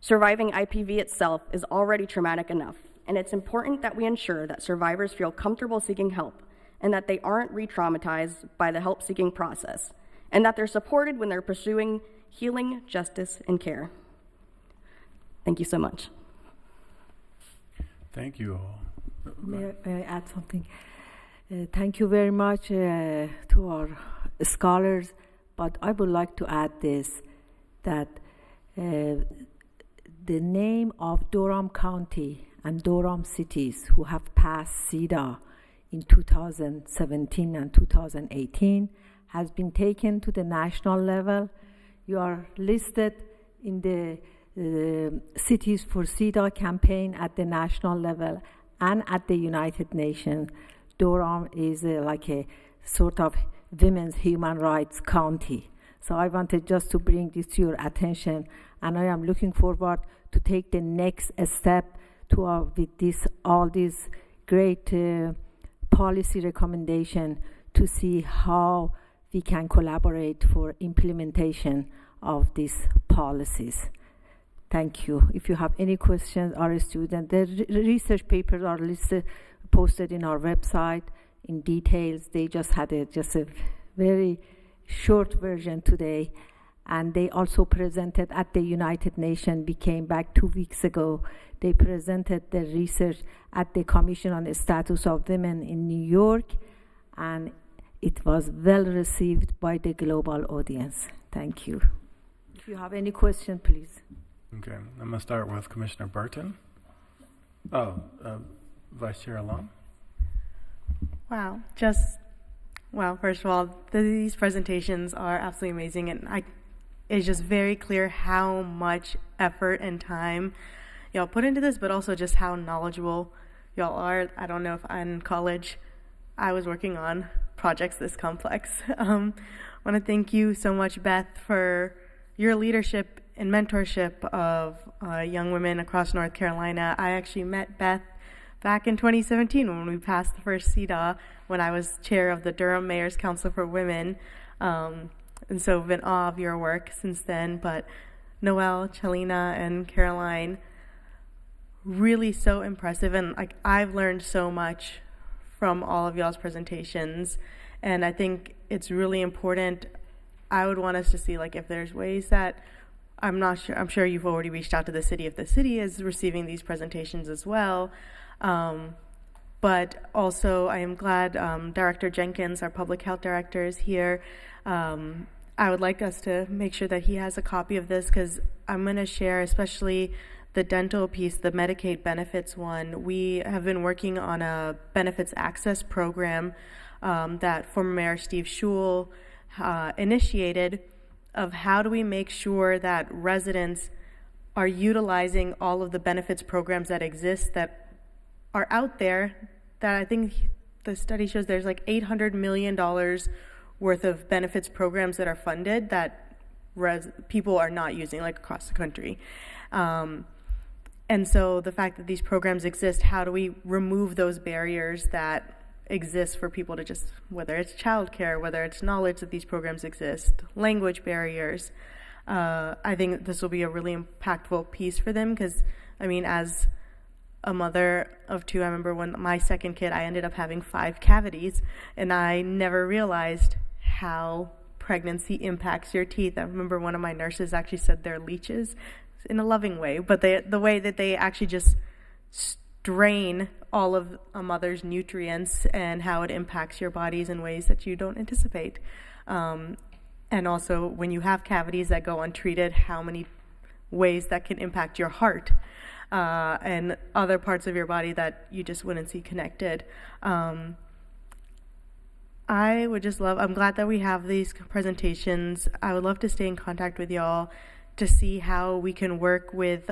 Surviving IPV itself is already traumatic enough, and it's important that we ensure that survivors feel comfortable seeking help and that they aren't re-traumatized by the help-seeking process, and that they're supported when they're pursuing healing, justice, and care. Thank you so much. Thank you all. May I add something? Thank you very much to our scholars, but I would like to add this, that the name of Durham County and Durham cities who have passed CEDA in 2017 and 2018 has been taken to the national level. You are listed in the Cities for CEDA campaign at the national level and at the United Nations. Durham is like a sort of women's human rights county. So I wanted just to bring this to your attention, and I am looking forward to take the next step to with this all these great policy recommendation to see how we can collaborate for implementation of these policies. Thank you. If you have any questions, our students, the research papers are listed, posted in our website in details. They just had a very short version today, and they also presented at the United Nations. We came back 2 weeks ago. They presented the research at the Commission on the Status of Women in New York, and it was well received by the global audience. Thank you. If you have any question, please. Okay, I'm going to start with Commissioner Burton. Vice Chair Alam. Wow, first of all, these presentations are absolutely amazing, and it's just very clear how much effort and time y'all put into this, but also just how knowledgeable y'all are. I don't know if in college I was working on projects this complex. I want to thank you so much, Beth, for your leadership and mentorship of young women across North Carolina. I actually met Beth back in 2017 when we passed the first CEDA, when I was chair of the Durham Mayor's Council for Women. And so I've been in awe of your work since then. But Noelle, Chelina, and Caroline, really so impressive. And I've learned so much from all of y'all's presentations. And I think it's really important. I would want us to see if there's ways that I'm sure you've already reached out to the city if the city is receiving these presentations as well. But also I am glad Director Jenkins, our public health director, is here. I would like us to make sure that he has a copy of this, because I'm going to share especially the dental piece, the Medicaid benefits one. We have been working on a benefits access program that former Mayor Steve Schewel initiated, of how do we make sure that residents are utilizing all of the benefits programs that exist, that are out there, that I think the study shows there's $800 million worth of benefits programs that are funded that people are not using, like across the country. And so the fact that these programs exist, how do we remove those barriers that exist for people to just, whether it's childcare, whether it's knowledge that these programs exist, language barriers. I think this will be a really impactful piece for them because, I mean, as a mother of two, I remember when my second kid, I ended up having 5 cavities, and I never realized how pregnancy impacts your teeth. I remember one of my nurses actually said they're leeches in a loving way, but the way that they actually just drain all of a mother's nutrients and how it impacts your bodies in ways that you don't anticipate. And also when you have cavities that go untreated, how many ways that can impact your heart and other parts of your body that you just wouldn't see connected. I would just love, I'm glad that we have these presentations. I would love to stay in contact with y'all to see how we can work with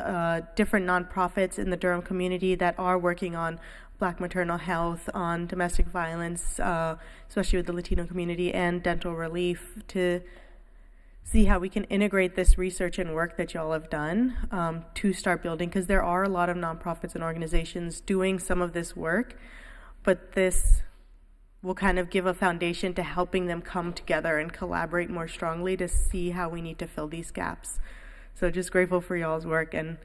different nonprofits in the Durham community that are working on Black maternal health, on domestic violence, especially with the Latino community, and dental relief, to see how we can integrate this research and work that y'all have done to start building, because there are a lot of nonprofits and organizations doing some of this work, but this will kind of give a foundation to helping them come together and collaborate more strongly to see how we need to fill these gaps. So just grateful for y'all's work, and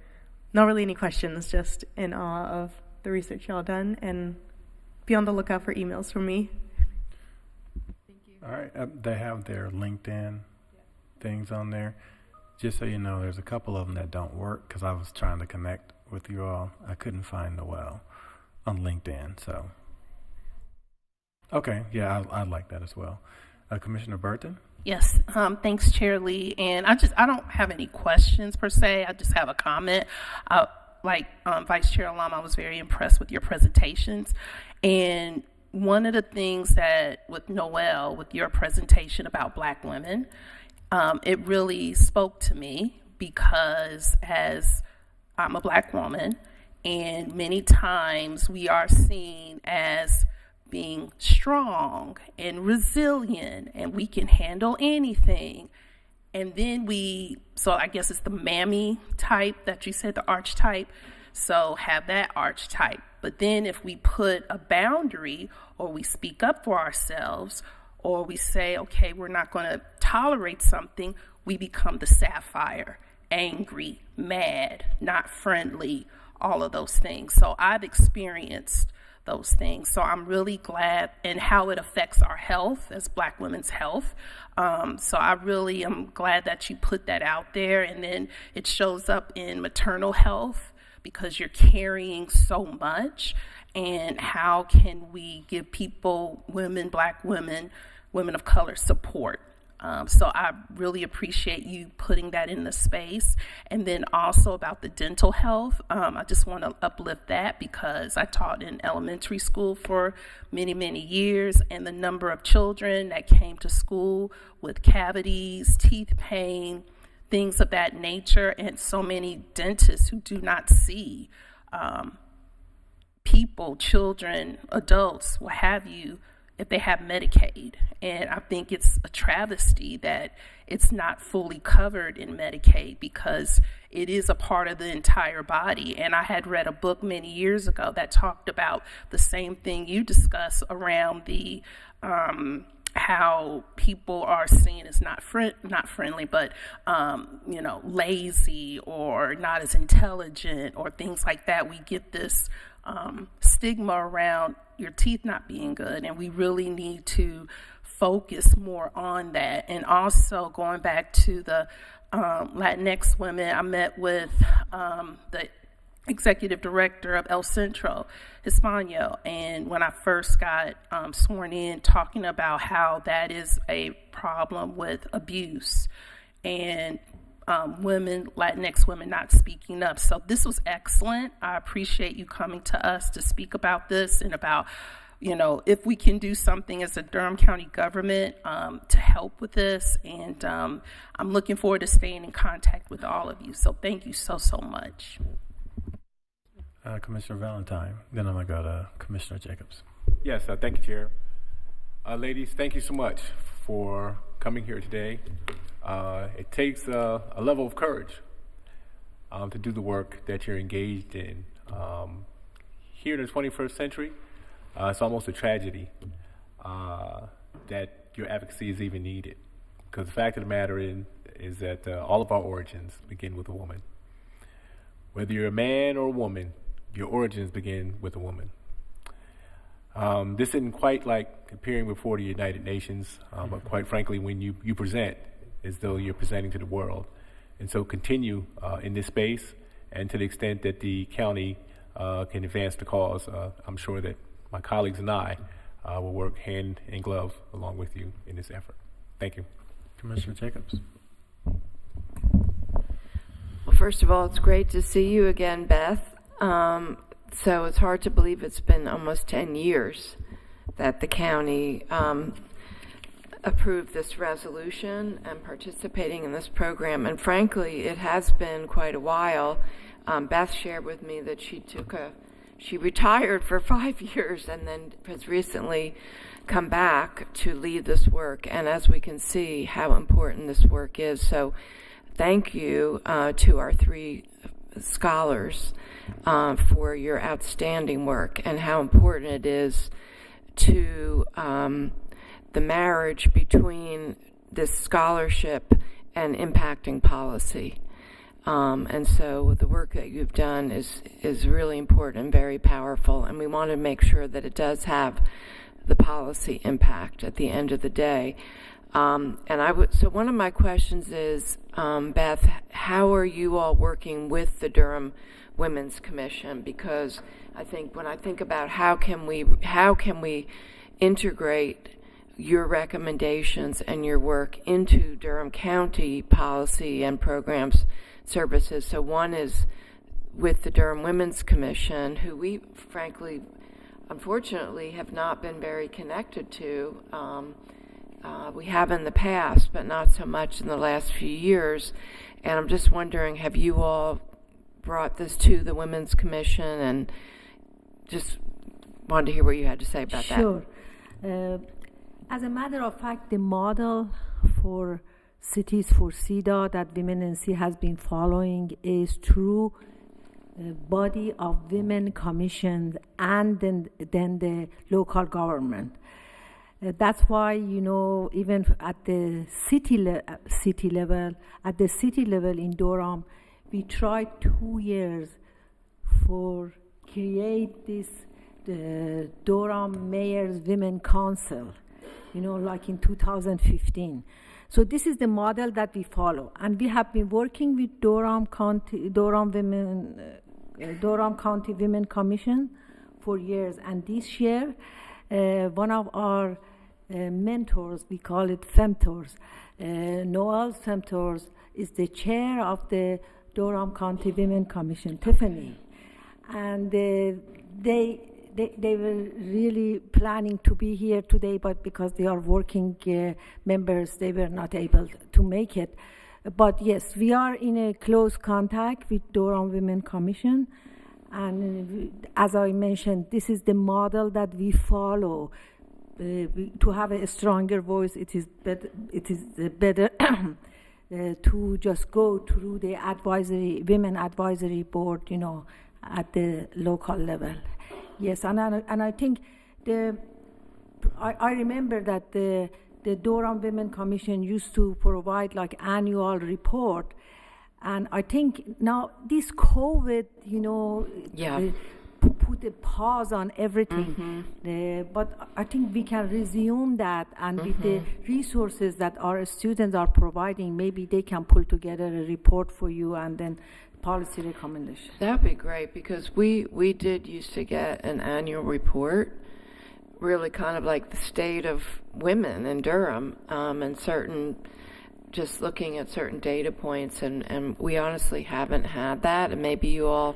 not really any questions, just in awe of the research y'all done, and be on the lookout for emails from me. Thank you. All right, they have their LinkedIn things on there. Just so you know, there's a couple of them that don't work because I was trying to connect with you all. I couldn't find Noel on LinkedIn, so. Okay, yeah, I like that as well. Commissioner Burton? Yes, thanks, Chair Lee. And I don't have any questions per se. I just have a comment. Like Vice Chair Alam, I was very impressed with your presentations. And one of the things that with Noel, with your presentation about Black women, it really spoke to me because as I'm a Black woman, and many times we are seen as being strong and resilient, and we can handle anything. And then so I guess it's the mammy type that you said, the archetype. So have that archetype. But then if we put a boundary, or we speak up for ourselves, or we say, okay, we're not going to tolerate something, we become the sapphire, angry, mad, not friendly, all of those things. So I've experienced those things. So I'm really glad, and how it affects our health as Black women's health. So I really am glad that you put that out there, and then it shows up in maternal health because you're carrying so much. And how can we give people, women, Black women, women of color, support? So I really appreciate you putting that in the space. And then also about the dental health, I just want to uplift that because I taught in elementary school for many, many years, and the number of children that came to school with cavities, teeth pain, things of that nature, and so many dentists who do not see people, children, adults, what have you, if they have Medicaid. And I think it's a travesty that it's not fully covered in Medicaid because it is a part of the entire body. And I had read a book many years ago that talked about the same thing you discuss around the how people are seen as not friendly, but lazy or not as intelligent or things like that. We get this stigma around your teeth not being good, and we really need to focus more on that. And also going back to the Latinx women, I met with the executive director of El Centro Hispano, and when I first got sworn in, talking about how that is a problem with abuse and women, Latinx women not speaking up. So this was excellent. I appreciate you coming to us to speak about this and about, if we can do something as a Durham County government to help with this. And I'm looking forward to staying in contact with all of you. So thank you so, so much. Commissioner Valentine. Then I'm going to go to Commissioner Jacobs. Yes, thank you, Chair. Ladies, thank you so much for coming here today. It takes a level of courage to do the work that you're engaged in. Here in the 21st century, it's almost a tragedy that your advocacy is even needed. Because the fact of the matter is that all of our origins begin with a woman. Whether you're a man or a woman, your origins begin with a woman. This isn't quite like appearing before the United Nations, but quite frankly, when you present as though you're presenting to the world. And so continue in this space, and to the extent that the county can advance the cause, I'm sure that my colleagues and I will work hand in glove along with you in this effort. Thank you. Commissioner Jacobs. Well, first of all, it's great to see you again, Beth. So it's hard to believe it's been almost 10 years that the county approved this resolution and participating in this program. And frankly, it has been quite a while. Beth shared with me that she retired for 5 years and then has recently come back to lead this work. And as we can see how important this work is. So thank you to our 3 scholars for your outstanding work and how important it is to the marriage between this scholarship and impacting policy. And so the work that you've done is really important and very powerful, and we want to make sure that it does have the policy impact at the end of the day. So one of my questions is, Beth, how are you all working with the Durham Women's Commission? Because I think when I think about how can we integrate your recommendations and your work into Durham County policy and programs services. So one is with the Durham Women's Commission, who we frankly, unfortunately, have not been very connected to. We have in the past, but not so much in the last few years. And I'm just wondering, have you all brought this to the Women's Commission? And just wanted to hear what you had to say about that. Sure. As a matter of fact, the model for Cities for CEDA that Women in C has been following is through a body of women commissions and then the local government. That's why, even at the city level in Durham, we tried 2 years for create this the Durham Mayor's Women Council, like in 2015. So this is the model that we follow, and we have been working with Durham County Women Commission for years. And this year, one of our mentors, we call it Femtors, Noel Femtors, is the chair of the Durham County Women Commission, Tiffany, and they were really planning to be here today, but because they are working members, they were not able to make it. But yes, we are in a close contact with Durham Women Commission, and as I mentioned, this is the model that we follow. To have a stronger voice, it is better to just go through the women advisory board, at the local level. Yes, and I think I remember that the Durham Women Commission used to provide like annual report, and I think now this COVID, put a pause on everything. But I think we can resume that, and with the resources that our students are providing, maybe they can pull together a report for you and then policy recommendations. That'd be great, because we did used to get an annual report, really kind of like the state of women in Durham, and just looking at certain data points, and we honestly haven't had that, and maybe your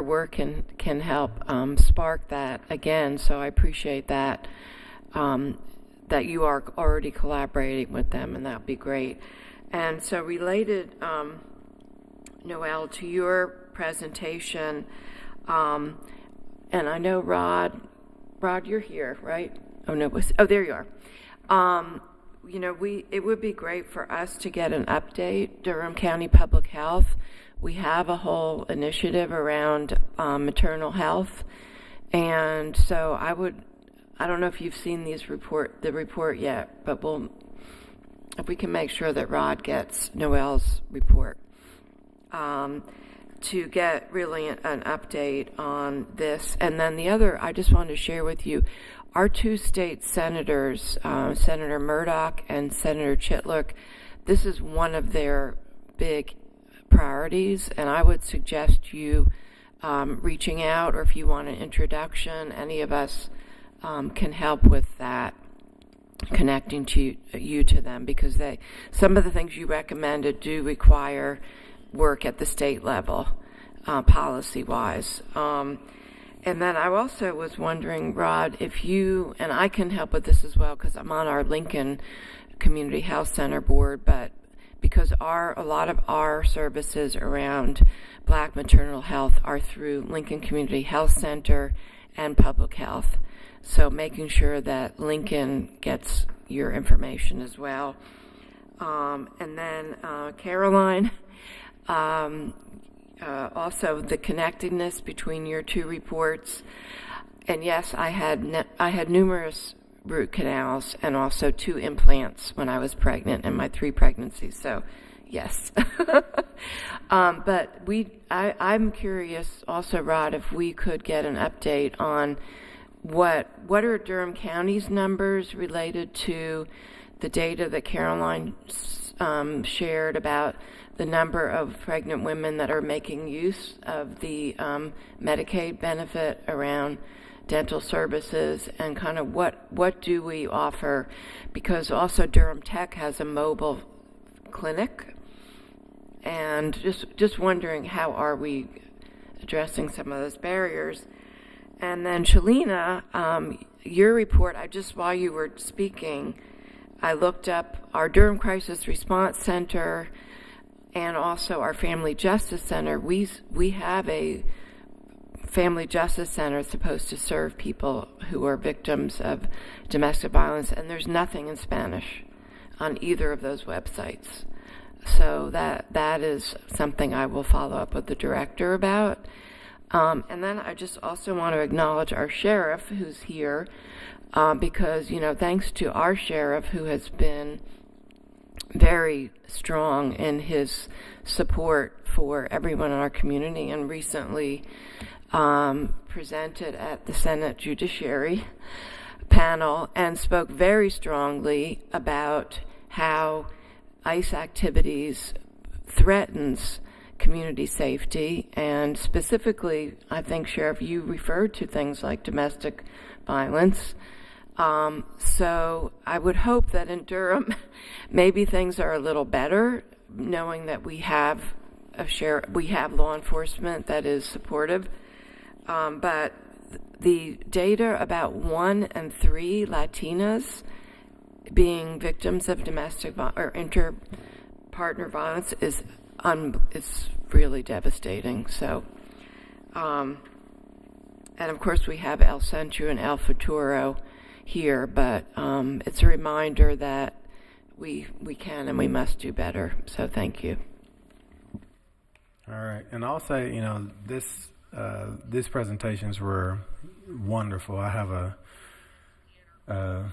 work can help spark that again. So I appreciate that that you are already collaborating with them, and that'd be great. And so related, Noelle, to your presentation, and I know Rod, you're here, right? Oh no, there you are. you know, it would be great for us to get an update. Durham County Public Health, we have a whole initiative around maternal health, and so I don't know if you've seen the report yet, but if we can make sure that Rod gets Noel's report, to get really an update on this. And then the other, I just wanted to share with you, our two state senators, Senator Murdoch and Senator Chitlick, this is one of their big priorities, and I would suggest you reaching out, or if you want an introduction, any of us can help with that, connecting you to them, because some of the things you recommended do require work at the state level, policy-wise. And then I also was wondering, Rod, if you, and I can help with this as well because I'm on our Lincoln Community Health Center board, but because a lot of our services around Black maternal health are through Lincoln Community Health Center and Public Health. So making sure that Lincoln gets your information as well. And then Caroline, also the connectedness between your two reports. And yes, I had numerous root canals and also 2 implants when I was pregnant in my 3 pregnancies. So yes. But I'm curious also, Rod, if we could get an update on what are Durham County's numbers related to the data that Caroline shared about the number of pregnant women that are making use of the Medicaid benefit around dental services, and kind of what do we offer, because also Durham Tech has a mobile clinic, and just wondering how are we addressing some of those barriers. And then Shalina, your report, while you were speaking, I looked up our Durham Crisis Response Center and also our Family Justice Center. We have a Family Justice Center supposed to serve people who are victims of domestic violence, and there's nothing in Spanish on either of those websites. So that is something I will follow up with the director about. And then I just also want to acknowledge our sheriff who's here, because, thanks to our sheriff who has been very strong in his support for everyone in our community, and recently presented at the Senate Judiciary panel and spoke very strongly about how ICE activities threatens community safety, and specifically, I think, Sheriff, you referred to things like domestic violence. So I would hope that in Durham, maybe things are a little better, knowing that we have law enforcement that is supportive. But the data about 1 and 3 Latinas being victims of domestic or inter-partner violence is really devastating. So, and of course we have El Centro and El Futuro here, but it's a reminder that we can and we must do better. So thank you. All right, and I'll say, these presentations were wonderful. I have a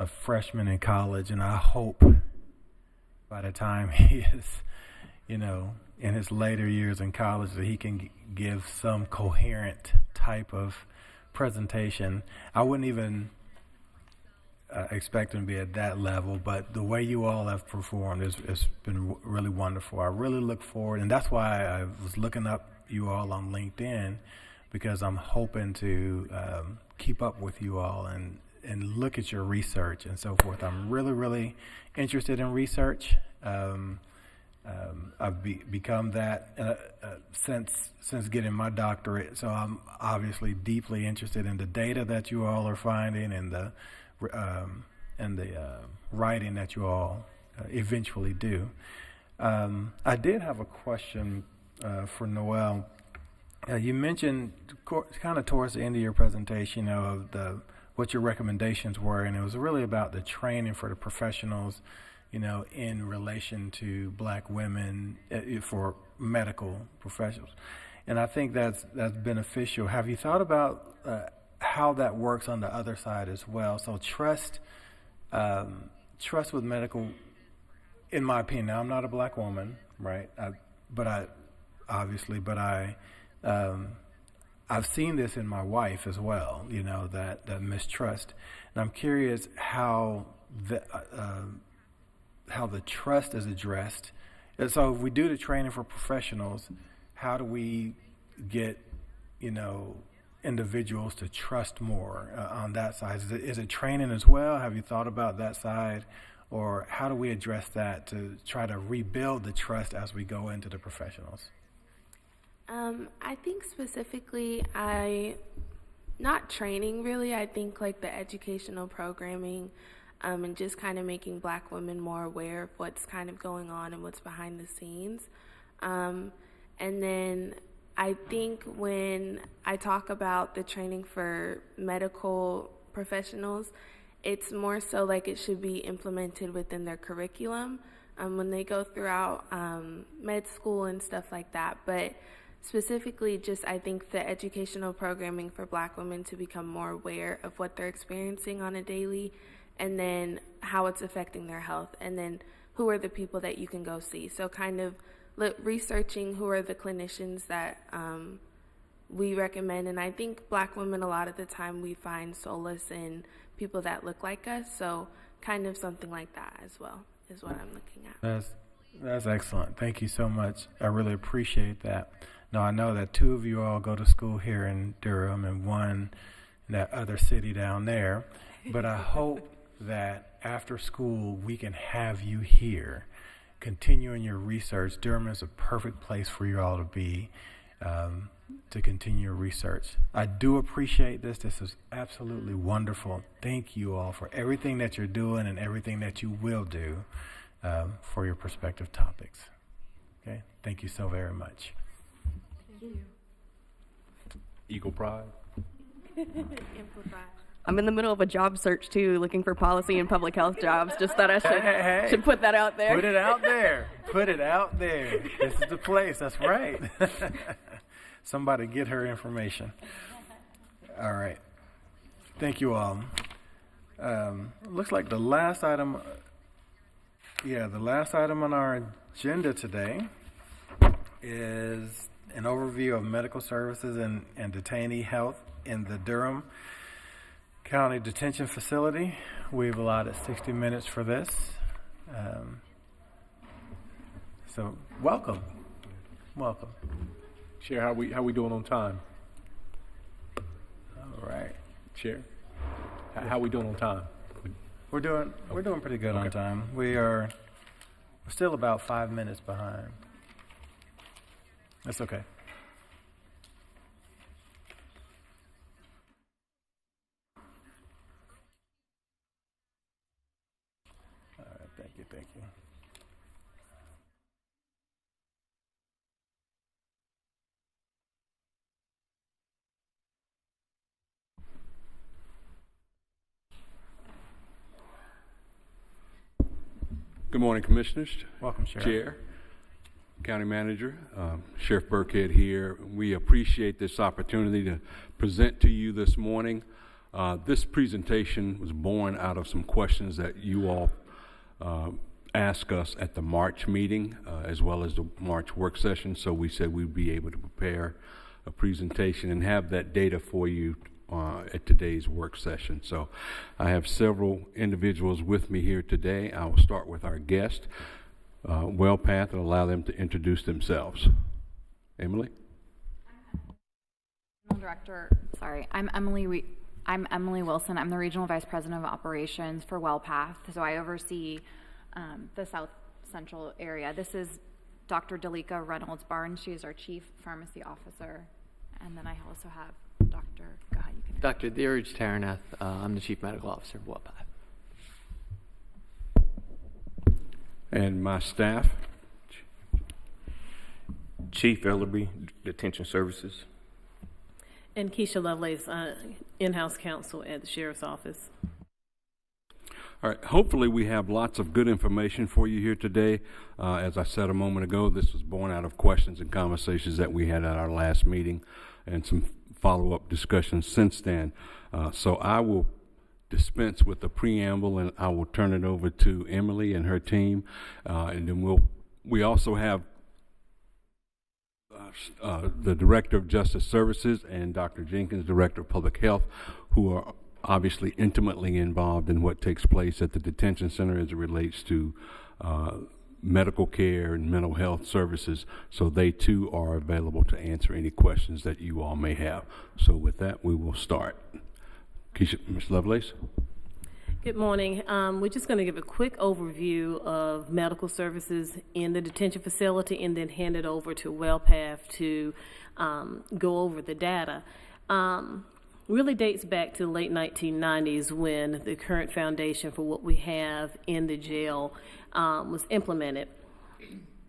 freshman in college, and I hope by the time he is, in his later years in college, that he can give some coherent type of presentation. I wouldn't even expect him to be at that level, but the way you all have performed has been really wonderful. I really look forward, and that's why I was looking up you all on LinkedIn, because I'm hoping to keep up with you all and look at your research and so forth. I'm really, really interested in research. I've become that since getting my doctorate, so I'm obviously deeply interested in the data that you all are finding and the writing that you all eventually do. I did have a question for Noel. You mentioned kind of towards the end of your presentation, of the what your recommendations were, and it was really about the training for the professionals, in relation to Black women for medical professionals. And I think that's beneficial. Have you thought about how that works on the other side as well? So trust with medical, in my opinion. Now, I'm not a Black woman, right? I've seen this in my wife as well. That mistrust, and I'm curious how the trust is addressed. And so, if we do the training for professionals, how do we get individuals to trust more on that side? Is it training as well? Have you thought about that side? Or how do we address that to try to rebuild the trust as we go into the professionals? I think specifically, not training really, I think like the educational programming and just kind of making Black women more aware of what's kind of going on and what's behind the scenes. And then I think when I talk about the training for medical professionals, it's more so like it should be implemented within their curriculum when they go throughout med school and stuff like that. But specifically, just I think the educational programming for Black women to become more aware of what they're experiencing on a daily, and then how it's affecting their health, and then who are the people that you can go see. So kind of researching who are the clinicians that we recommend. And I think Black women, a lot of the time, we find solace in people that look like us. So kind of something like that as well is what I'm looking at. That's excellent. Thank you so much. I really appreciate that. Now, I know that 2 of you all go to school here in Durham and 1 in that other city down there, but I hope that after school we can have you here continuing your research. Durham is a perfect place for you all to be, to continue your research. I do appreciate this. This is absolutely wonderful. Thank you all for everything that you're doing and everything that you will do for your prospective topics. Okay? Thank you so very much. Thank you. Eagle Pride. I'm in the middle of a job search too, looking for policy and public health jobs. Just thought I should put that out there. Put it out there. Put it out there. This is the place. That's right. Somebody get her information. All right. Thank you all. Looks like the last item on our agenda today is an overview of medical services and detainee health in the Durham County Detention Facility. We've allotted 60 minutes for this. So welcome. Chair, how we doing on time? All right. Chair, how we doing on time? We're doing pretty good on time. We're still about 5 minutes behind. That's okay. All right, thank you. Good morning, Commissioners. Welcome, Sheriff. Chair, County Manager, Sheriff Burkhead here. We appreciate this opportunity to present to you this morning. This presentation was born out of some questions that you all asked us at the March meeting, as well as the March work session. So we said we'd be able to prepare a presentation and have that data for you at today's work session. So I have several individuals with me here today. I will start with our guest, WellPath, and allow them to introduce themselves. Emily? I'm Emily Wilson. I'm the Regional Vice President of Operations for WellPath. So I oversee the South Central area. This is Dr. Dalika Reynolds Barnes. She is our Chief Pharmacy Officer. And then I also have Dr. Dheeraj Taranath. I'm the Chief Medical Officer of WellPath. And my staff. Chief Ellerby, Detention Services. And Keisha Lovelace, in-house counsel at the Sheriff's Office. All right, hopefully we have lots of good information for you here today. As I said a moment ago, this was born out of questions and conversations that we had at our last meeting and some follow-up discussions since then. So I will dispense with the preamble and I will turn it over to Emily and her team. And then we also have the Director of Justice Services and Dr. Jenkins, Director of Public Health, who are obviously intimately involved in what takes place at the detention center as it relates to medical care and mental health services. So they too are available to answer any questions that you all may have. So with that, we will start. Keisha, Ms. Lovelace. Good morning. We're just going to give a quick overview of medical services in the detention facility and then hand it over to WellPath to go over the data. Really dates back to the late 1990s when the current foundation for what we have in the jail was implemented.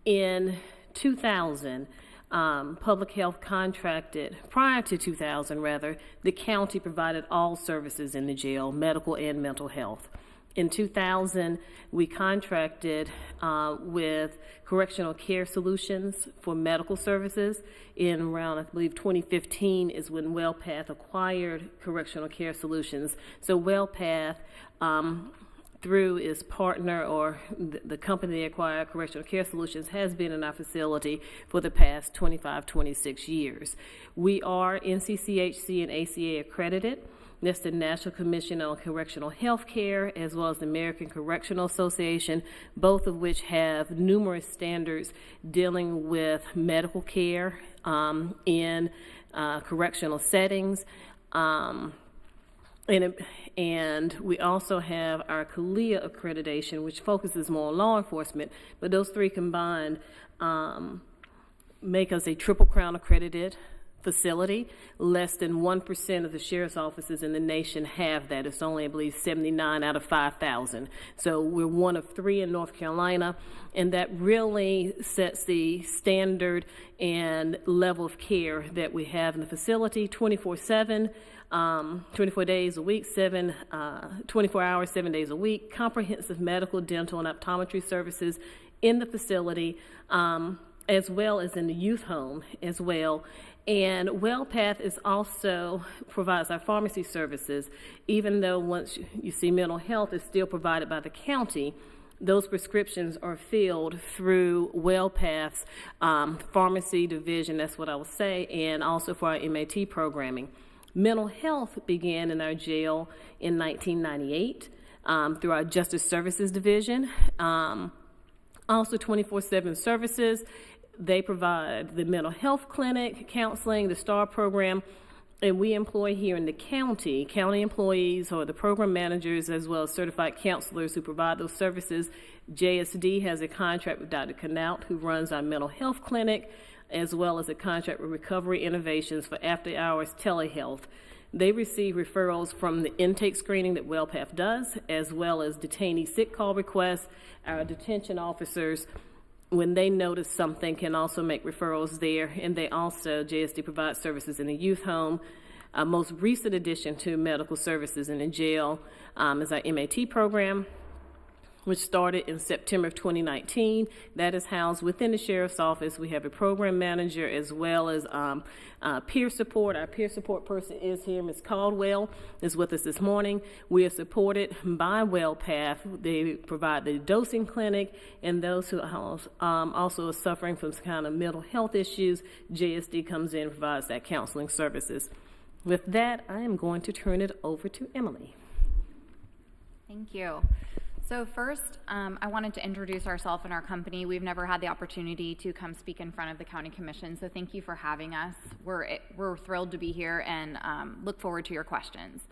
In 2000, public health contracted, prior to 2000 rather, the county provided all services in the jail, medical and mental health. In 2000, we contracted with Correctional Care Solutions for medical services. In around, I believe, 2015 is when WellPath acquired Correctional Care Solutions. So WellPath, through its partner or the company that acquired Correctional Care Solutions, has been in our facility for the past 25, 26 years. We are NCCHC and ACA accredited. That's the National Commission on Correctional Health Care, as well as the American Correctional Association, both of which have numerous standards dealing with medical care in correctional settings. And we also have our CALIA accreditation, which focuses more on law enforcement, but those three combined make us a Triple Crown accredited facility. Less than 1% of the sheriff's offices in the nation have that. It's only, I believe, 79 out of 5,000. So we're one of 3 in North Carolina, and that really sets the standard and level of care that we have in the facility 24/7, 24 days a week, 24 hours, 7 days a week, comprehensive medical, dental, and optometry services in the facility, as well as in the youth home as well. And WellPath is also provides our pharmacy services, even though once you see mental health is still provided by the county. Those prescriptions are filled through WellPath's pharmacy division, that's what I will say, and also for our MAT programming. Mental health began in our jail in 1998 through our Justice Services Division. Also 24/7 services. They provide the mental health clinic, counseling, the STAR program, and we employ here in the county employees or the program managers as well as certified counselors who provide those services. JSD has a contract with Dr. Knaut, who runs our mental health clinic, as well as a contract with Recovery Innovations for after-hours telehealth. They receive referrals from the intake screening that WellPath does, as well as detainee sick call requests. Our detention officers, when they notice something, can also make referrals there, and they also, JSD provides services in the youth home. Most recent addition to medical services in the jail is our MAT program, which started in September of 2019. That is housed within the Sheriff's Office. We have a program manager as well as peer support. Our peer support person is here. Ms. Caldwell is with us this morning. We are supported by WellPath. They provide the dosing clinic, and those who also are suffering from some kind of mental health issues, JSD comes in and provides that counseling services. With that, I am going to turn it over to Emily. Thank you. So first, I wanted to introduce ourselves and our company. We've never had the opportunity to come speak in front of the County Commission, so thank you for having us. We're thrilled to be here and look forward to your questions.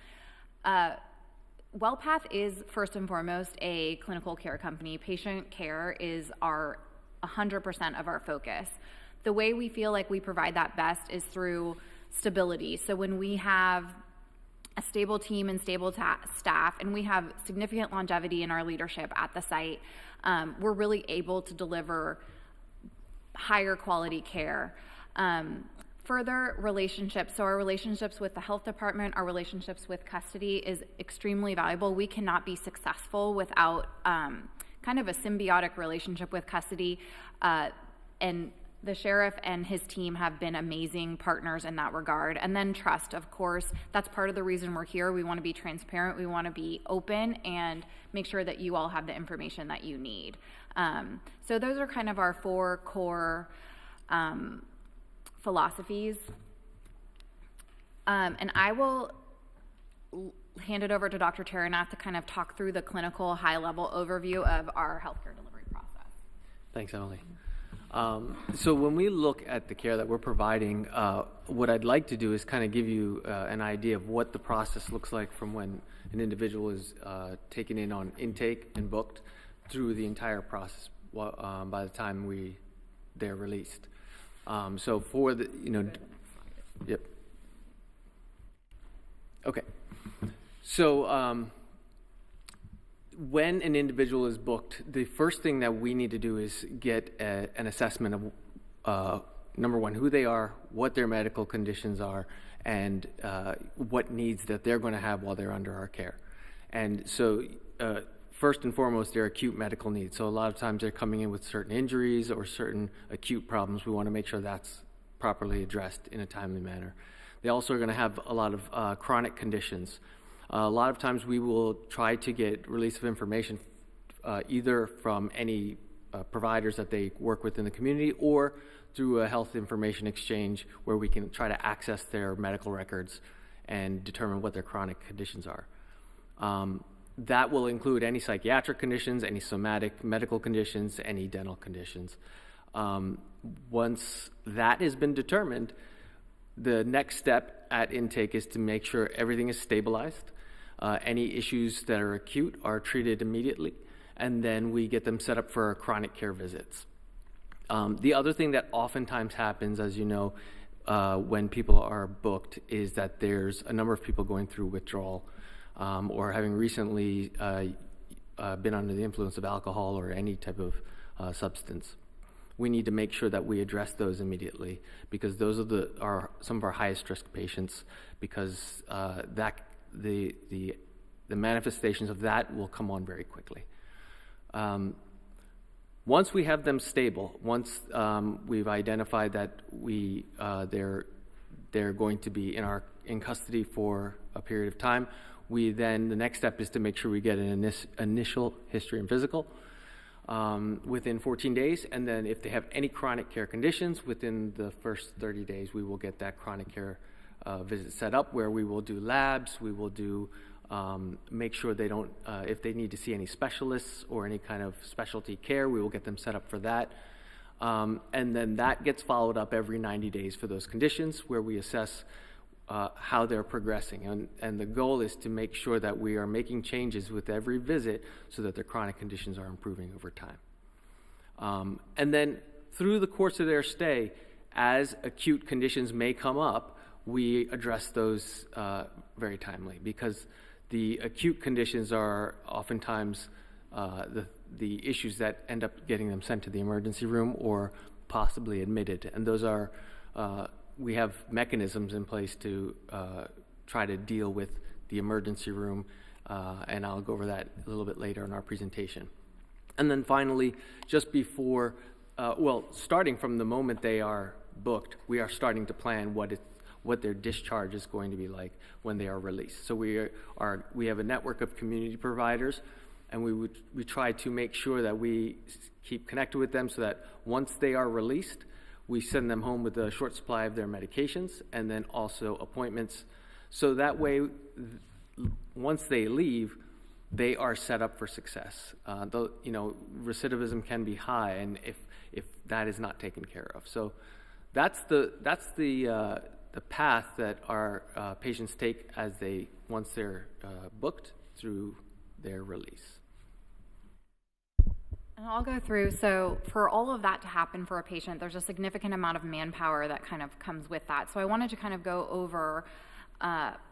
WellPath is first and foremost a clinical care company. Patient care is 100% of our focus. The way we feel like we provide that best is through stability. So when we have a stable team and stable staff, and we have significant longevity in our leadership at the site, we're really able to deliver higher quality care. Further relationships, so our relationships with the health department, our relationships with custody is extremely valuable. We cannot be successful without kind of a symbiotic relationship with custody, and the sheriff and his team have been amazing partners in that regard. And then trust, of course, that's part of the reason we're here. We want to be transparent, we want to be open, and make sure that you all have the information that you need. So those are kind of our 4 core philosophies. And I will hand it over to Dr. Taranath to kind of talk through the clinical high-level overview of our healthcare delivery process. Thanks, Emily. So when we look at the care that we're providing, what I'd like to do is kind of give you an idea of what the process looks like from when an individual is taken in on intake and booked through the entire process by the time they're released. So for the, yep. Okay. So when an individual is booked, the first thing that we need to do is get an assessment of, number one, who they are, what their medical conditions are, and what needs that they're going to have while they're under our care. And so first and foremost, their acute medical needs. So a lot of times they're coming in with certain injuries or certain acute problems. We want to make sure that's properly addressed in a timely manner. They also are going to have a lot of chronic conditions. A lot of times we will try to get release of information either from any providers that they work with in the community or through a health information exchange where we can try to access their medical records and determine what their chronic conditions are. That will include any psychiatric conditions, any somatic medical conditions, any dental conditions. Once that has been determined, the next step at intake is to make sure everything is stabilized. Any issues that are acute are treated immediately, and then we get them set up for chronic care visits. The other thing that oftentimes happens, as you know, when people are booked is that there's a number of people going through withdrawal or having recently been under the influence of alcohol or any type of substance. We need to make sure that we address those immediately because those are some of our highest risk patients because the manifestations of that will come on very quickly. Once we have them stable, once we've identified that they're going to be in custody for a period of time, the next step is to make sure we get an initial history and physical within 14 days, and then if they have any chronic care conditions within the first 30 days, we will get that chronic care visit set up where we will do labs, we will do make sure they don't, if they need to see any specialists or any kind of specialty care, we will get them set up for that. And then that gets followed up every 90 days for those conditions where we assess how they're progressing. And the goal is to make sure that we are making changes with every visit so that their chronic conditions are improving over time. And then through the course of their stay, as acute conditions may come up, we address those very timely because the acute conditions are oftentimes the issues that end up getting them sent to the emergency room or possibly admitted. And those are, we have mechanisms in place to try to deal with the emergency room, and I'll go over that a little bit later in our presentation. And then finally, just before, starting from the moment they are booked, we are starting to plan what their discharge is going to be like when they are released. So we have a network of community providers, and we try to make sure that we keep connected with them so that once they are released, we send them home with a short supply of their medications and then also appointments. So that way, once they leave, they are set up for success. Recidivism can be high, and if that is not taken care of. So that's the path that our patients take once they're booked through their release. And I'll go through, so for all of that to happen for a patient, there's a significant amount of manpower that kind of comes with that. So I wanted to kind of go over,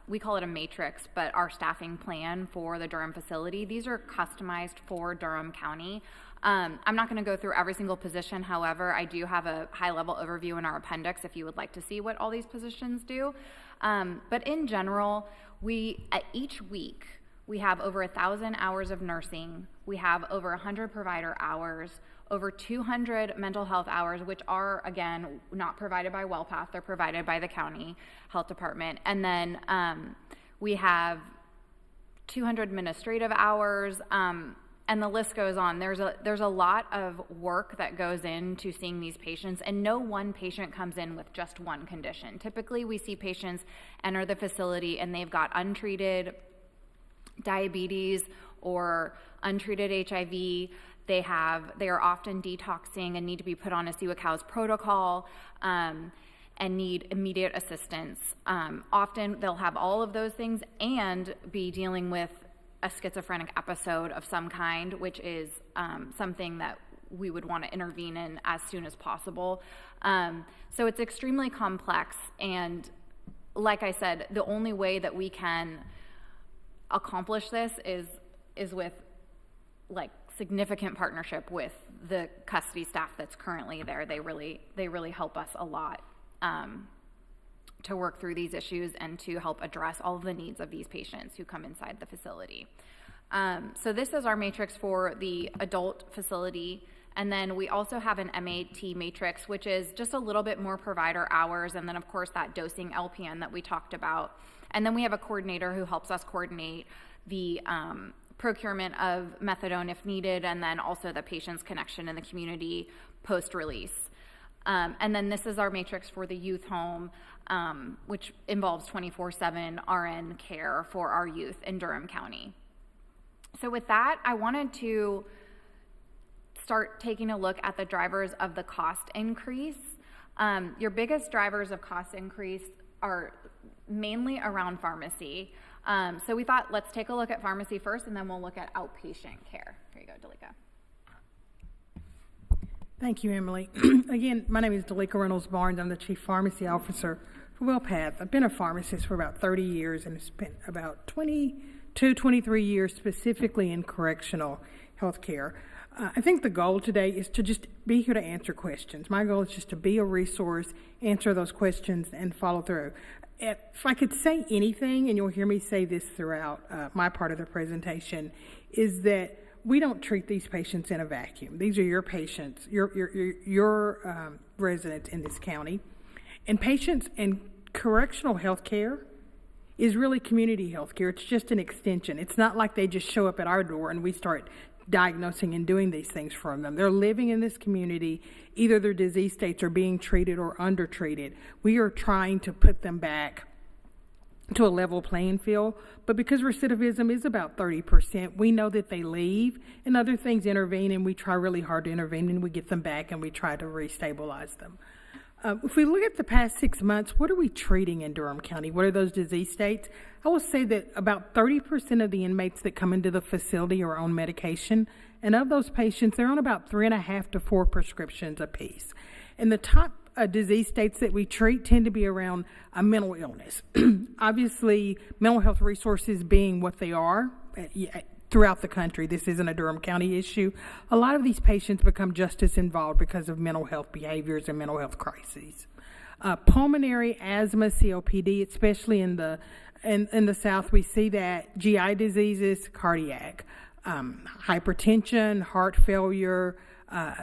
we call it a matrix, but our staffing plan for the Durham facility. These are customized for Durham County. I'm not going to go through every single position. However, I do have a high-level overview in our appendix if you would like to see what all these positions do. But in general, each week, we have over 1,000 hours of nursing. We have over 100 provider hours, over 200 mental health hours, which are, again, not provided by WellPath. They're provided by the county health department. And then we have 200 administrative hours, and the list goes on. There's a lot of work that goes into seeing these patients, and no one patient comes in with just one condition. Typically, we see patients enter the facility and they've got untreated diabetes or untreated HIV. They are often detoxing and need to be put on a CWCAUS protocol and need immediate assistance. Often they'll have all of those things and be dealing with a schizophrenic episode of some kind, which is something that we would want to intervene in as soon as possible. So it's extremely complex, and like I said, the only way that we can accomplish this is with significant partnership with the custody staff that's currently there. They really help us a lot to work through these issues and to help address all of the needs of these patients who come inside the facility. So this is our matrix for the adult facility. And then we also have an MAT matrix, which is just a little bit more provider hours. And then of course that dosing LPN that we talked about. And then we have a coordinator who helps us coordinate the procurement of methadone if needed, and then also the patient's connection in the community post-release. And then this is our matrix for the youth home, which involves 24/7 RN care for our youth in Durham County. So with that, I wanted to start taking a look at the drivers of the cost increase. Your biggest drivers of cost increase are mainly around pharmacy. So we thought, let's take a look at pharmacy first, and then we'll look at outpatient care. Here you go, Dalika. Thank you, Emily. Again, my name is Dalika Reynolds-Barnes. I'm the Chief Pharmacy Officer for WellPath. I've been a pharmacist for about 30 years and spent about 23 years specifically in correctional health care. I think the goal today is to just be here to answer questions. My goal is just to be a resource, answer those questions, and follow through. If I could say anything, and you'll hear me say this throughout my part of the presentation, is that we don't treat these patients in a vacuum. These are your patients, your residents in this county. And patients in correctional health care is really community health care. It's just an extension. It's not like they just show up at our door and we start diagnosing and doing these things for them. They're living in this community. Either their disease states are being treated or undertreated. We are trying to put them back to a level playing field, but because recidivism is about 30%, we know that they leave and other things intervene, and we try really hard to intervene, and we get them back and we try to restabilize them. If we look at the past 6 months, what are we treating in Durham County? What are those disease states? I will say that about 30% of the inmates that come into the facility are on medication, and of those patients, they're on about 3.5 to 4 prescriptions apiece. And the top disease states that we treat tend to be around mental illness. Obviously, mental health resources being what they are throughout the country. This isn't a Durham County issue. A lot of these patients become just as involved because of mental health behaviors and mental health crises. Pulmonary asthma, COPD, especially in the South, we see that GI diseases, cardiac, hypertension, heart failure,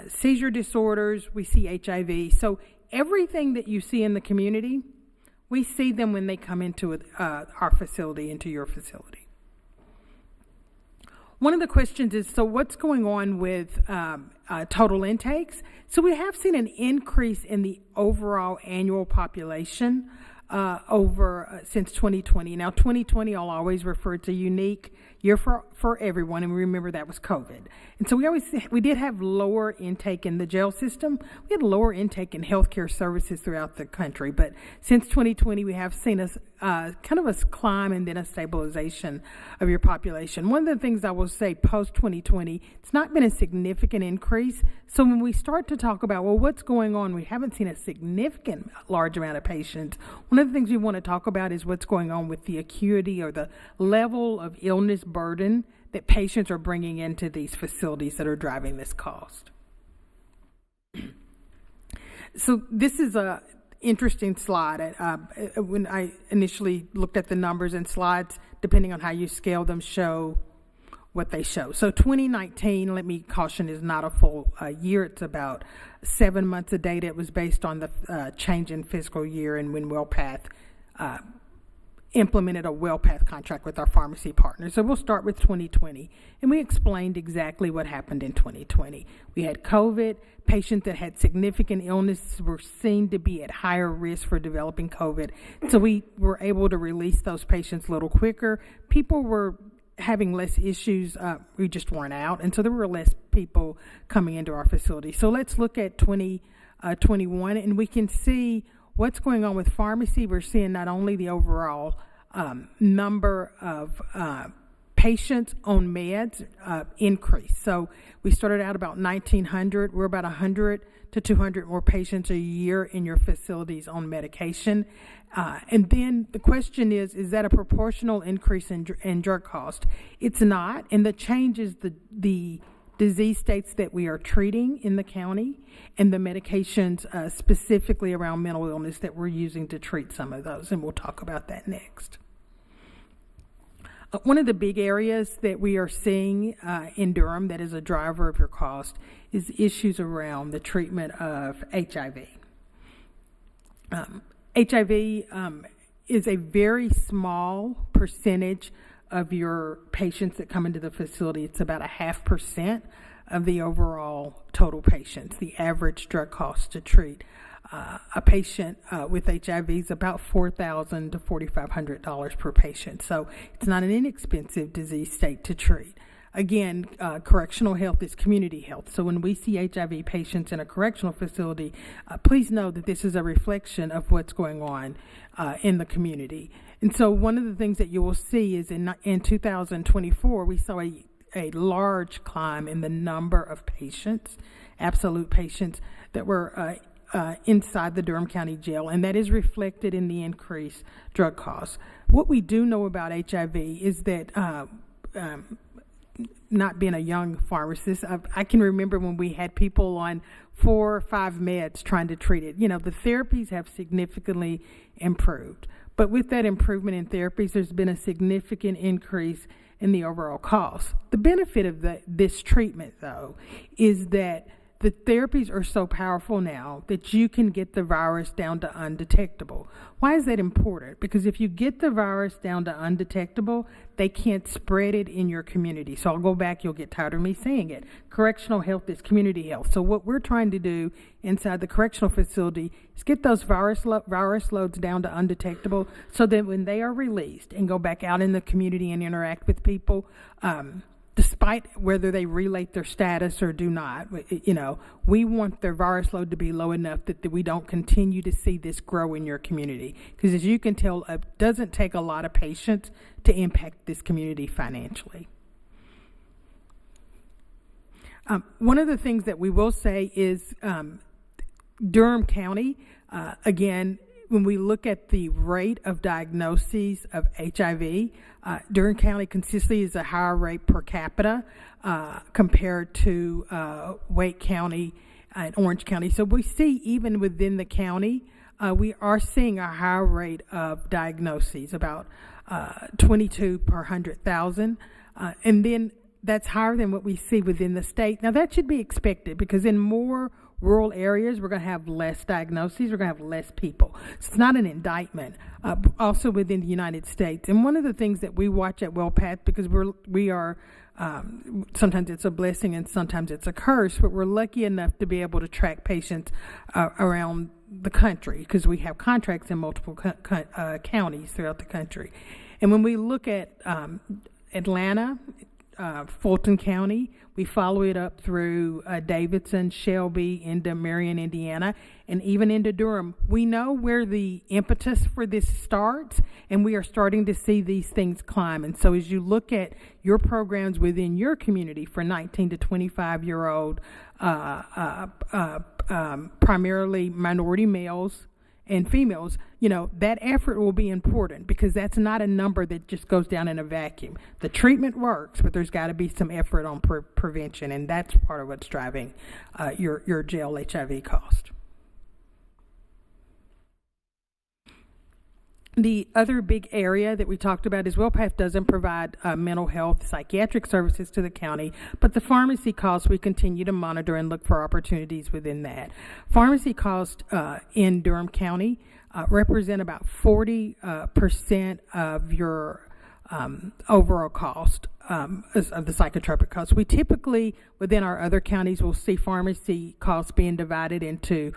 seizure disorders, we see HIV. So everything that you see in the community, we see them when they come into our facility, into your facility. One of the questions is, so what's going on with total intakes? So we have seen an increase in the overall annual population since 2020. Now, 2020, I'll always refer to unique year for everyone, and remember that was COVID. And so we did have lower intake in the jail system. We had lower intake in healthcare services throughout the country, but since 2020, we have seen kind of a climb and then a stabilization of your population. One of the things I will say post-2020, it's not been a significant increase. So when we start to talk about, well, what's going on, we haven't seen a significant large amount of patients. One of the things we want to talk about is what's going on with the acuity or the level of illness burden that patients are bringing into these facilities that are driving this cost. So this is a interesting slide. When I initially looked at the numbers, and slides, depending on how you scale them, show what they show. So 2019, let me caution, is not a full year. It's about 7 months of data. It was based on the change in fiscal year and when WellPath implemented a WellPath contract with our pharmacy partners. So we'll start with 2020. And we explained exactly what happened in 2020. We had COVID. Patients that had significant illness were seen to be at higher risk for developing COVID. So we were able to release those patients a little quicker. People were having less issues. We just weren't out. And so there were less people coming into our facility. So let's look at 2021, and we can see what's going on with pharmacy. We're seeing not only the overall number of patients on meds increase. So we started out about 1,900. We're about 100 to 200 more patients a year in your facilities on medication. And then the question is that a proportional increase in drug cost? It's not, and the change is the disease states that we are treating in the county and the medications specifically around mental illness that we're using to treat some of those, and we'll talk about that next. One of the big areas that we are seeing in Durham that is a driver of your cost is issues around the treatment of HIV. HIV is a very small percentage of your patients that come into the facility. It's about 0.5% of the overall total patients. The average drug cost to treat a patient with HIV is about $4,000 to $4,500 per patient. So it's not an inexpensive disease state to treat. Again, correctional health is community health. So when we see HIV patients in a correctional facility, please know that this is a reflection of what's going on in the community. And so one of the things that you will see is in 2024, we saw a large climb in the number of patients, absolute patients, that were inside the Durham County Jail, and that is reflected in the increased drug costs. What we do know about HIV is that not being a young pharmacist, I can remember when we had people on 4 or 5 meds trying to treat it. You know, the therapies have significantly improved. But with that improvement in therapies, there's been a significant increase in the overall cost. The benefit of this treatment, though, is that the therapies are so powerful now that you can get the virus down to undetectable. Why is that important? Because if you get the virus down to undetectable, they can't spread it in your community. So I'll go back, you'll get tired of me saying it. Correctional health is community health. So what we're trying to do inside the correctional facility is get those virus loads down to undetectable so that when they are released and go back out in the community and interact with people, despite whether they relate their status or do not, you know, we want their virus load to be low enough that we don't continue to see this grow in your community. Because as you can tell, it doesn't take a lot of patience to impact this community financially. One of the things that we will say is Durham County, again, when we look at the rate of diagnoses of HIV, Durham County consistently is a higher rate per capita compared to Wake County and Orange County. So we see even within the county, we are seeing a higher rate of diagnoses, about 22 per 100,000. And then that's higher than what we see within the state. Now that should be expected because in more rural areas, we're going to have less diagnoses, we're going to have less people. So it's not an indictment, also within the United States. And one of the things that we watch at WellPath, because we are, sometimes it's a blessing and sometimes it's a curse, but we're lucky enough to be able to track patients around the country because we have contracts in multiple counties throughout the country. And when we look at Atlanta, Fulton County. We follow it up through Davidson, Shelby, into Marion, Indiana, and even into Durham. We know where the impetus for this starts, and we are starting to see these things climb. And so as you look at your programs within your community for 19 to 25-year-old, primarily minority males and females, that effort will be important, because that's not a number that just goes down in a vacuum. The treatment works, but there's got to be some effort on prevention, and that's part of what's driving your jail HIV cost. The other big area that we talked about is WellPath doesn't provide mental health psychiatric services to the county, but the pharmacy costs we continue to monitor and look for opportunities within that. Pharmacy costs in Durham County represent about 40% of your overall cost of the psychotropic costs. We typically, within our other counties, will see pharmacy costs being divided into,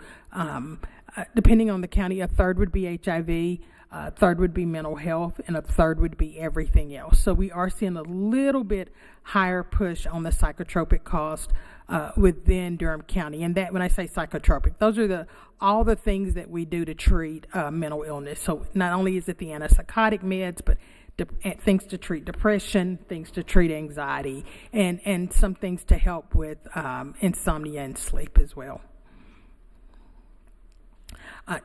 depending on the county, a third would be HIV, a third would be mental health, and a third would be everything else. So we are seeing a little bit higher push on the psychotropic cost within Durham County. And that, when I say psychotropic, those are all the things that we do to treat mental illness. So not only is it the antipsychotic meds, but things to treat depression, things to treat anxiety, and some things to help with insomnia and sleep as well.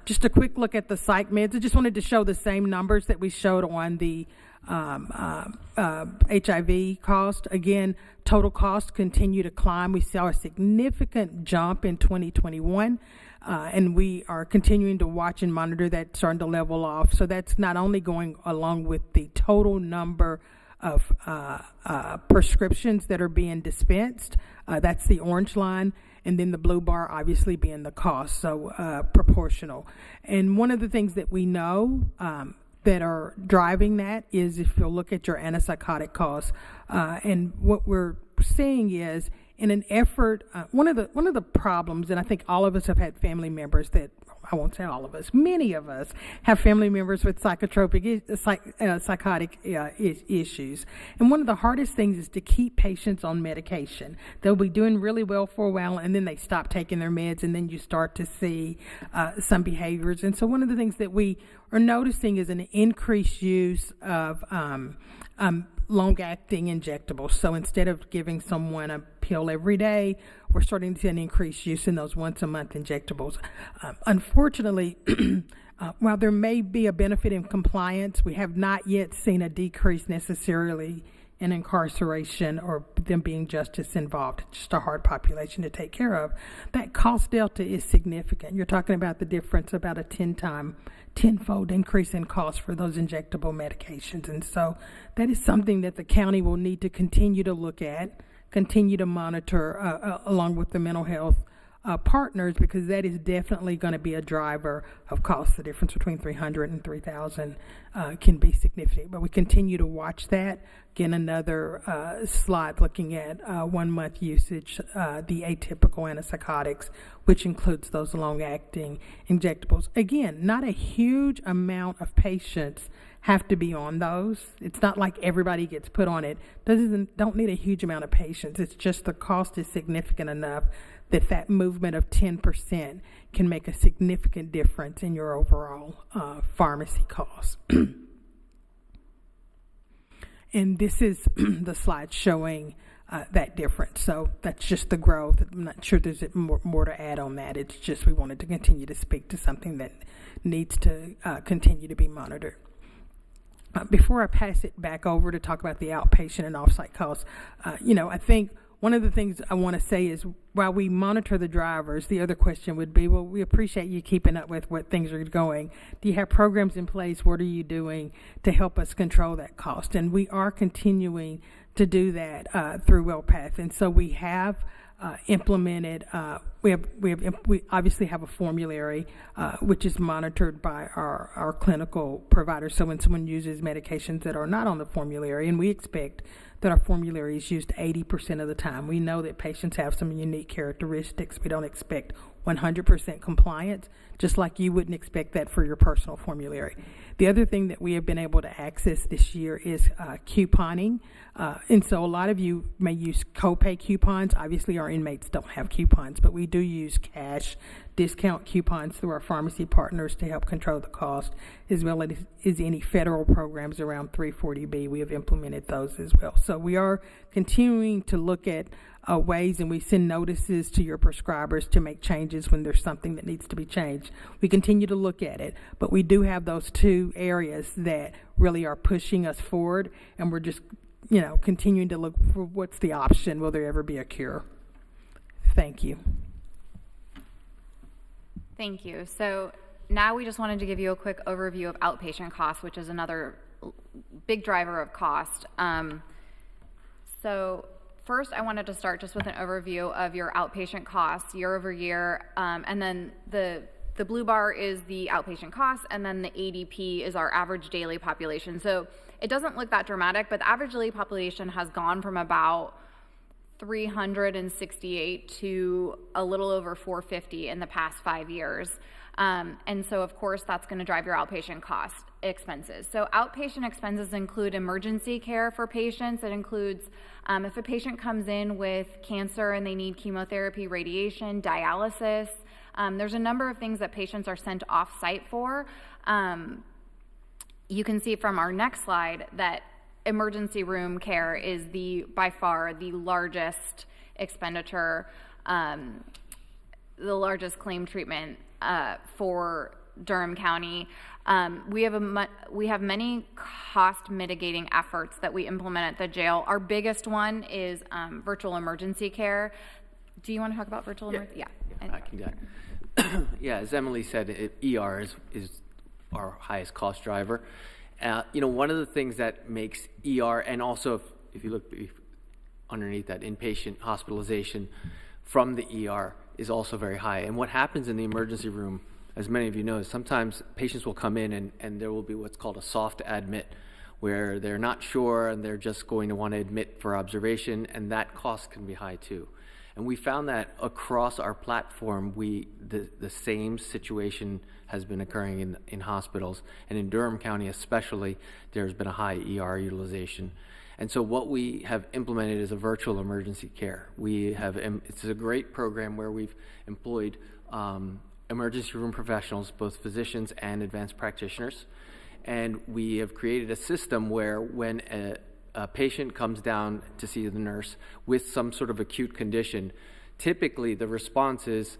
Just a quick look at the psych meds. I just wanted to show the same numbers that we showed on the HIV cost. Again, total costs continue to climb. We saw a significant jump in 2021, and we are continuing to watch and monitor that starting to level off. So that's not only going along with the total number of prescriptions that are being dispensed. That's the orange line. And then the blue bar obviously being the cost, so proportional. And one of the things that we know that are driving that is, if you'll look at your antipsychotic costs, and what we're seeing is, in an effort, one of the problems, and I think all of us have had family members that, I won't say all of us, many of us have family members with psychotic issues. And one of the hardest things is to keep patients on medication. They'll be doing really well for a while, and then they stop taking their meds, and then you start to see some behaviors. And so one of the things that we are noticing is an increased use of long-acting injectables. So instead of giving someone a pill every day, we're starting to see an increased use in those once-a-month injectables. Unfortunately, while there may be a benefit in compliance, we have not yet seen a decrease necessarily in incarceration or them being justice involved. It's just a hard population to take care of. That cost delta is significant. You're talking about the difference, about a tenfold increase in cost for those injectable medications. And so that is something that the county will need to continue to look at, continue to monitor along with the mental health partners, because that is definitely going to be a driver of cost. The difference between $300 and $3,000 can be significant, but we continue to watch that. Again, another slide looking at 1 month usage, the atypical antipsychotics, which includes those long-acting injectables. Again, not a huge amount of patients have to be on those. It's not like everybody gets put on it. Don't need a huge amount of patients. It's just the cost is significant enough that movement of 10% can make a significant difference in your overall pharmacy costs. And this is the slide showing that difference. So that's just the growth. I'm not sure there's more to add on that. It's just we wanted to continue to speak to something that needs to continue to be monitored. Before I pass it back over to talk about the outpatient and offsite costs, I think one of the things I want to say is, while we monitor the drivers, the other question would be, well, we appreciate you keeping up with what things are going. Do you have programs in place? What are you doing to help us control that cost? And we are continuing to do that through WellPath. And so we have implemented, we obviously have a formulary which is monitored by our clinical providers. So when someone uses medications that are not on the formulary, and we expect that our formulary is used 80% of the time. We know that patients have some unique characteristics. We don't expect 100% compliant, just like you wouldn't expect that for your personal formulary. The other thing that we have been able to access this year is couponing. And so a lot of you may use copay coupons. Obviously, our inmates don't have coupons, but we do use cash discount coupons through our pharmacy partners to help control the cost, as well as any federal programs around 340B. We have implemented those as well. So we are continuing to look at ways, and we send notices to your prescribers to make changes when there's something that needs to be changed. We continue to look at it, but we do have those two areas that really are pushing us forward, and we're just, continuing to look for what's the option. Will there ever be a cure? Thank you. Thank you. So now we just wanted to give you a quick overview of outpatient costs, which is another big driver of cost. So first, I wanted to start just with an overview of your outpatient costs year over year, and then the blue bar is the outpatient costs, and then the ADP is our average daily population. So it doesn't look that dramatic, but the average daily population has gone from about 368 to a little over 450 in the past 5 years. And so, of course, that's going to drive your outpatient cost expenses. So outpatient expenses include emergency care for patients. It includes if a patient comes in with cancer and they need chemotherapy, radiation, dialysis. There's a number of things that patients are sent off-site for. You can see from our next slide that emergency room care is by far the largest expenditure, the largest claim treatment for Durham County. We have many cost mitigating efforts that we implement at the jail. Our biggest one is virtual emergency care. Do you want to talk about virtual emergency? Yeah. I can do that. Yeah, as Emily said, ER is our highest cost driver. One of the things that makes ER, and also if you look underneath that, inpatient hospitalization from the ER is also very high. And what happens in the emergency room, as many of you know, is sometimes patients will come in and there will be what's called a soft admit, where they're not sure and they're just going to want to admit for observation, and that cost can be high too. And we found that across our platform, the same situation has been occurring in hospitals. And in Durham County especially, there's been a high ER utilization. And so what we have implemented is a virtual emergency care. It's a great program where we've employed emergency room professionals, both physicians and advanced practitioners. And we have created a system where when a patient comes down to see the nurse with some sort of acute condition, typically the response is,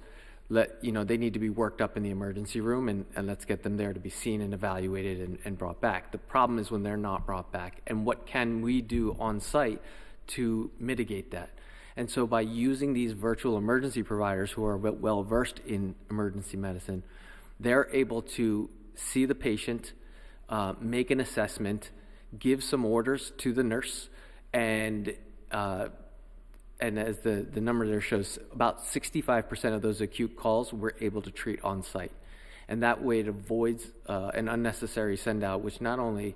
they need to be worked up in the emergency room and let's get them there to be seen and evaluated and brought back. The problem is when they're not brought back, and what can we do on site to mitigate that? And so by using these virtual emergency providers who are well versed in emergency medicine, they're able to see the patient, make an assessment, give some orders to the nurse, and as the number there shows, about 65% of those acute calls we're able to treat on site. And that way it avoids an unnecessary send out, which not only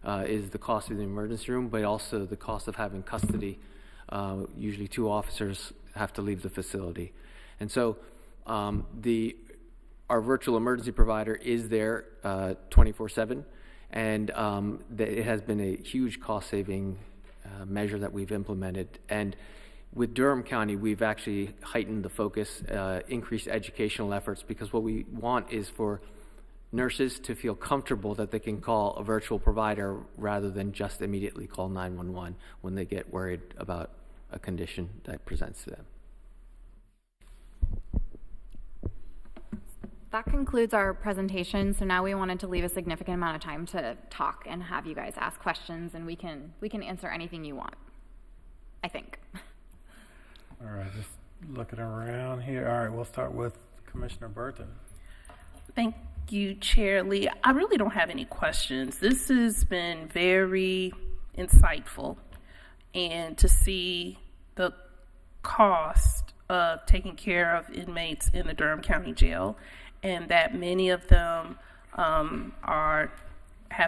is the cost of the emergency room, but also the cost of having custody. Usually 2 officers have to leave the facility. And so our virtual emergency provider is there 24/7, and it has been a huge cost-saving measure that we've implemented. And with Durham County, we've actually heightened the focus, increased educational efforts, because what we want is for nurses to feel comfortable that they can call a virtual provider rather than just immediately call 911 when they get worried about a condition that presents to them. That concludes our presentation. So now we wanted to leave a significant amount of time to talk and have you guys ask questions, and we can answer anything you want, I think. All right, just looking around here. All right, we'll start with Commissioner Burton. Thank you, Chair Lee. I really don't have any questions. This has been very insightful, and to see the cost of taking care of inmates in the Durham County Jail, and that many of them have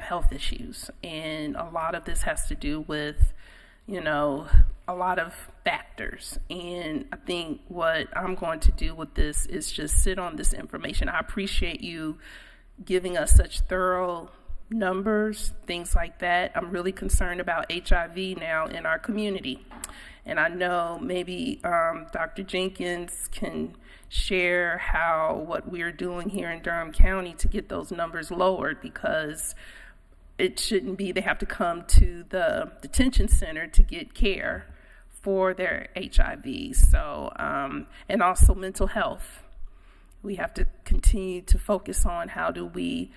health issues, and a lot of this has to do with, a lot of factors. And I think what I'm going to do with this is just sit on this information. I appreciate you giving us such thorough numbers, things like that. I'm really concerned about HIV now in our community. And I know maybe Dr. Jenkins can share what we're doing here in Durham County to get those numbers lowered, because it shouldn't be they have to come to the detention center to get care for their HIV. So, and also mental health. We have to continue to focus on how do we,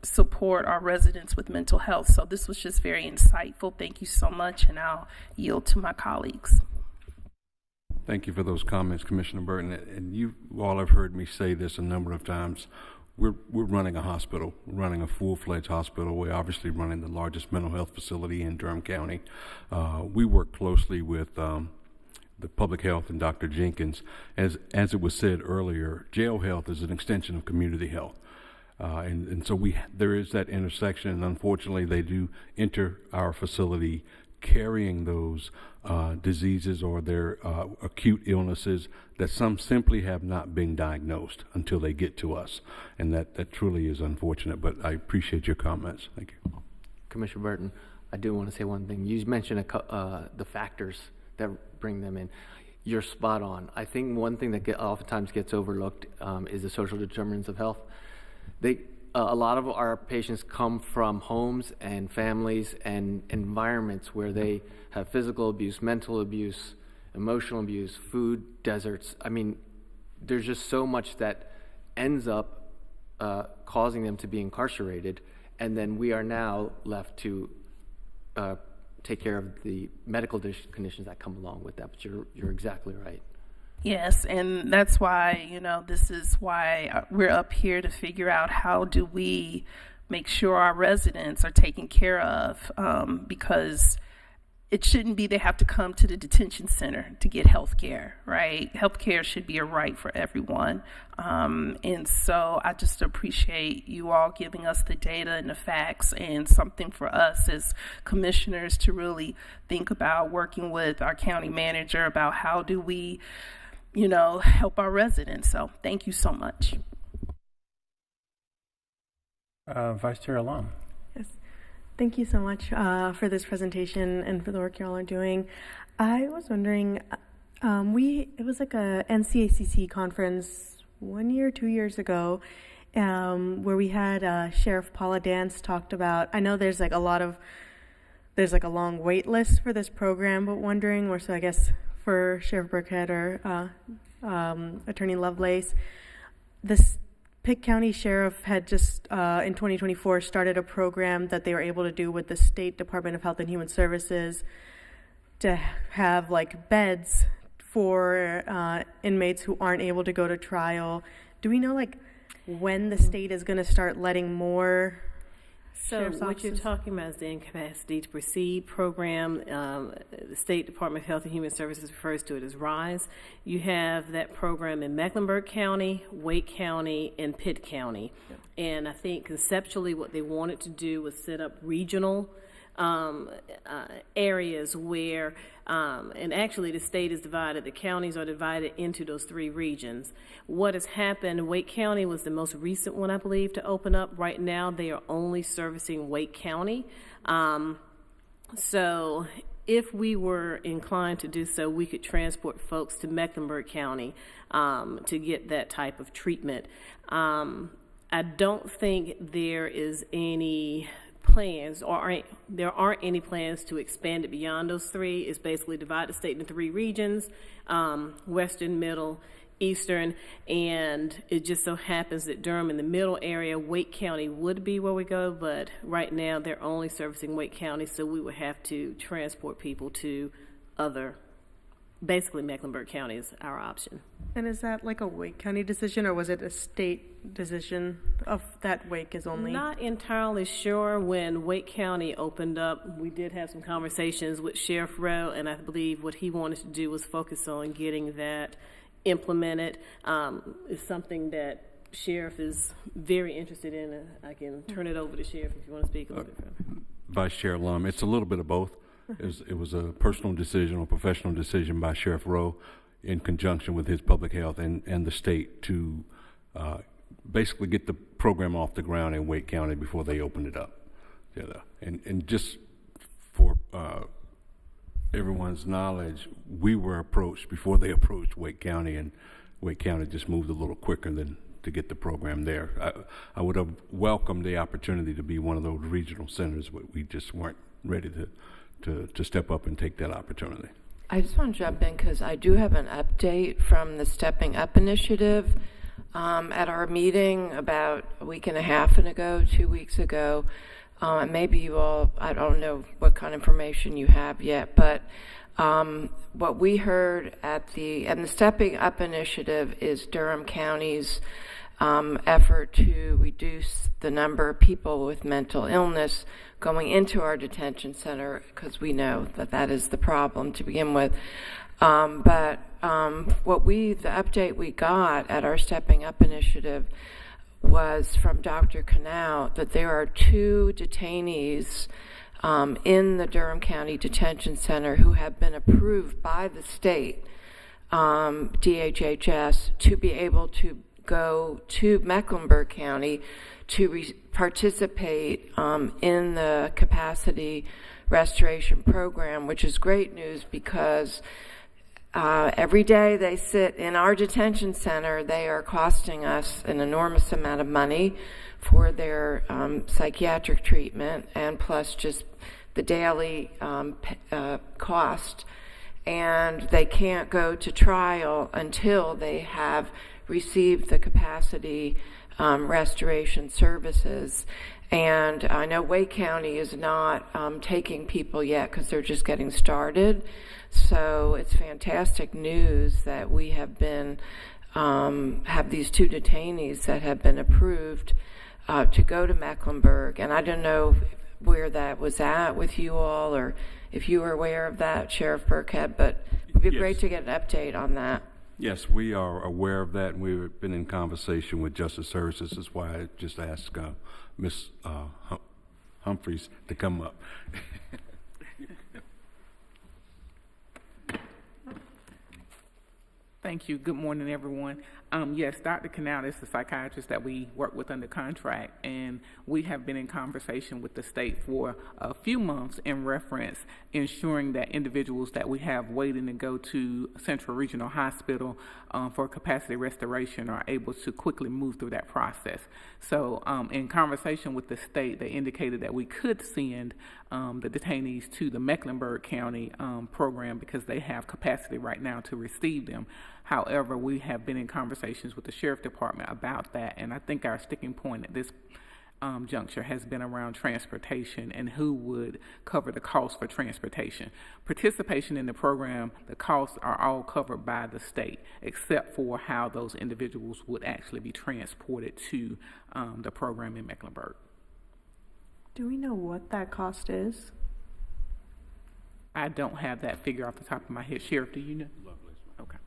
support our residents with mental health. So this was just very insightful. Thank you so much, and I'll yield to my colleagues. Thank you for those comments, Commissioner Burton. And you all have heard me say this a number of times. We're running a hospital. We're running a full-fledged hospital. We're obviously running the largest mental health facility in Durham County. We work closely with the public health and Dr. Jenkins. As it was said earlier, jail health is an extension of community health. And so there is that intersection, and unfortunately they do enter our facility carrying those diseases or their acute illnesses that some simply have not been diagnosed until they get to us. And that truly is unfortunate, but I appreciate your comments. Thank you. Commissioner Burton, I do want to say one thing. You mentioned the factors that bring them in. You're spot on. I think one thing that oftentimes gets overlooked is the social determinants of health. A lot of our patients come from homes and families and environments where they have physical abuse, mental abuse, emotional abuse, food deserts. I mean, there's just so much that ends up causing them to be incarcerated, and then we are now left to take care of the medical conditions that come along with that. But you're exactly right. Yes, and that's why, this is why we're up here to figure out how do we make sure our residents are taken care of, because it shouldn't be they have to come to the detention center to get health care, right? Health care should be a right for everyone. And so I just appreciate you all giving us the data and the facts, and something for us as commissioners to really think about, working with our county manager about how do we help our residents. So thank you so much. Vice Chair Alam. Yes, thank you so much for this presentation and for the work y'all are doing. I was wondering, it was like a NCACC conference 1 year, 2 years ago, where we had Sheriff Paula Dance talked about, I know there's like a long wait list for this program, but wondering, or so I guess for Sheriff Burkhead or Attorney Lovelace, this Pitt County Sheriff had just in 2024 started a program that they were able to do with the State Department of Health and Human Services to have like beds for inmates who aren't able to go to trial. Do we know like when the state is going to start letting more? So what you're talking about is the Incapacity to Proceed program. The State Department of Health and Human Services refers to it as RISE. You have that program in Mecklenburg County, Wake County, and Pitt County. Yep. And I think conceptually what they wanted to do was set up regional areas where, and actually the state is divided, the counties are divided into those three regions. What has happened, Wake County was the most recent one, I believe, to open up. Right now they are only servicing Wake County. So if we were inclined to do so, we could transport folks to Mecklenburg County to get that type of treatment. I don't think there is any plans, or there aren't any plans to expand it beyond those three. It's basically divide the state into three regions, western, middle, eastern, and it just so happens that Durham in the middle area, Wake County would be where we go, but right now they're only servicing Wake County, so we would have to transport people to basically Mecklenburg County is our option. And is that like a Wake County decision, or was it a state decision of that Wake is only? Not entirely sure. When Wake County opened up, we did have some conversations with Sheriff Rowe, and I believe what he wanted to do was focus on getting that implemented. It's something that Sheriff is very interested in. I can turn it over to Sheriff if you want to speak a little bit further. Vice Chair Lum, it's a little bit of both. It was a personal decision or professional decision by Sheriff Rowe in conjunction with his public health and the state to basically get the program off the ground in Wake County before they opened it up. And just for everyone's knowledge, we were approached before they approached Wake County, and Wake County just moved a little quicker than to get the program there. I would have welcomed the opportunity to be one of those regional centers, but we just weren't ready to step up and take that opportunity. I just want to jump in because I do have an update from the Stepping Up initiative. At our meeting about a week and a half ago, 2 weeks ago, maybe you all, I don't know what kind of information you have yet, but what we heard and the Stepping Up initiative is Durham County's effort to reduce the number of people with mental illness going into our detention center, because we know that is the problem to begin with. But the update we got at our Stepping Up initiative was from Dr. Canal that there are 2 detainees in the Durham County Detention Center who have been approved by the state, DHHS, to be able to go to Mecklenburg County to participate in the capacity restoration program, which is great news because every day they sit in our detention center, they are costing us an enormous amount of money for their psychiatric treatment, and plus just the daily cost. And they can't go to trial until they have received the capacity restoration services. And I know Wake County is not taking people yet because they're just getting started. So it's fantastic news that we have been have these 2 detainees that have been approved to go to Mecklenburg. And I don't know where that was at with you all, or if you were aware of that, Sheriff Burkhead, but it would be great to get an update on that. Yes, we are aware of that, and we've been in conversation with Justice Services. That's why I just asked Ms. Humphreys to come up. Thank you. Good morning, everyone. Yes, Dr. Canal is the psychiatrist that we work with under contract, and we have been in conversation with the state for a few months in reference ensuring that individuals that we have waiting to go to Central Regional Hospital for capacity restoration are able to quickly move through that process. So in conversation with the state, they indicated that we could send the detainees to the Mecklenburg County program because they have capacity right now to receive them. However, we have been in conversations with the Sheriff Department about that, and I think our sticking point at this juncture has been around transportation and who would cover the cost for transportation. Participation in the program, the costs are all covered by the state, except for how those individuals would actually be transported to the program in Mecklenburg. Do we know what that cost is? I don't have that figure off the top of my head. Sheriff, do you know? Okay.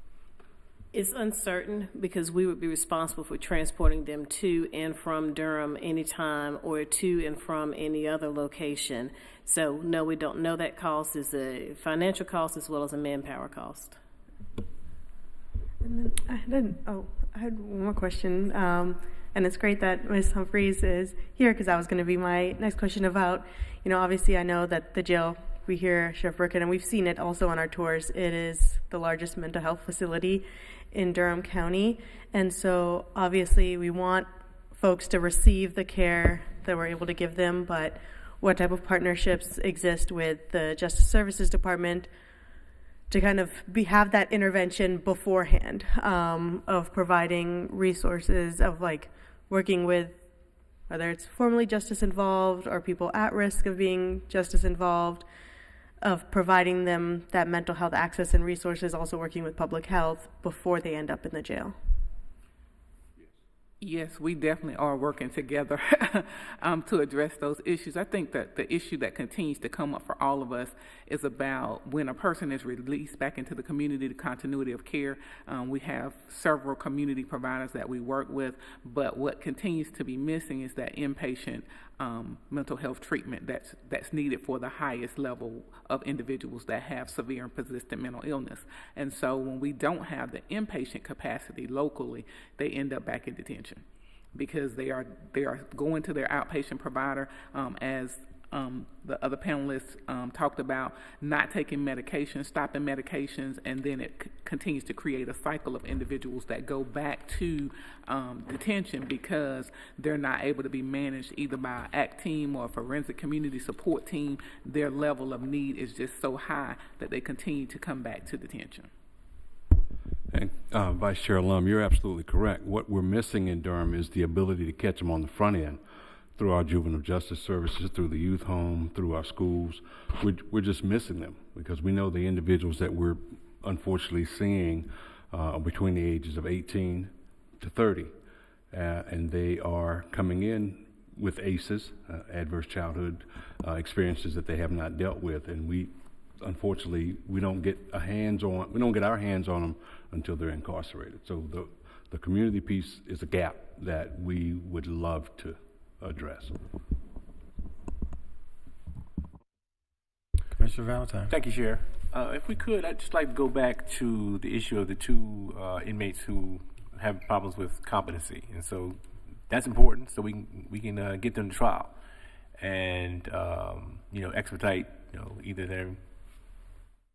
It's uncertain because we would be responsible for transporting them to and from Durham anytime, or to and from any other location. So no, we don't know that cost. Is a financial cost as well as a manpower cost. And then I had one more question. And it's great that Ms. Humphreys is here, because that was going to be my next question about, obviously I know that the jail, we hear Sheriff Burkett, and we've seen it also on our tours, it is the largest mental health facility in Durham County. And so obviously we want folks to receive the care that we're able to give them, but what type of partnerships exist with the Justice Services Department to kind of have that intervention beforehand, of providing resources, of working with whether it's formally justice involved or people at risk of being justice involved, of providing them that mental health access and resources, also working with public health before they end up in the jail. Yes, we definitely are working together to address those issues. I think that the issue that continues to come up for all of us is about when a person is released back into the community, the continuity of care. We have several community providers that we work with, but what continues to be missing is that inpatient mental health treatment that's needed for the highest level of individuals that have severe and persistent mental illness. And so when we don't have the inpatient capacity locally, they end up back in detention because they are going to their outpatient provider, as the other panelists talked about, not taking medications, stopping medications, and then it continues to create a cycle of individuals that go back to detention because they're not able to be managed either by an ACT team or a forensic community support team. Their level of need is just so high that they continue to come back to detention. And Vice Chair Lum, you're absolutely correct. What we're missing in Durham is the ability to catch them on the front end through our juvenile justice services, through the youth home, through our schools. We're just missing them because we know the individuals that we're unfortunately seeing between the ages of 18 to 30, and they are coming in with ACEs, adverse childhood experiences that they have not dealt with, and we don't get our hands on them until they're incarcerated. So the community piece is a gap that we would love to address. Commissioner Valentine. Thank you, Chair. If we could, I'd just like to go back to the issue of the two inmates who have problems with competency, and so that's important. So we can get them to trial and expedite either their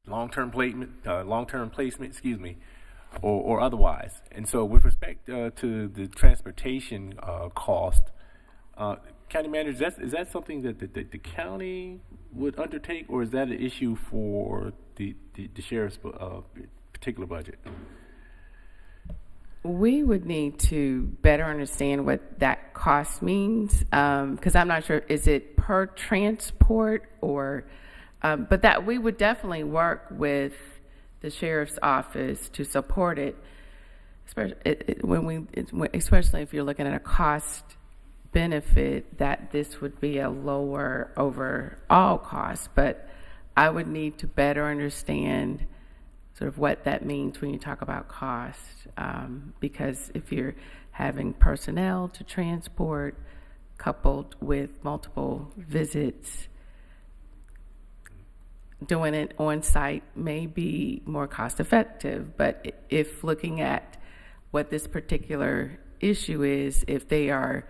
long-term placement, or otherwise. And so, with respect to the transportation cost. County manager, is that something that the county would undertake, or is that an issue for the sheriff's particular budget? We would need to better understand what that cost means, because I'm not sure, is it per transport or, but that we would definitely work with the sheriff's office to support it, especially if you're looking at a cost benefit, that this would be a lower overall cost. But I would need to better understand sort of what that means when you talk about cost, because if you're having personnel to transport coupled with multiple visits, doing it on site may be more cost effective. But if looking at what this particular issue is, if they are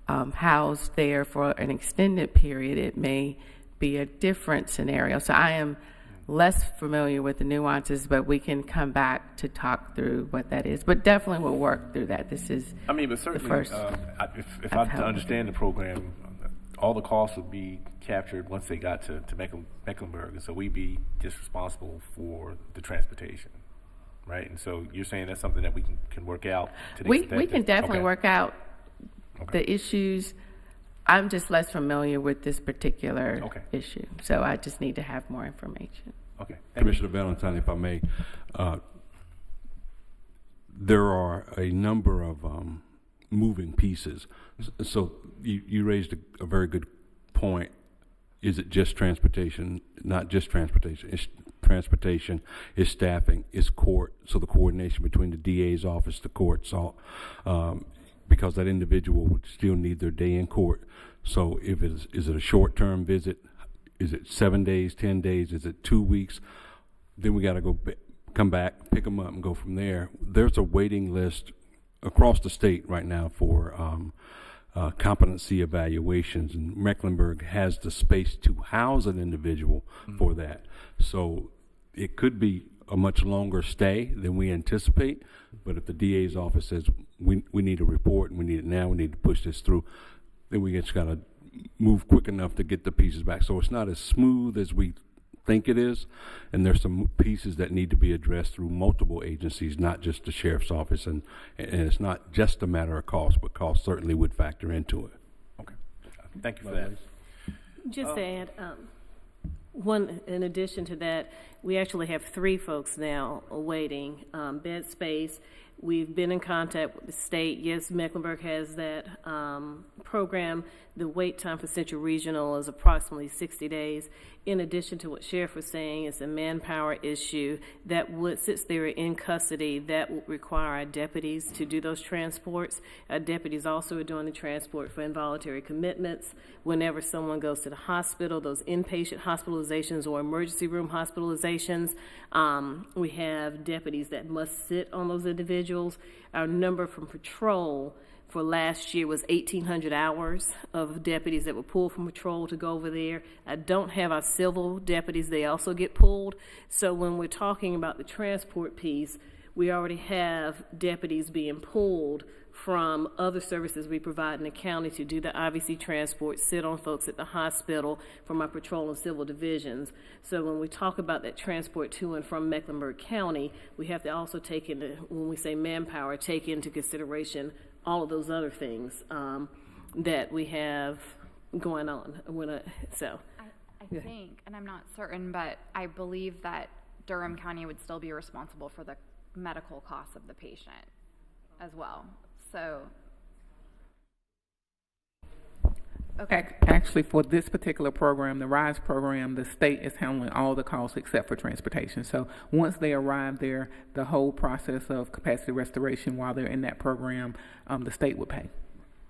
housed there for an extended period, it may be a different scenario. So I am less familiar with the nuances, but we can come back to talk through what that is. But definitely we'll work through that. This is but certainly, the first. If I understand the program, all the costs would be captured once they got to Mecklenburg, and so we'd be just responsible for the transportation, right? And so you're saying that's something that we can work out. We can definitely work out the issues. I'm just less familiar with this particular issue, so I just need to have more information. Okay. Commissioner Valentine, if I may, there are a number of moving pieces. So you raised a very good point. Is it just transportation? Not just transportation. It's transportation, it's staffing, it's court. So the coordination between the DA's office, the courts, because that individual would still need their day in court. So if is it a short-term visit? Is it 7 days, 10 days? Is it 2 weeks? Then we got to come back, pick them up, and go from there. There's a waiting list across the state right now for competency evaluations, and Mecklenburg has the space to house an individual for that. So it could be a much longer stay than we anticipate, but if the DA's office says we need a report and we need it now, we need to push this through, then we just got to move quick enough to get the pieces back. So it's not as smooth as we think it is, and there's some pieces that need to be addressed through multiple agencies, not just the sheriff's office, and it's not just a matter of cost, but cost certainly would factor into it. Okay, thank you for that. Just to add, one, in addition to that, we actually have 3 folks now awaiting bed space. We've been in contact with the state. Yes, Mecklenburg has that program. The wait time for Central Regional is approximately 60 days. In addition to what Sheriff was saying, it's a manpower issue that since they're in custody, that would require our deputies to do those transports. Our deputies also are doing the transport for involuntary commitments. Whenever someone goes to the hospital, those inpatient hospitalizations or emergency room hospitalizations, we have deputies that must sit on those individuals. Our number from patrol for last year was 1,800 hours of deputies that were pulled from patrol to go over there. I don't have our civil deputies. They also get pulled. So when we're talking about the transport piece, we already have deputies being pulled from other services we provide in the county to do the IVC transport, sit on folks at the hospital from our patrol and civil divisions. So when we talk about that transport to and from Mecklenburg County, we have to also take into, when we say manpower, take into consideration all of those other things that we have going on. I think, and I'm not certain, but I believe that Durham County would still be responsible for the medical costs of the patient as well. So, okay. Actually, for this particular program, the RISE program, the state is handling all the costs except for transportation. So once they arrive there, the whole process of capacity restoration while they're in that program, the state would pay.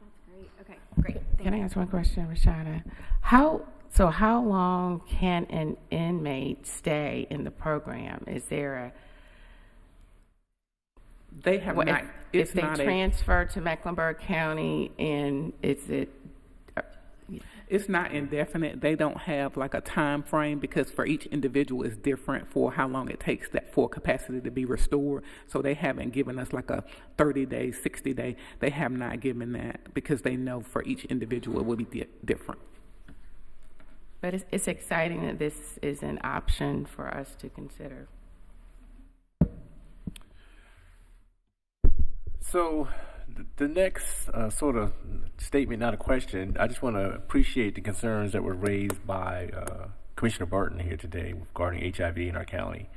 That's great. Okay, great. Can I ask one question, Rashada? How long can an inmate stay in the program? Is there a They have not. If they transfer to Mecklenburg County, and is it? It's not indefinite. They don't have like a time frame because for each individual is different for how long it takes that for capacity to be restored. So they haven't given us like a 30-day, 60-day. They have not given that because they know for each individual it will be different. But it's exciting that this is an option for us to consider. So the next sort of statement, not a question, I just want to appreciate the concerns that were raised by Commissioner Burton here today regarding HIV in our county.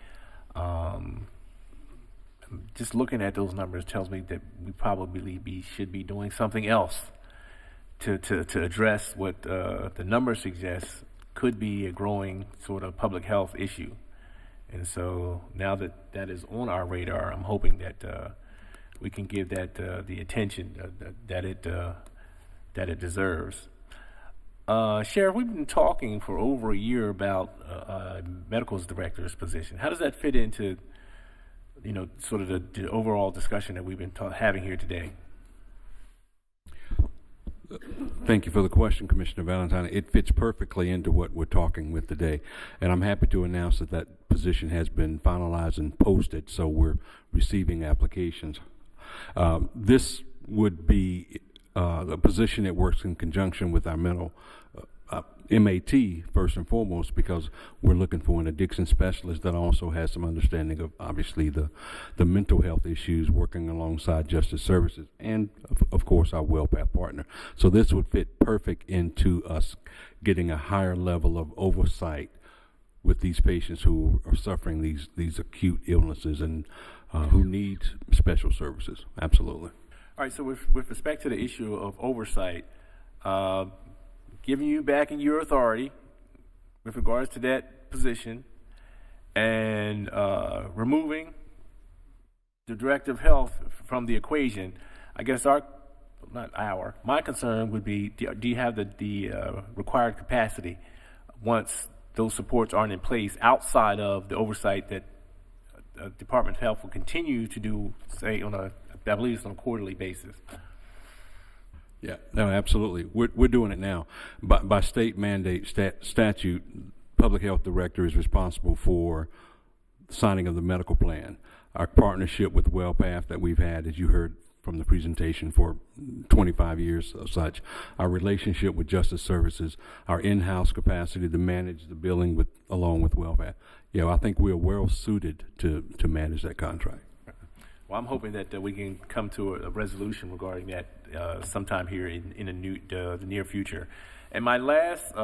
Just looking at those numbers tells me that we probably should be doing something else to address what the numbers suggest could be a growing sort of public health issue. And so now that that is on our radar, I'm hoping that we can give that the attention that it deserves. Sheriff, we've been talking for over a year about medical director's position. How does that fit into, sort of the overall discussion that we've been having here today? Thank you for the question, Commissioner Valentine. It fits perfectly into what we're talking with today. And I'm happy to announce that that position has been finalized and posted, so we're receiving applications. This would be a position that works in conjunction with our mental MAT first and foremost, because we're looking for an addiction specialist that also has some understanding of obviously the mental health issues, working alongside justice services and of course our WellPath partner. So this would fit perfect into us getting a higher level of oversight with these patients who are suffering these acute illnesses and who need special services. Absolutely. All right, so with respect to the issue of oversight, giving you back in your authority with regards to that position and removing the director of health from the equation, I guess my concern would be, do you have the required capacity once those supports aren't in place outside of the oversight that Department of Health will continue to do, say, I believe it's on a quarterly basis? Yeah, no, absolutely. We're doing it now. By state mandate statute, public health director is responsible for signing of the medical plan. Our partnership with WellPath that we've had, as you heard from the presentation, for 25 years of such, our relationship with justice services, our in-house capacity to manage the billing along with WellPath. I think we are well suited to manage that contract. Well, I'm hoping that we can come to a resolution regarding that sometime here in the near future. And my last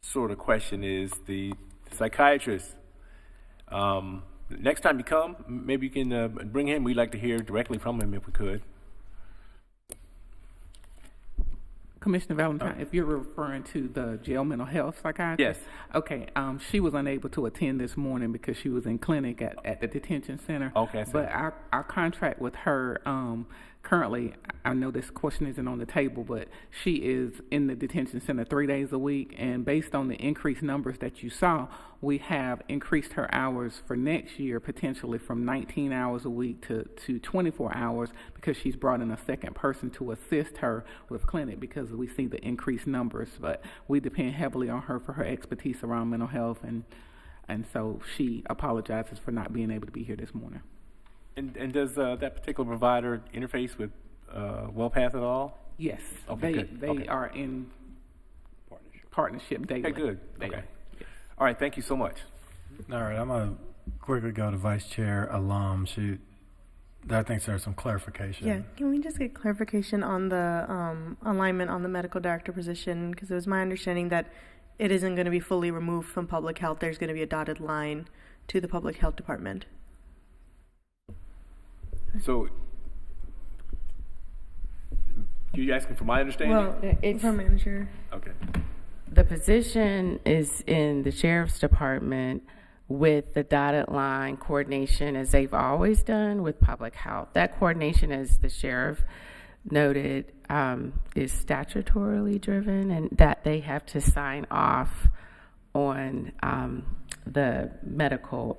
sort of question is the psychiatrist next time you come, maybe you can bring him. We'd like to hear directly from him if we could. Commissioner Valentine, if you're referring to the jail mental health psychiatrist. Yes. Okay, she was unable to attend this morning because she was in clinic at the detention center. Okay. But our contract with her, currently, I know this question isn't on the table, but she is in the detention center 3 days a week, and based on the increased numbers that you saw, we have increased her hours for next year potentially from 19 hours a week to 24 hours because she's brought in a second person to assist her with clinic because we see the increased numbers. But we depend heavily on her for her expertise around mental health, and so she apologizes for not being able to be here this morning. And does that particular provider interface with WellPath at all? Yes. Okay, they okay. are in partnership daily. Okay, good. Daily. Okay. All right, thank you so much. All right, I'm going to quickly go to Vice Chair Alam. I think there's some clarification. Yeah, can we just get clarification on the alignment on the medical director position? Because it was my understanding that it isn't going to be fully removed from public health. There's going to be a dotted line to the public health department. So, you asking for my understanding? Well, it's for manager. Okay. The position is in the sheriff's department with the dotted line coordination, as they've always done with public health. That coordination, as the sheriff noted, is statutorily driven, and that they have to sign off on the medical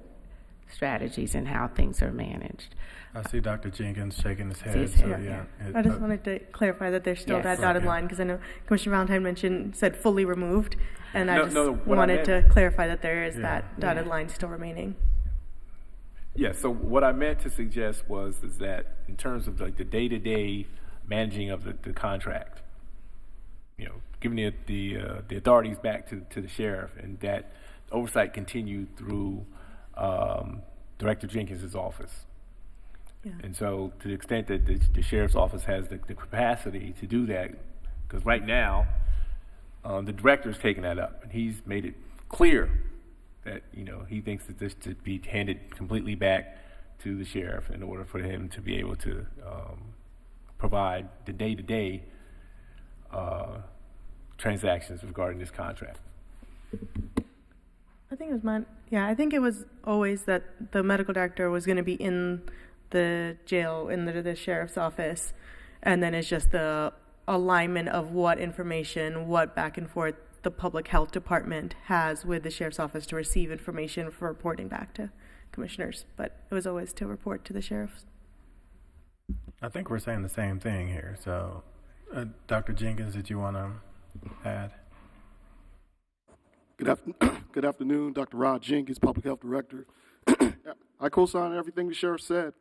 strategies and how things are managed. I see Dr. Jenkins shaking his head. I just wanted to clarify that there's still that dotted line, because I know Commissioner Valentine said fully removed, and I wanted to clarify that there is that dotted line still remaining. Yeah, so what I meant to suggest is that in terms of like the day-to-day managing of the contract, giving the authorities back to the sheriff, and that oversight continued through Director Jenkins' office. Yeah. And so to the extent that the sheriff's office has the capacity to do that, because right now the director's taking that up, and he's made it clear that he thinks that this should be handed completely back to the sheriff in order for him to be able to provide the day-to-day transactions regarding this contract. I think it was I think it was always that the medical director was going to be in the jail, in the sheriff's office, and then it's just the alignment of what information, what back and forth the public health department has with the sheriff's office to receive information for reporting back to commissioners. But it was always to report to the sheriffs. I think we're saying the same thing here. So, Dr. Jenkins, did you want to add? Good afternoon, Dr. Rod Jenkins, Public Health Director. I co-sign everything the sheriff said.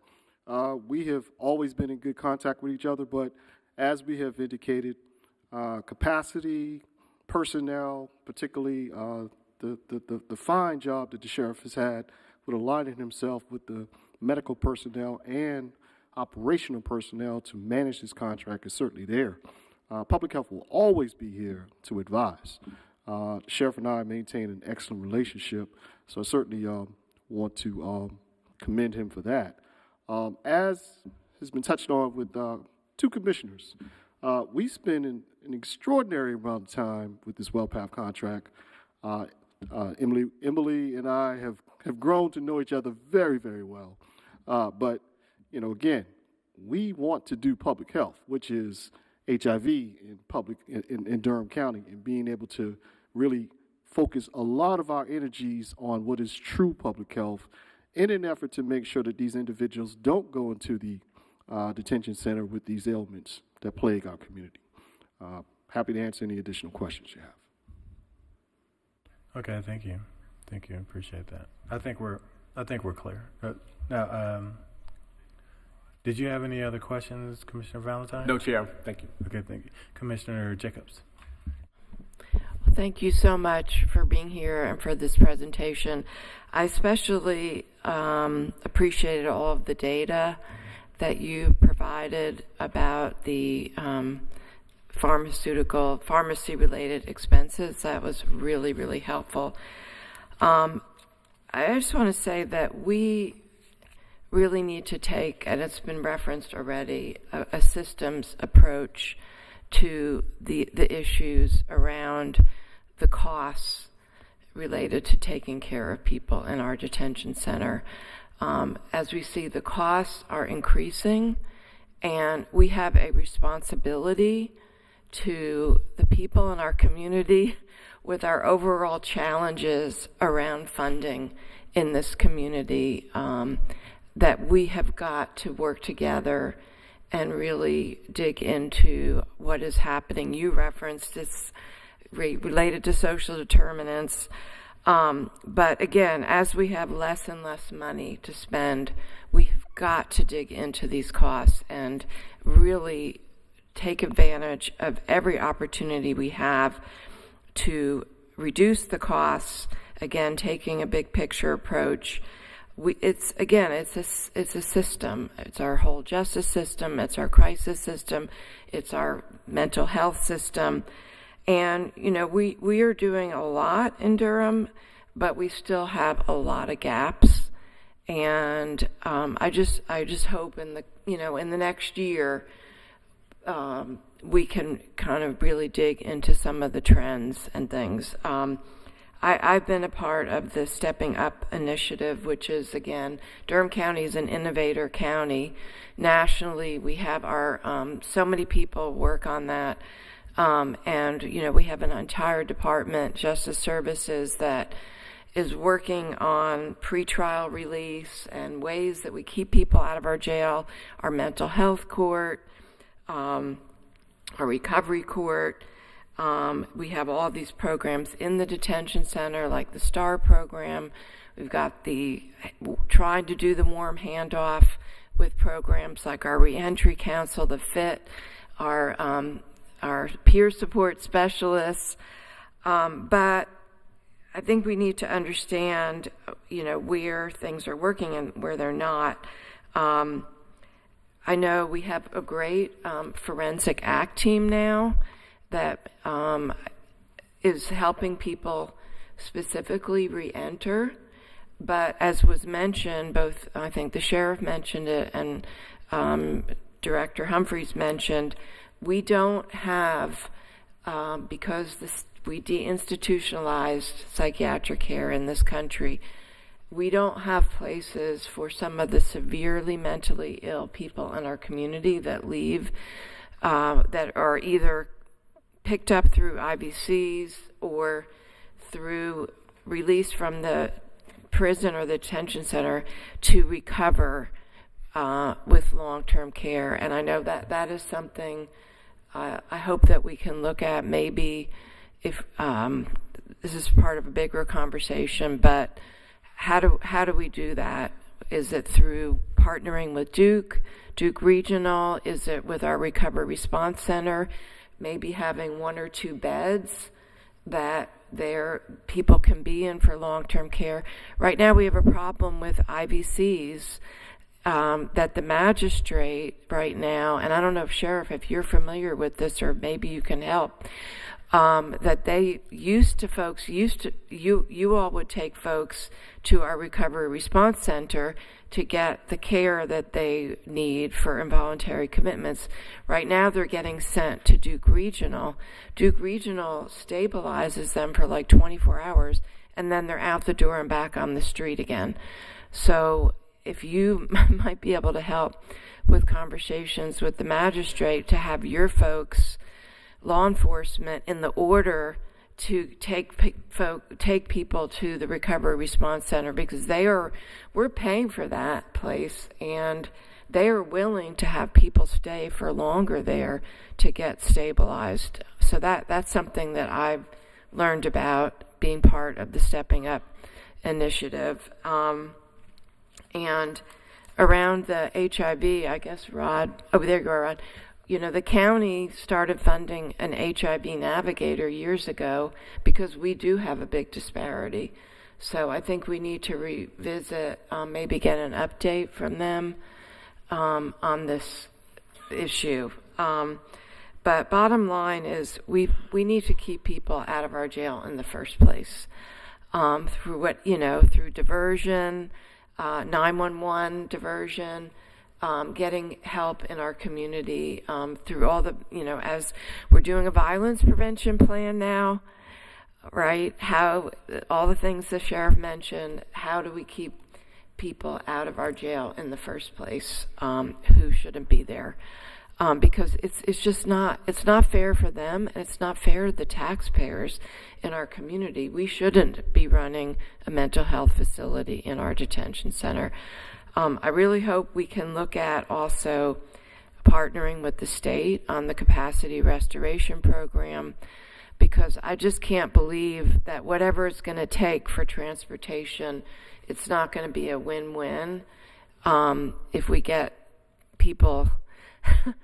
We have always been in good contact with each other, but as we have indicated, capacity, personnel, particularly the fine job that the sheriff has had with aligning himself with the medical personnel and operational personnel to manage this contract is certainly there. Public health will always be here to advise. The sheriff and I maintain an excellent relationship, so I certainly want to commend him for that. As has been touched on with two commissioners, we spend an extraordinary amount of time with this WellPath contract. Emily and I have grown to know each other very, very well. But, again, we want to do public health, which is HIV in Durham County, and being able to really focus a lot of our energies on what is true public health in an effort to make sure that these individuals don't go into the detention center with these ailments that plague our community. Happy to answer any additional questions you have. Okay, thank you. Thank you. Appreciate that. I think we're clear. Now, did you have any other questions, Commissioner Valentine? No, Chair. Thank you. Okay, thank you. Commissioner Jacobs. Thank you so much for being here and for this presentation. I especially appreciated all of the data that you provided about the pharmacy-related expenses. That was really, really helpful. I just want to say that we really need to take, and it's been referenced already, a systems approach to the issues around the costs related to taking care of people in our detention center. As we see, the costs are increasing, and we have a responsibility to the people in our community with our overall challenges around funding in this community, that we have got to work together and really dig into what is happening. You referenced this related to social determinants. But again, as we have less and less money to spend, we've got to dig into these costs and really take advantage of every opportunity we have to reduce the costs. Again, taking a big picture approach. It's a system. It's our whole justice system. It's our crisis system. It's our mental health system. And, we are doing a lot in Durham, but we still have a lot of gaps. And I just hope in the next year, we can kind of really dig into some of the trends and things. I've been a part of the Stepping Up initiative, which is, again, Durham County is an innovator county. Nationally, we have our, so many people work on that. And, we have an entire department, Justice Services, that is working on pretrial release and ways that we keep people out of our jail, our mental health court, our recovery court. We have all these programs in the detention center, like the STAR program. We've got trying to do the warm handoff with programs like our reentry council, the FIT, our peer support specialists. But I think we need to understand, where things are working and where they're not. I know we have a great forensic act team now that is helping people specifically re-enter. But as was mentioned, I think the sheriff mentioned it and Director Humphreys mentioned, we don't have, because we deinstitutionalized psychiatric care in this country, we don't have places for some of the severely mentally ill people in our community that leave, that are either picked up through IVCs or through release from the prison or the detention center to recover with long-term care. And I know that is something I hope that we can look at, maybe if this is part of a bigger conversation, but how do we do that? Is it through partnering with Duke Regional? Is it with our Recovery Response Center? Maybe having 1 or 2 beds that people can be in for long-term care. Right now we have a problem with IVCs that the magistrate right now, and I don't know if Sheriff, if you're familiar with this or maybe you can help, that they you all would take folks to our Recovery Response Center to get the care that they need for involuntary commitments. Right now they're getting sent to Duke Regional. Duke Regional stabilizes them for like 24 hours and then they're out the door and back on the street again. So if you might be able to help with conversations with the magistrate to have your folks, law enforcement, in the order to take people to the Recovery Response Center, because we're paying for that place and they are willing to have people stay for longer there to get stabilized. So that's something that I've learned about being part of the Stepping Up initiative. And around the HIV, I guess Rod, there you go, Rod. The county started funding an HIV navigator years ago because we do have a big disparity. So I think we need to revisit, maybe get an update from them on this issue. But bottom line is we need to keep people out of our jail in the first place. through through diversion, 911 diversion, getting help in our community through all the, as we're doing a violence prevention plan now, right? How all the things the sheriff mentioned, how do we keep people out of our jail in the first place who shouldn't be there? Because it's just not fair for them, and it's not fair to the taxpayers in our community. We shouldn't be running a mental health facility in our detention center. I really hope we can look at also partnering with the state on the capacity restoration program, because I just can't believe that whatever it's going to take for transportation, it's not going to be a win-win if we get people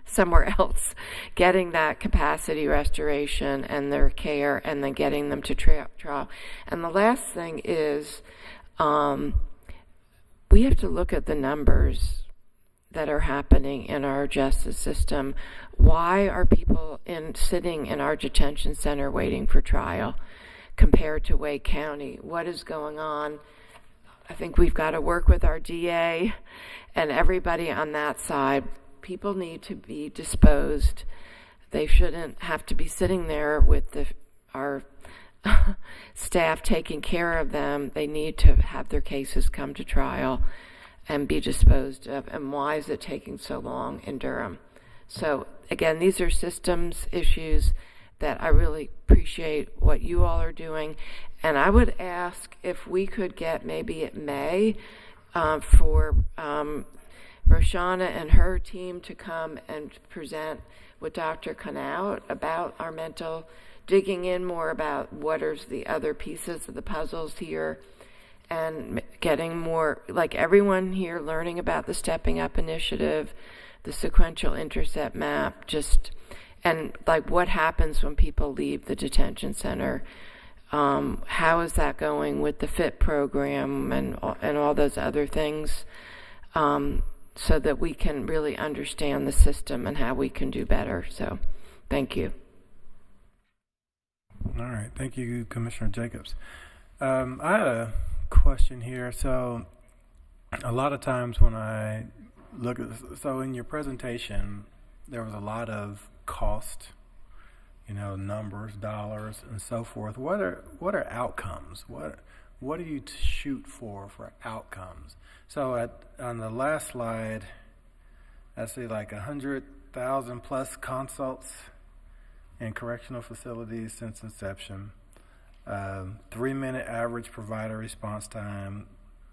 somewhere else getting that capacity restoration and their care, and then getting them to trial. And the last thing is we have to look at the numbers that are happening in our justice system. Why are people sitting in our detention center waiting for trial compared to Wake County? What is going on? I think we've got to work with our DA and everybody on that side. People need to be disposed. They shouldn't have to be sitting there with our staff taking care of them. They need to have their cases come to trial and be disposed of. And why is it taking so long in Durham? So again, these are systems issues that I really appreciate what you all are doing. And I would ask if we could get maybe at May for Roshana and her team to come and present with Dr. Knaut about our mental, digging in more about what are the other pieces of the puzzles here, and getting more, like everyone here, learning about the Stepping Up initiative, the sequential intercept map, and like what happens when people leave the detention center. How is that going with the FIT program and all those other things, so that we can really understand the system and how we can do better. So thank you. All right. Thank you, Commissioner Jacobs. I had a question here. So a lot of times when I look at this, so in your presentation, there was a lot of cost, numbers, dollars, and so forth. What are outcomes? What do you shoot for outcomes? So on the last slide, I see like 100,000 plus consults in correctional facilities since inception, 3-minute average provider response time,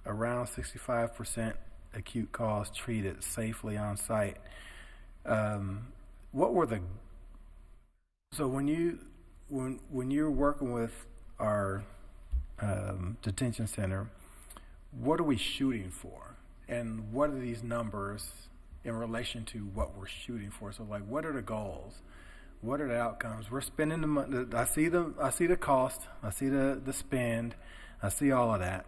around 65% acute calls treated safely on site. So when you're working with our detention center, what are we shooting for? And what are these numbers in relation to what we're shooting for? So like, what are the goals? What are the outcomes? We're spending the money. I see the cost. I see the spend. I see all of that.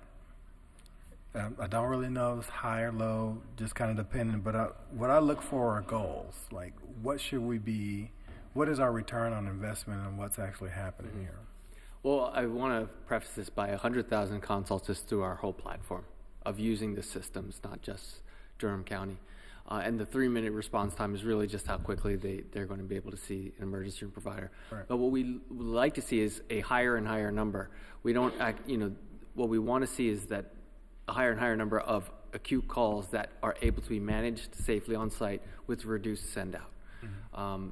I don't really know if it's high or low, just kind of dependent. But what I look for are goals. Like, what should we be? What is our return on investment, and what's actually happening here? Well, I want to preface this by 100,000 consults is through our whole platform of using the systems, not just Durham County. And the 3-minute response time is really just how quickly they're going to be able to see an emergency room provider. Right. But what we would like to see is a higher and higher number. We don't, what we want to see is that a higher and higher number of acute calls that are able to be managed safely on site with reduced send out. Mm-hmm.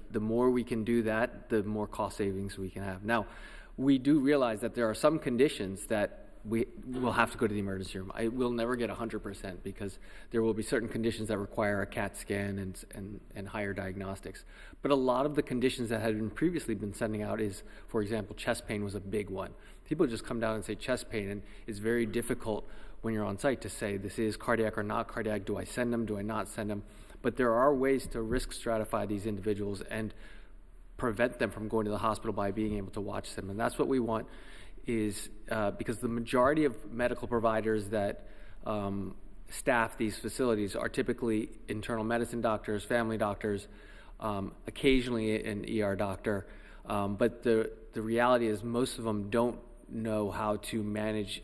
The more we can do that, the more cost savings we can have. Now, we do realize that there are some conditions that we will have to go to the emergency room. I will never get 100% because there will be certain conditions that require a CAT scan and higher diagnostics. But a lot of the conditions that had previously been sending out is, for example, chest pain was a big one. People just come down and say chest pain, and it's very difficult when you're on site to say this is cardiac or not cardiac. Do I send them? Do I not send them? But there are ways to risk stratify these individuals and prevent them from going to the hospital by being able to watch them. And that's what we want is because the majority of medical providers that staff these facilities are typically internal medicine doctors, family doctors, occasionally an ER doctor. But the reality is most of them don't know how to manage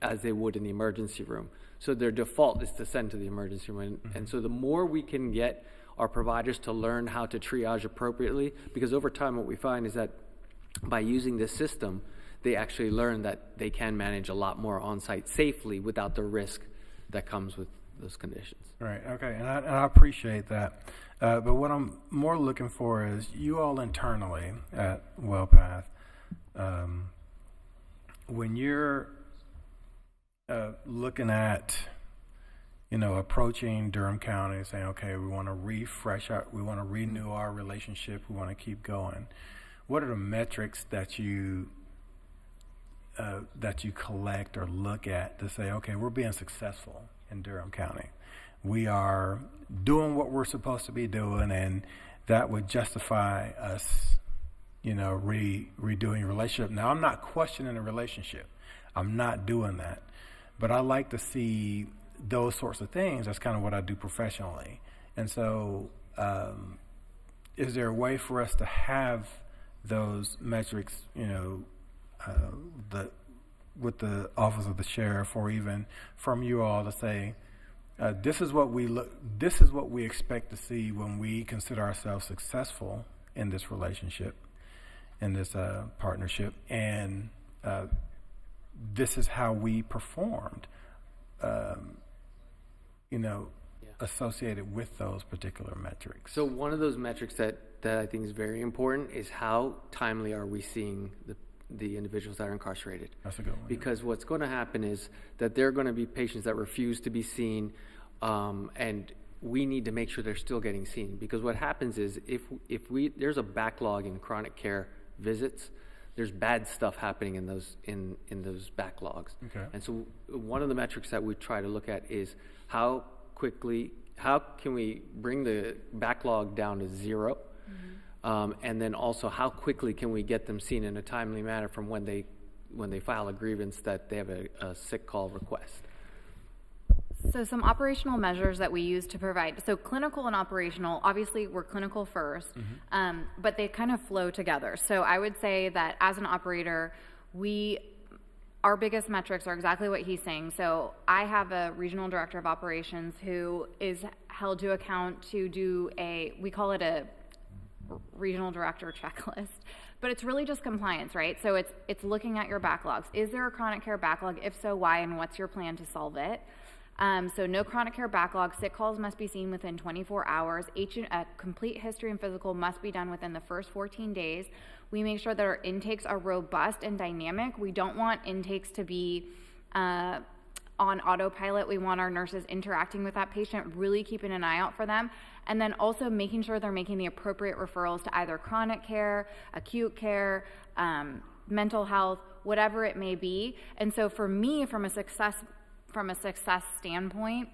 as they would in the emergency room. So their default is to send to the emergency room. And so the more we can get our providers to learn how to triage appropriately, because over time what we find is that by using this system, they actually learn that they can manage a lot more on-site safely without the risk that comes with those conditions. Right, okay, and I appreciate that. But what I'm more looking for is you all internally at WellPath, when you're looking at, approaching Durham County and saying, okay, we want to we want to renew our relationship, we want to keep going. What are the metrics that you collect or look at to say, okay, we're being successful in Durham County. We are doing what we're supposed to be doing, and that would justify us, redoing a relationship. Now, I'm not questioning a relationship. I'm not doing that. But I like to see those sorts of things. That's kind of what I do professionally. And so is there a way for us to have those metrics, with the Office of the Sheriff, or even from you all, to say, this is what we expect to see when we consider ourselves successful in this relationship, in this partnership, and this is how we performed, associated with those particular metrics. So one of those metrics that I think is very important is how timely are we seeing the individuals that are incarcerated. That's a good one. Because what's going to happen is that there are going to be patients that refuse to be seen, and we need to make sure they're still getting seen. Because what happens is if there's a backlog in chronic care visits, there's bad stuff happening in those backlogs. Okay. And so one of the metrics that we try to look at is how can we bring the backlog down to zero? And then also how quickly can we get them seen in a timely manner from when they file a grievance that they have a sick call request. So some operational measures that we use to provide, so clinical and operational, obviously we're clinical first, but they kind of flow together. So I would say that as an operator, our biggest metrics are exactly what he's saying. So I have a regional director of operations who is held to account to do we call it a regional director checklist, but it's really just compliance, right? So it's looking at your backlogs. Is there a chronic care backlog? If so, why, and what's your plan to solve it? So no chronic care backlog. Sick calls must be seen within 24 hours. A complete history and physical must be done within the first 14 days. We make sure that our intakes are robust and dynamic. We don't want intakes to be on autopilot. We want our nurses interacting with that patient, really keeping an eye out for them, and then also making sure they're making the appropriate referrals to either chronic care, acute care, mental health, whatever it may be. And so for me, from a success standpoint,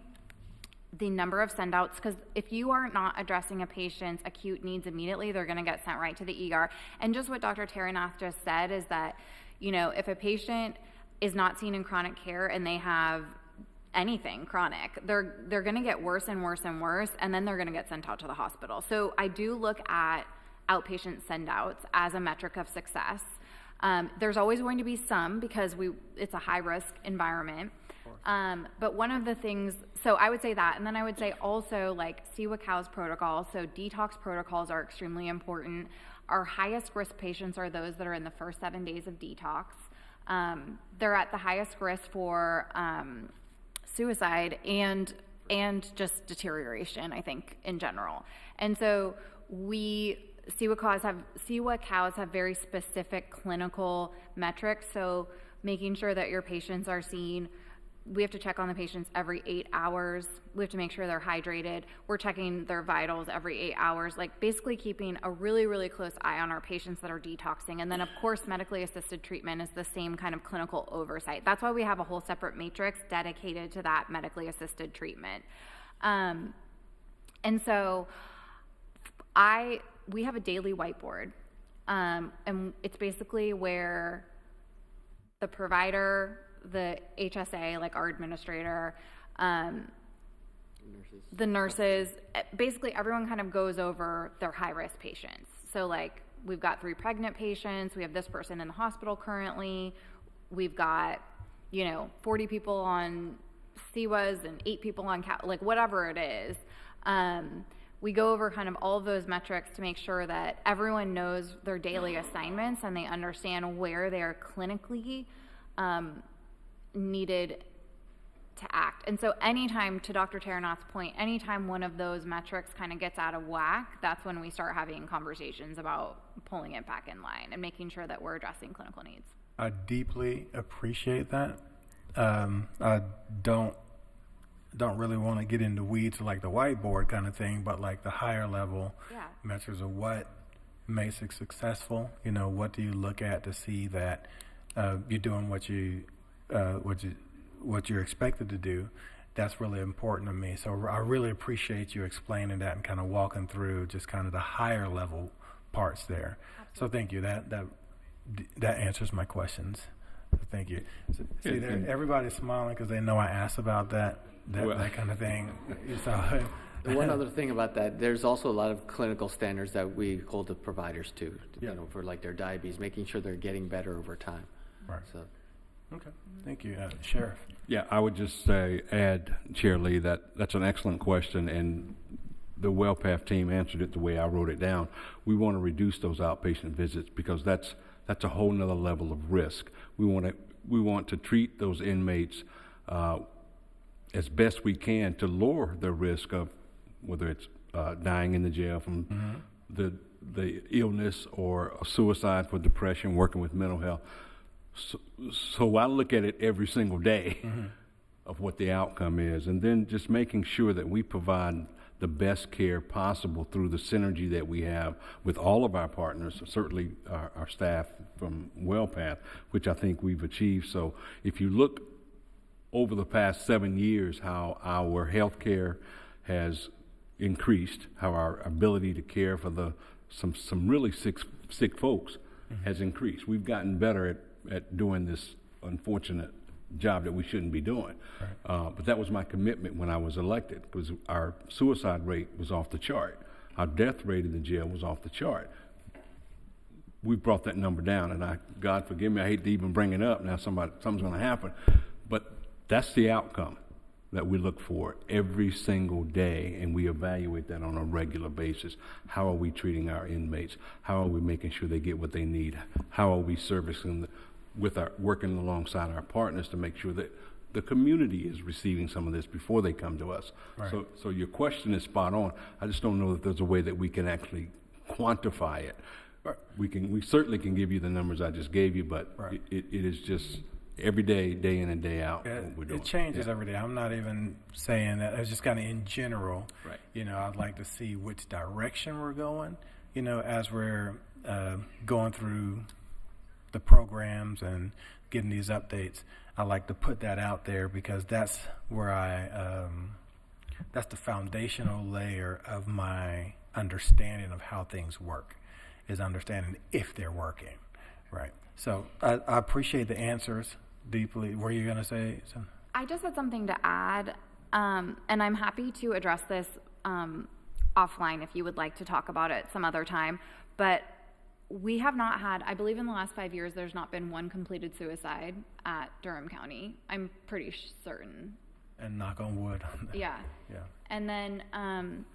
the number of send-outs, because if you are not addressing a patient's acute needs immediately, they're going to get sent right to the ER. And just what Dr. Taranath just said is that, if a patient is not seen in chronic care and they have anything chronic, they're going to get worse and worse and worse, and then they're going to get sent out to the hospital. So I do look at outpatient send-outs as a metric of success. There's always going to be some, because it's a high-risk environment. But one of the things, so I would say that, and then I would say also like CWCAO's protocol. So detox protocols are extremely important. Our highest risk patients are those that are in the first 7 days of detox. They're at the highest risk for suicide and just deterioration, I think, in general. And so CWCAOs have very specific clinical metrics. So making sure that your patients are seen. We have to check on the patients every 8 hours. We have to make sure they're hydrated. We're checking their vitals every 8 hours, like basically keeping a really, really close eye on our patients that are detoxing. And then, of course, medically assisted treatment is the same kind of clinical oversight. That's why we have a whole separate matrix dedicated to that medically assisted treatment. And so we have a daily whiteboard, and it's basically where the provider, the HSA, like our administrator, the nurses, basically everyone kind of goes over their high-risk patients. So like we've got 3 pregnant patients, we have this person in the hospital currently, we've got, 40 people on CWAs and 8 people on like whatever it is. We go over kind of all of those metrics to make sure that everyone knows their daily assignments and they understand where they are clinically needed to act. And so anytime, to Dr. Taranoff's point, anytime one of those metrics kind of gets out of whack, that's when we start having conversations about pulling it back in line and making sure that we're addressing clinical needs. I deeply appreciate that. I don't really want to get into weeds like the whiteboard kind of thing, but like the higher level measures of what makes it successful. What do you look at to see that you're doing what you're expected to do? That's really important to me. So I really appreciate you explaining that and kind of walking through just kind of the higher level parts there. Absolutely. So thank you. That answers my questions. So thank you. See, everybody's smiling because they know I asked about that kind of thing. So, one other thing about that, there's also a lot of clinical standards that we hold the providers to, for like their diabetes, making sure they're getting better over time. Right. So. Okay. Thank you, Sheriff. Yeah, I would just add, Chair Lee, that's an excellent question, and the WellPath team answered it the way I wrote it down. We want to reduce those outpatient visits because that's a whole nother level of risk. We want to treat those inmates as best we can to lower the risk of whether it's dying in the jail from the illness or a suicide for depression, working with mental health. So I look at it every single day of what the outcome is, and then just making sure that we provide the best care possible through the synergy that we have with all of our partners, certainly our staff from WellPath, which I think we've achieved. So if you look over the past 7 years, how our healthcare has increased, how our ability to care for some really sick folks has increased. We've gotten better at doing this unfortunate job that we shouldn't be doing. Right. But that was my commitment when I was elected, because our suicide rate was off the chart. Our death rate in the jail was off the chart. We brought that number down, and God forgive me, I hate to even bring it up. Now something's going to happen. But that's the outcome that we look for every single day, and we evaluate that on a regular basis. How are we treating our inmates? How are we making sure they get what they need? How are we servicing working alongside our partners to make sure that the community is receiving some of this before they come to us? Right. So your question is spot on. I just don't know that there's a way that we can actually quantify it. Right. We certainly can give you the numbers I just gave you, but right. it is just every day, day in and day out. It changes every day. I'm not even saying that. It's just kind of in general. Right. I'd like to see which direction we're going. As we're going through the programs and getting these updates, I like to put that out there because that's where that's the foundational layer of my understanding of how things work, is understanding if they're working, right? So I appreciate the answers deeply. Were you going to say something? I just had something to add, and I'm happy to address this offline if you would like to talk about it some other time, but we have not had, I believe in the last 5 years, there's not been one completed suicide at Durham County. I'm pretty certain. And knock on wood. Yeah. Yeah. And then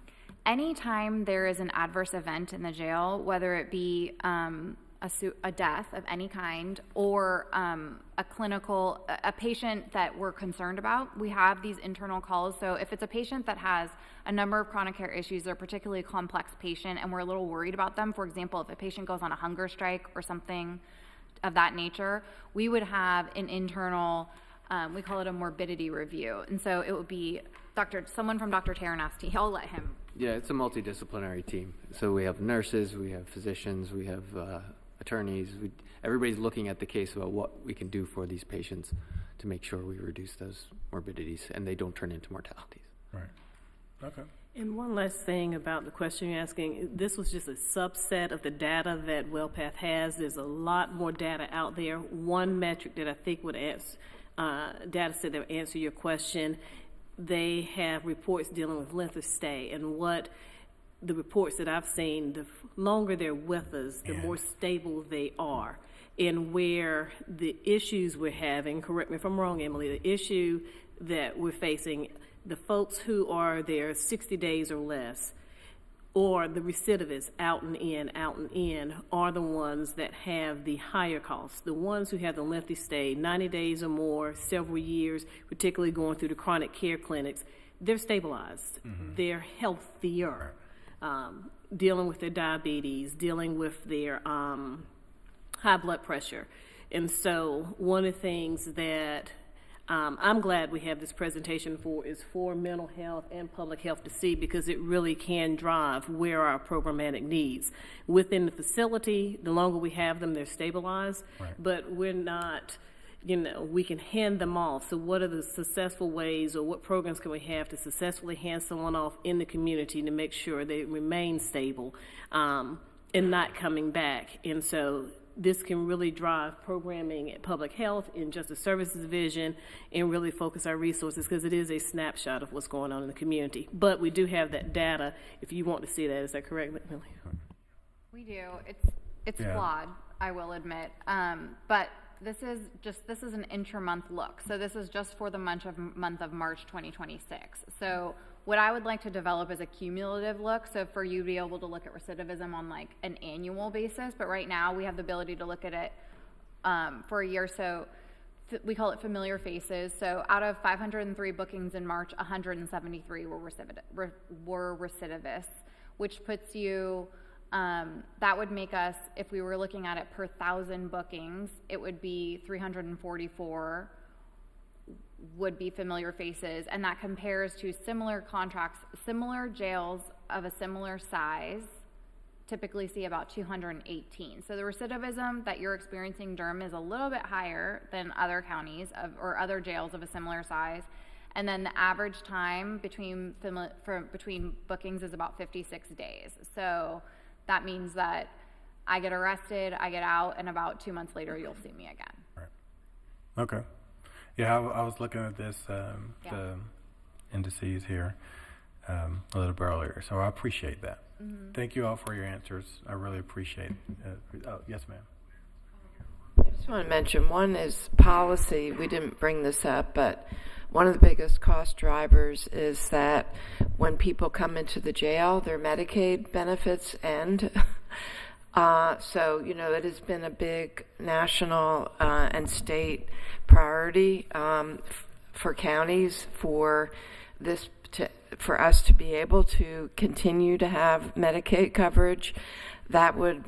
anytime there is an adverse event in the jail, whether it be a death of any kind or a patient that we're concerned about, we have these internal calls. So if it's a patient that has a number of chronic care issues, they're a particularly complex patient and we're a little worried about them. For example, if a patient goes on a hunger strike or something of that nature, we would have an internal, we call it a morbidity review. And so it would be someone from Dr. Taranoff's team. I'll let him. Yeah, it's a multidisciplinary team. So we have nurses, we have physicians, we have attorneys. Everybody's looking at the case about what we can do for these patients to make sure we reduce those morbidities and they don't turn into mortalities. Right. Okay. And one last thing about the question you're asking, this was just a subset of the data that WellPath has. There's a lot more data out there. One metric that I think would data set that would answer your question, they have reports dealing with length of stay, and what the reports that I've seen, the longer they're with us, the more stable they are. and where the issues we're having, correct me if I'm wrong, Emily, the issue that we're facing, the folks who are there 60 days or less, or the recidivists out and in, are the ones that have the higher costs. The ones who have the lengthy stay, 90 days or more, several years, particularly going through the chronic care clinics, they're stabilized. Mm-hmm. They're healthier, dealing with their diabetes, dealing with their high blood pressure. And so one of the things that I'm glad we have this presentation is for mental health and public health to see, because it really can drive where our programmatic needs. Within the facility, the longer we have them, they're stabilized, right. But we're not, we can hand them off. So what are the successful ways, or what programs can we have to successfully hand someone off in the community to make sure they remain stable and not coming back? And so this can really drive programming at public health and justice services division, and really focus our resources, because it is a snapshot of what's going on in the community. But we do have that data if you want to see that. Is that correct, Millie? We do. It's flawed, I will admit. But this is an intra-month look. So this is just for the month of March 2026. So what I would like to develop is a cumulative look, so for you to be able to look at recidivism on like an annual basis, but right now we have the ability to look at it for a year. So we call it familiar faces. So out of 503 bookings in March, 173 were recidivists, which puts you, that would make us, if we were looking at it per 1,000 bookings, it would be 344 would be familiar faces, and that compares to similar contracts. Similar jails of a similar size typically see about 218. So the recidivism that you're experiencing in Durham is a little bit higher than other counties or other jails of a similar size. And then the average time between bookings is about 56 days. So that means that I get arrested, I get out, and about 2 months later you'll see me again. Right. Okay. Yeah, I was looking at this, the indices here a little bit earlier, so I appreciate that. Mm-hmm. Thank you all for your answers. I really appreciate it. Oh, yes, ma'am. I just want to mention, one is policy. We didn't bring this up, but one of the biggest cost drivers is that when people come into the jail, their Medicaid benefits end. So, it has been a big national and state priority for counties for us to be able to continue to have Medicaid coverage. That would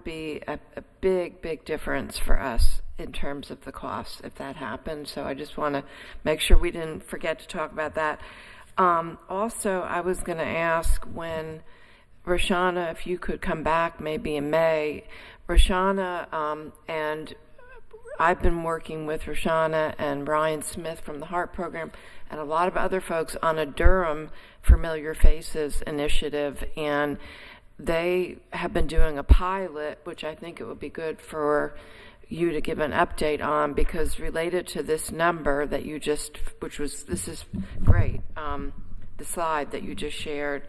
be a big difference for us in terms of the costs if that happened. So I just want to make sure we didn't forget to talk about that. Also, I was going to ask when Roshana, if you could come back maybe in May. Roshana, and I've been working with Roshana and Ryan Smith from the HEART program and a lot of other folks on a Durham Familiar Faces initiative, and they have been doing a pilot, which I think it would be good for you to give an update on, because related to this number that you just, this is great, the slide that you just shared,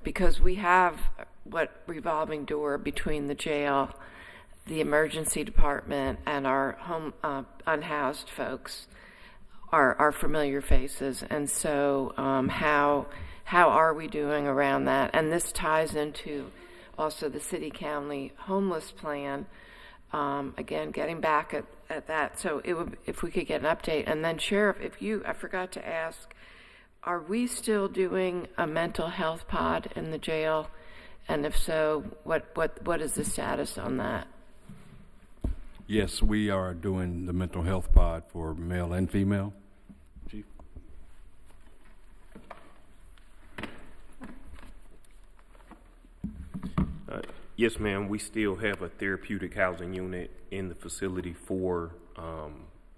because we have what revolving door between the jail, the emergency department, and our home unhoused folks are familiar faces. And so how are we doing around that? And this ties into also the city-county homeless plan. Again, getting back at that. So if we could get an update. And then Sheriff, I forgot to ask, are we still doing a mental health pod in the jail? And if so, what is the status on that? Yes, we are doing the mental health pod for male and female. Chief? Yes, ma'am. We still have a therapeutic housing unit in the facility for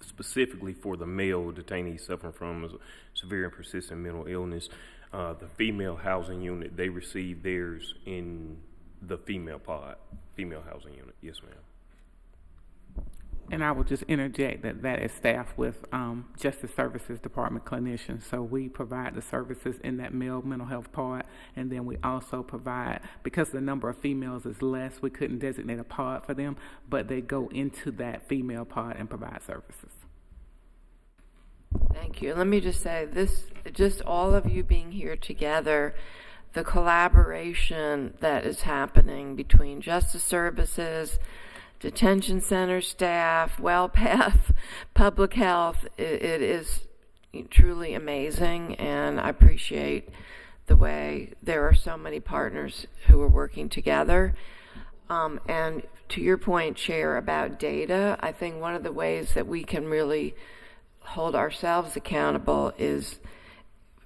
specifically for the male detainees suffering from severe and persistent mental illness. The female housing unit, they receive theirs in the female housing unit. Yes, ma'am. And I will just interject that is staffed with Justice Services Department clinicians. So we provide the services in that male mental health part, and then we also provide, because the number of females is less, we couldn't designate a pod for them, but they go into that female pod and provide services. Thank you. Let me just say this, just all of you being here together, the collaboration that is happening between Justice Services, detention center staff, WellPath, public health, it is truly amazing, and I appreciate the way there are so many partners who are working together. And to your point, Chair, about data, I think one of the ways that we can really hold ourselves accountable is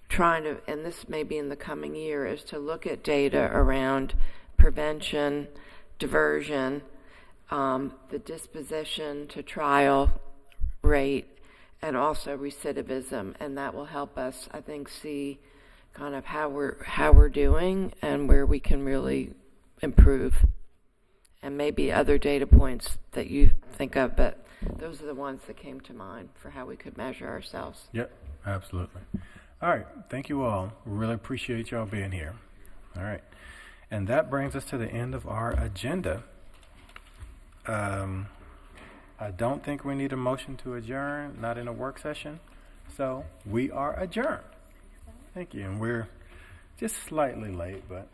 trying to, and this may be in the coming year, is to look at data around prevention, diversion, the disposition to trial rate, and also recidivism, and that will help us, I think, see kind of how we're doing and where we can really improve. And maybe other data points that you think of, but those are the ones that came to mind for how we could measure ourselves. Yep, absolutely. All right, thank you all. Really appreciate y'all being here. All right, and that brings us to the end of our agenda. I don't think we need a motion to adjourn, not in a work session, so we are adjourned. Thank you, and we're just slightly late, but